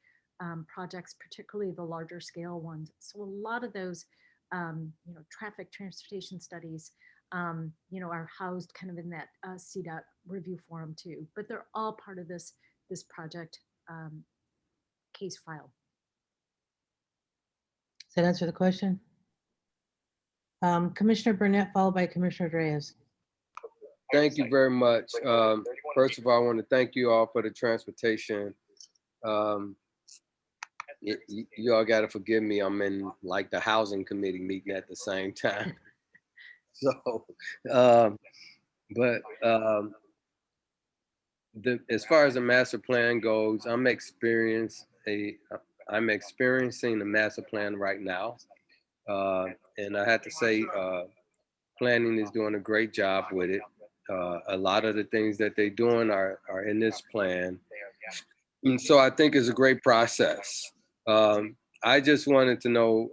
projects, particularly the larger scale ones. So a lot of those, you know, traffic transportation studies, you know, are housed kind of in that CDOT review forum too. But they're all part of this project case file. Does that answer the question? Commissioner Burnett, followed by Commissioner Reyes. Thank you very much. First of all, I want to thank you all for the transportation. You all got to forgive me. I'm in like the housing committee meeting at the same time. So, as far as the master plan goes, I'm experiencing the master plan right now. And I have to say, planning is doing a great job with it. A lot of the things that they're doing are in this plan. And so I think it's a great process. I just wanted to know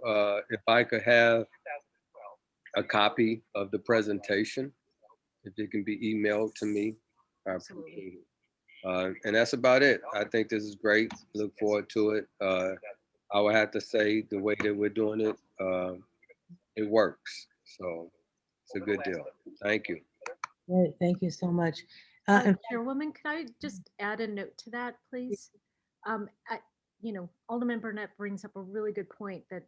if I could have a copy of the presentation, if it can be emailed to me. I appreciate it. And that's about it. I think this is great. Look forward to it. I would have to say the way that we're doing it, it works. So it's a good deal. Thank you. Great, thank you so much. Chairwoman, could I just add a note to that, please? You know, Alderman Burnett brings up a really good point that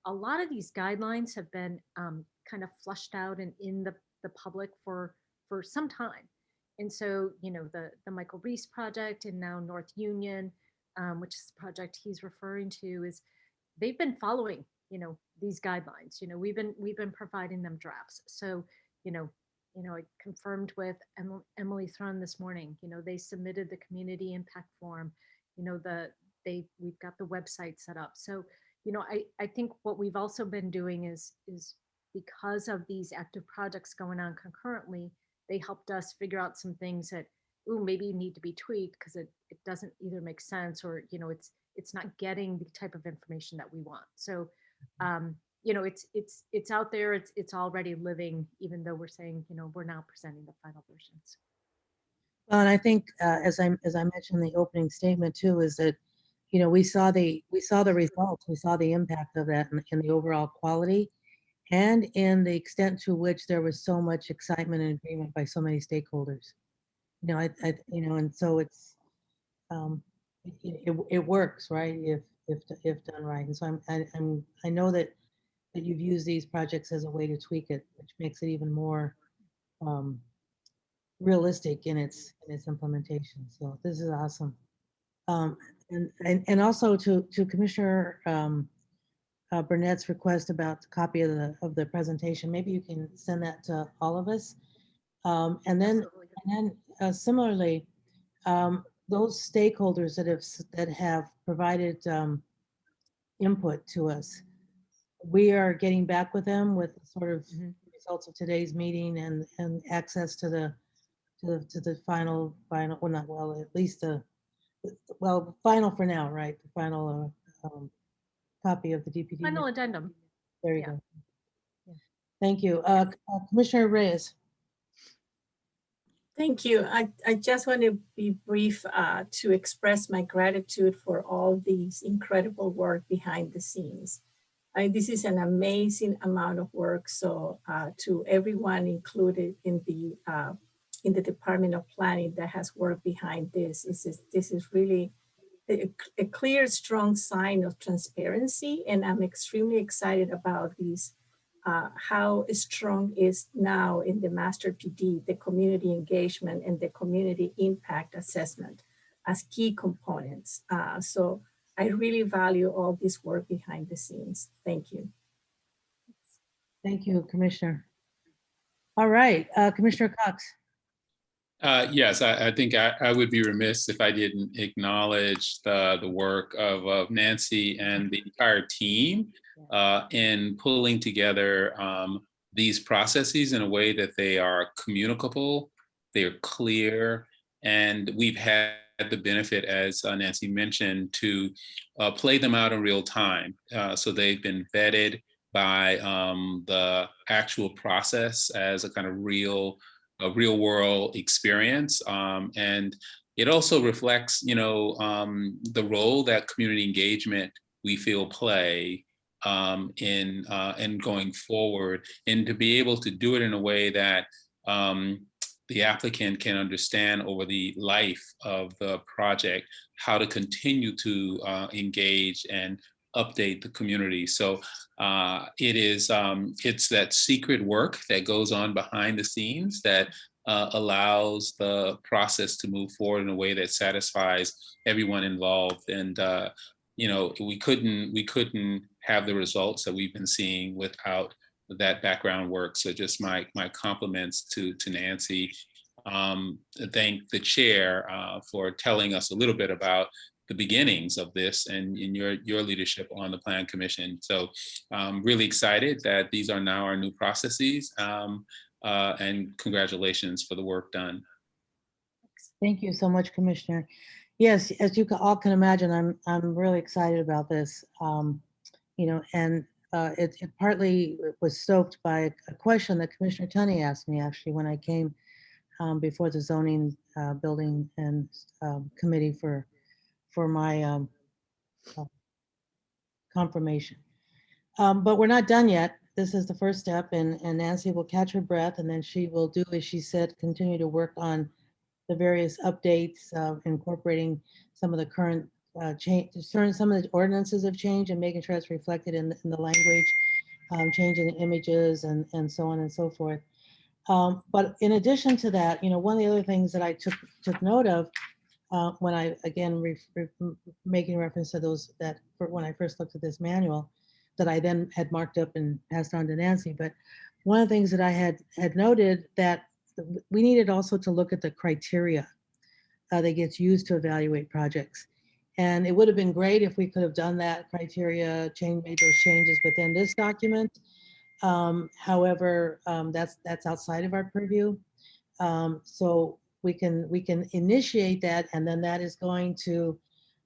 a lot of these guidelines have been kind of flushed out and in the public for some time. And so, you know, the Michael Reese project and now North Union, which is the project he's referring to, is they've been following, you know, these guidelines. You know, we've been providing them drafts. So, you know, I confirmed with Emily Thrun this morning. You know, they submitted the community impact form. You know, we've got the website set up. So, you know, I think what we've also been doing is because of these active projects going on concurrently, they helped us figure out some things that, ooh, maybe need to be tweaked because it doesn't either make sense or, you know, it's not getting the type of information that we want. So, you know, it's out there, it's already living, even though we're saying, you know, we're now presenting the final versions. Well, and I think as I mentioned in the opening statement too, is that we saw the results, we saw the impact of that in the overall quality and in the extent to which there was so much excitement and agreement by so many stakeholders. And so it's it works, right? If done right. And so I know that you've used these projects as a way to tweak it, which makes it even more realistic in its implementation. So this is awesome. And also to Commissioner Burnett's request about the copy of the presentation, maybe you can send that to all of us. And then similarly, those stakeholders that have provided input to us, we are getting back with them with sort of results of today's meeting and access to the final, at least final for now, right? The final copy of the DPD. Final addendum. There you go. Thank you. Commissioner Reyes. Thank you. I just want to be brief to express my gratitude for all these incredible work behind the scenes. This is an amazing amount of work. So to everyone included in the Department of Planning that has worked behind this is really a clear, strong sign of transparency. And I'm extremely excited about these. How strong is now in the Master PD, the community engagement and the community impact assessment as key components. So I really value all this work behind the scenes. Thank you. Thank you, Commissioner. All right, Commissioner Cox. Yes, I think I would be remiss if I didn't acknowledge the work of Nancy and the entire team in pulling together these processes in a way that they are communicable, they're clear, and we've had the benefit, as Nancy mentioned, to play them out in real time. So they've been vetted by the actual process as a kind of real world experience. And it also reflects, the role that community engagement we feel play in going forward, and to be able to do it in a way that the applicant can understand over the life of the project how to continue to engage and update the community. So it's that secret work that goes on behind the scenes that allows the process to move forward in a way that satisfies everyone involved. And we couldn't have the results that we've been seeing without that background work. So just my compliments to Nancy. Thank the chair for telling us a little bit about the beginnings of this and in your leadership on the Plan Commission. So I'm really excited that these are now our new processes, and congratulations for the work done. Thank you so much, Commissioner. Yes, as you all can imagine, I'm really excited about this. And it partly was stoked by a question that Commissioner Tunney asked me actually when I came before the zoning building and committee for my confirmation. But we're not done yet. This is the first step, and Nancy will catch her breath, and then she will do, as she said, continue to work on the various updates, incorporating some of the current change, some of the ordinances of change, and making sure it's reflected in the language, changing the images, and so on and so forth. But in addition to that, one of the other things that I took note of when I, again, making reference to those that when I first looked at this manual, that I then had marked up and passed on to Nancy. But one of the things that I had noted that we needed also to look at the criteria that gets used to evaluate projects. And it would have been great if we could have done that criteria, made those changes within this document. However, that's outside of our purview. So we can initiate that, and then that is going to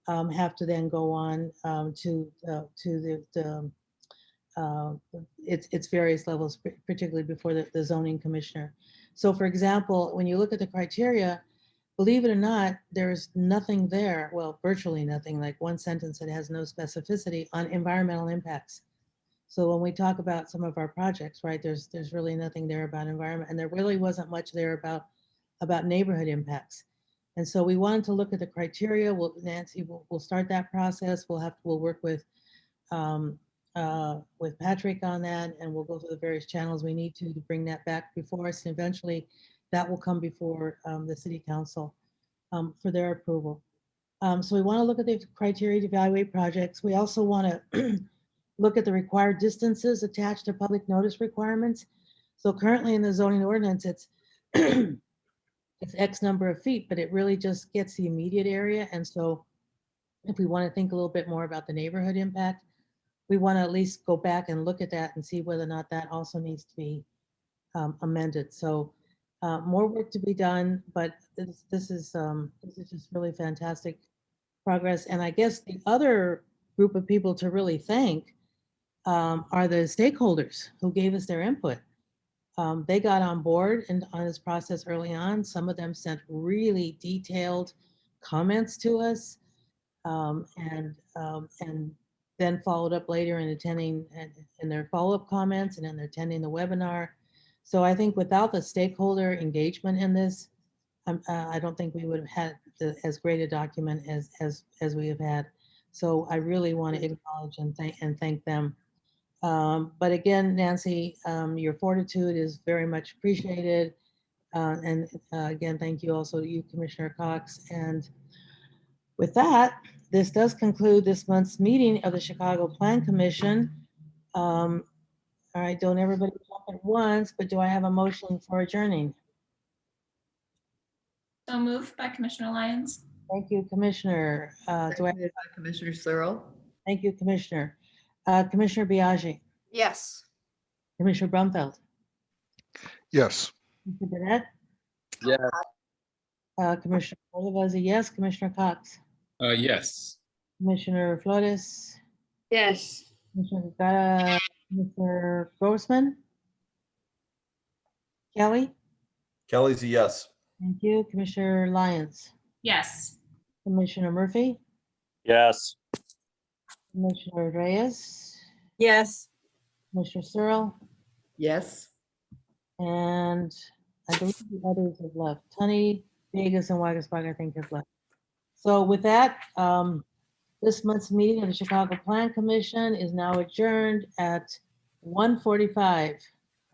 have to then go on to its various levels, particularly before the zoning commissioner. So for example, when you look at the criteria, believe it or not, there's nothing there, well, virtually nothing, like one sentence that has no specificity on environmental impacts. So when we talk about some of our projects, right, there's really nothing there about environment, and there really wasn't much there about neighborhood impacts. And so we wanted to look at the criteria. Nancy, we'll start that process. We'll work with Patrick on that, and we'll go through the various channels we need to bring that back before us. And eventually that will come before the city council for their approval. So we want to look at the criteria to evaluate projects. We also want to look at the required distances attached to public notice requirements. So currently in the zoning ordinance, it's it's X number of feet, but it really just gets the immediate area. And so if we want to think a little bit more about the neighborhood impact, we want to at least go back and look at that and see whether or not that also needs to be amended. So more work to be done, but this is just really fantastic progress. And I guess the other group of people to really thank are the stakeholders who gave us their input. They got on board and on this process early on. Some of them sent really detailed comments to us, and then followed up later in attending in their follow-up comments and then attending the webinar. So I think without the stakeholder engagement in this, I don't think we would have had as great a document as we have had. So I really want to acknowledge and thank them. But again, Nancy, your fortitude is very much appreciated. And again, thank you also to you, Commissioner Cox. And with that, this does conclude this month's meeting of the Chicago Plan Commission. All right, don't everybody jump at once, but do I have a motion for adjourning? So moved by Commissioner Lyons. Thank you, Commissioner. Do I? Seconded by Commissioner Searle. Thank you, Commissioner. Commissioner Biaggi, Yes. Commissioner Brumfeld, Yes. Commissioner Burnett, Yeah. Commissioner Cordova is a yes. Commissioner Cox, Yes. Commissioner Flores, Yes. Commissioner Gara, Commissioner Grossman, Kelly, Kelly's a yes. thank you. Commissioner Lyons, Yes. Commissioner Murphy, Yes. Commissioner Reyes, Yes. Commissioner Searle, Yes. and I believe the others have left. Tunney, Vegas, and Wagasburg, I think, have left. So with that, this month's meeting of the Chicago Plan Commission is now adjourned at 1:45.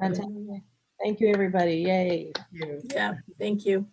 Fantastic. Thank you, everybody. Yay. Yeah, thank you.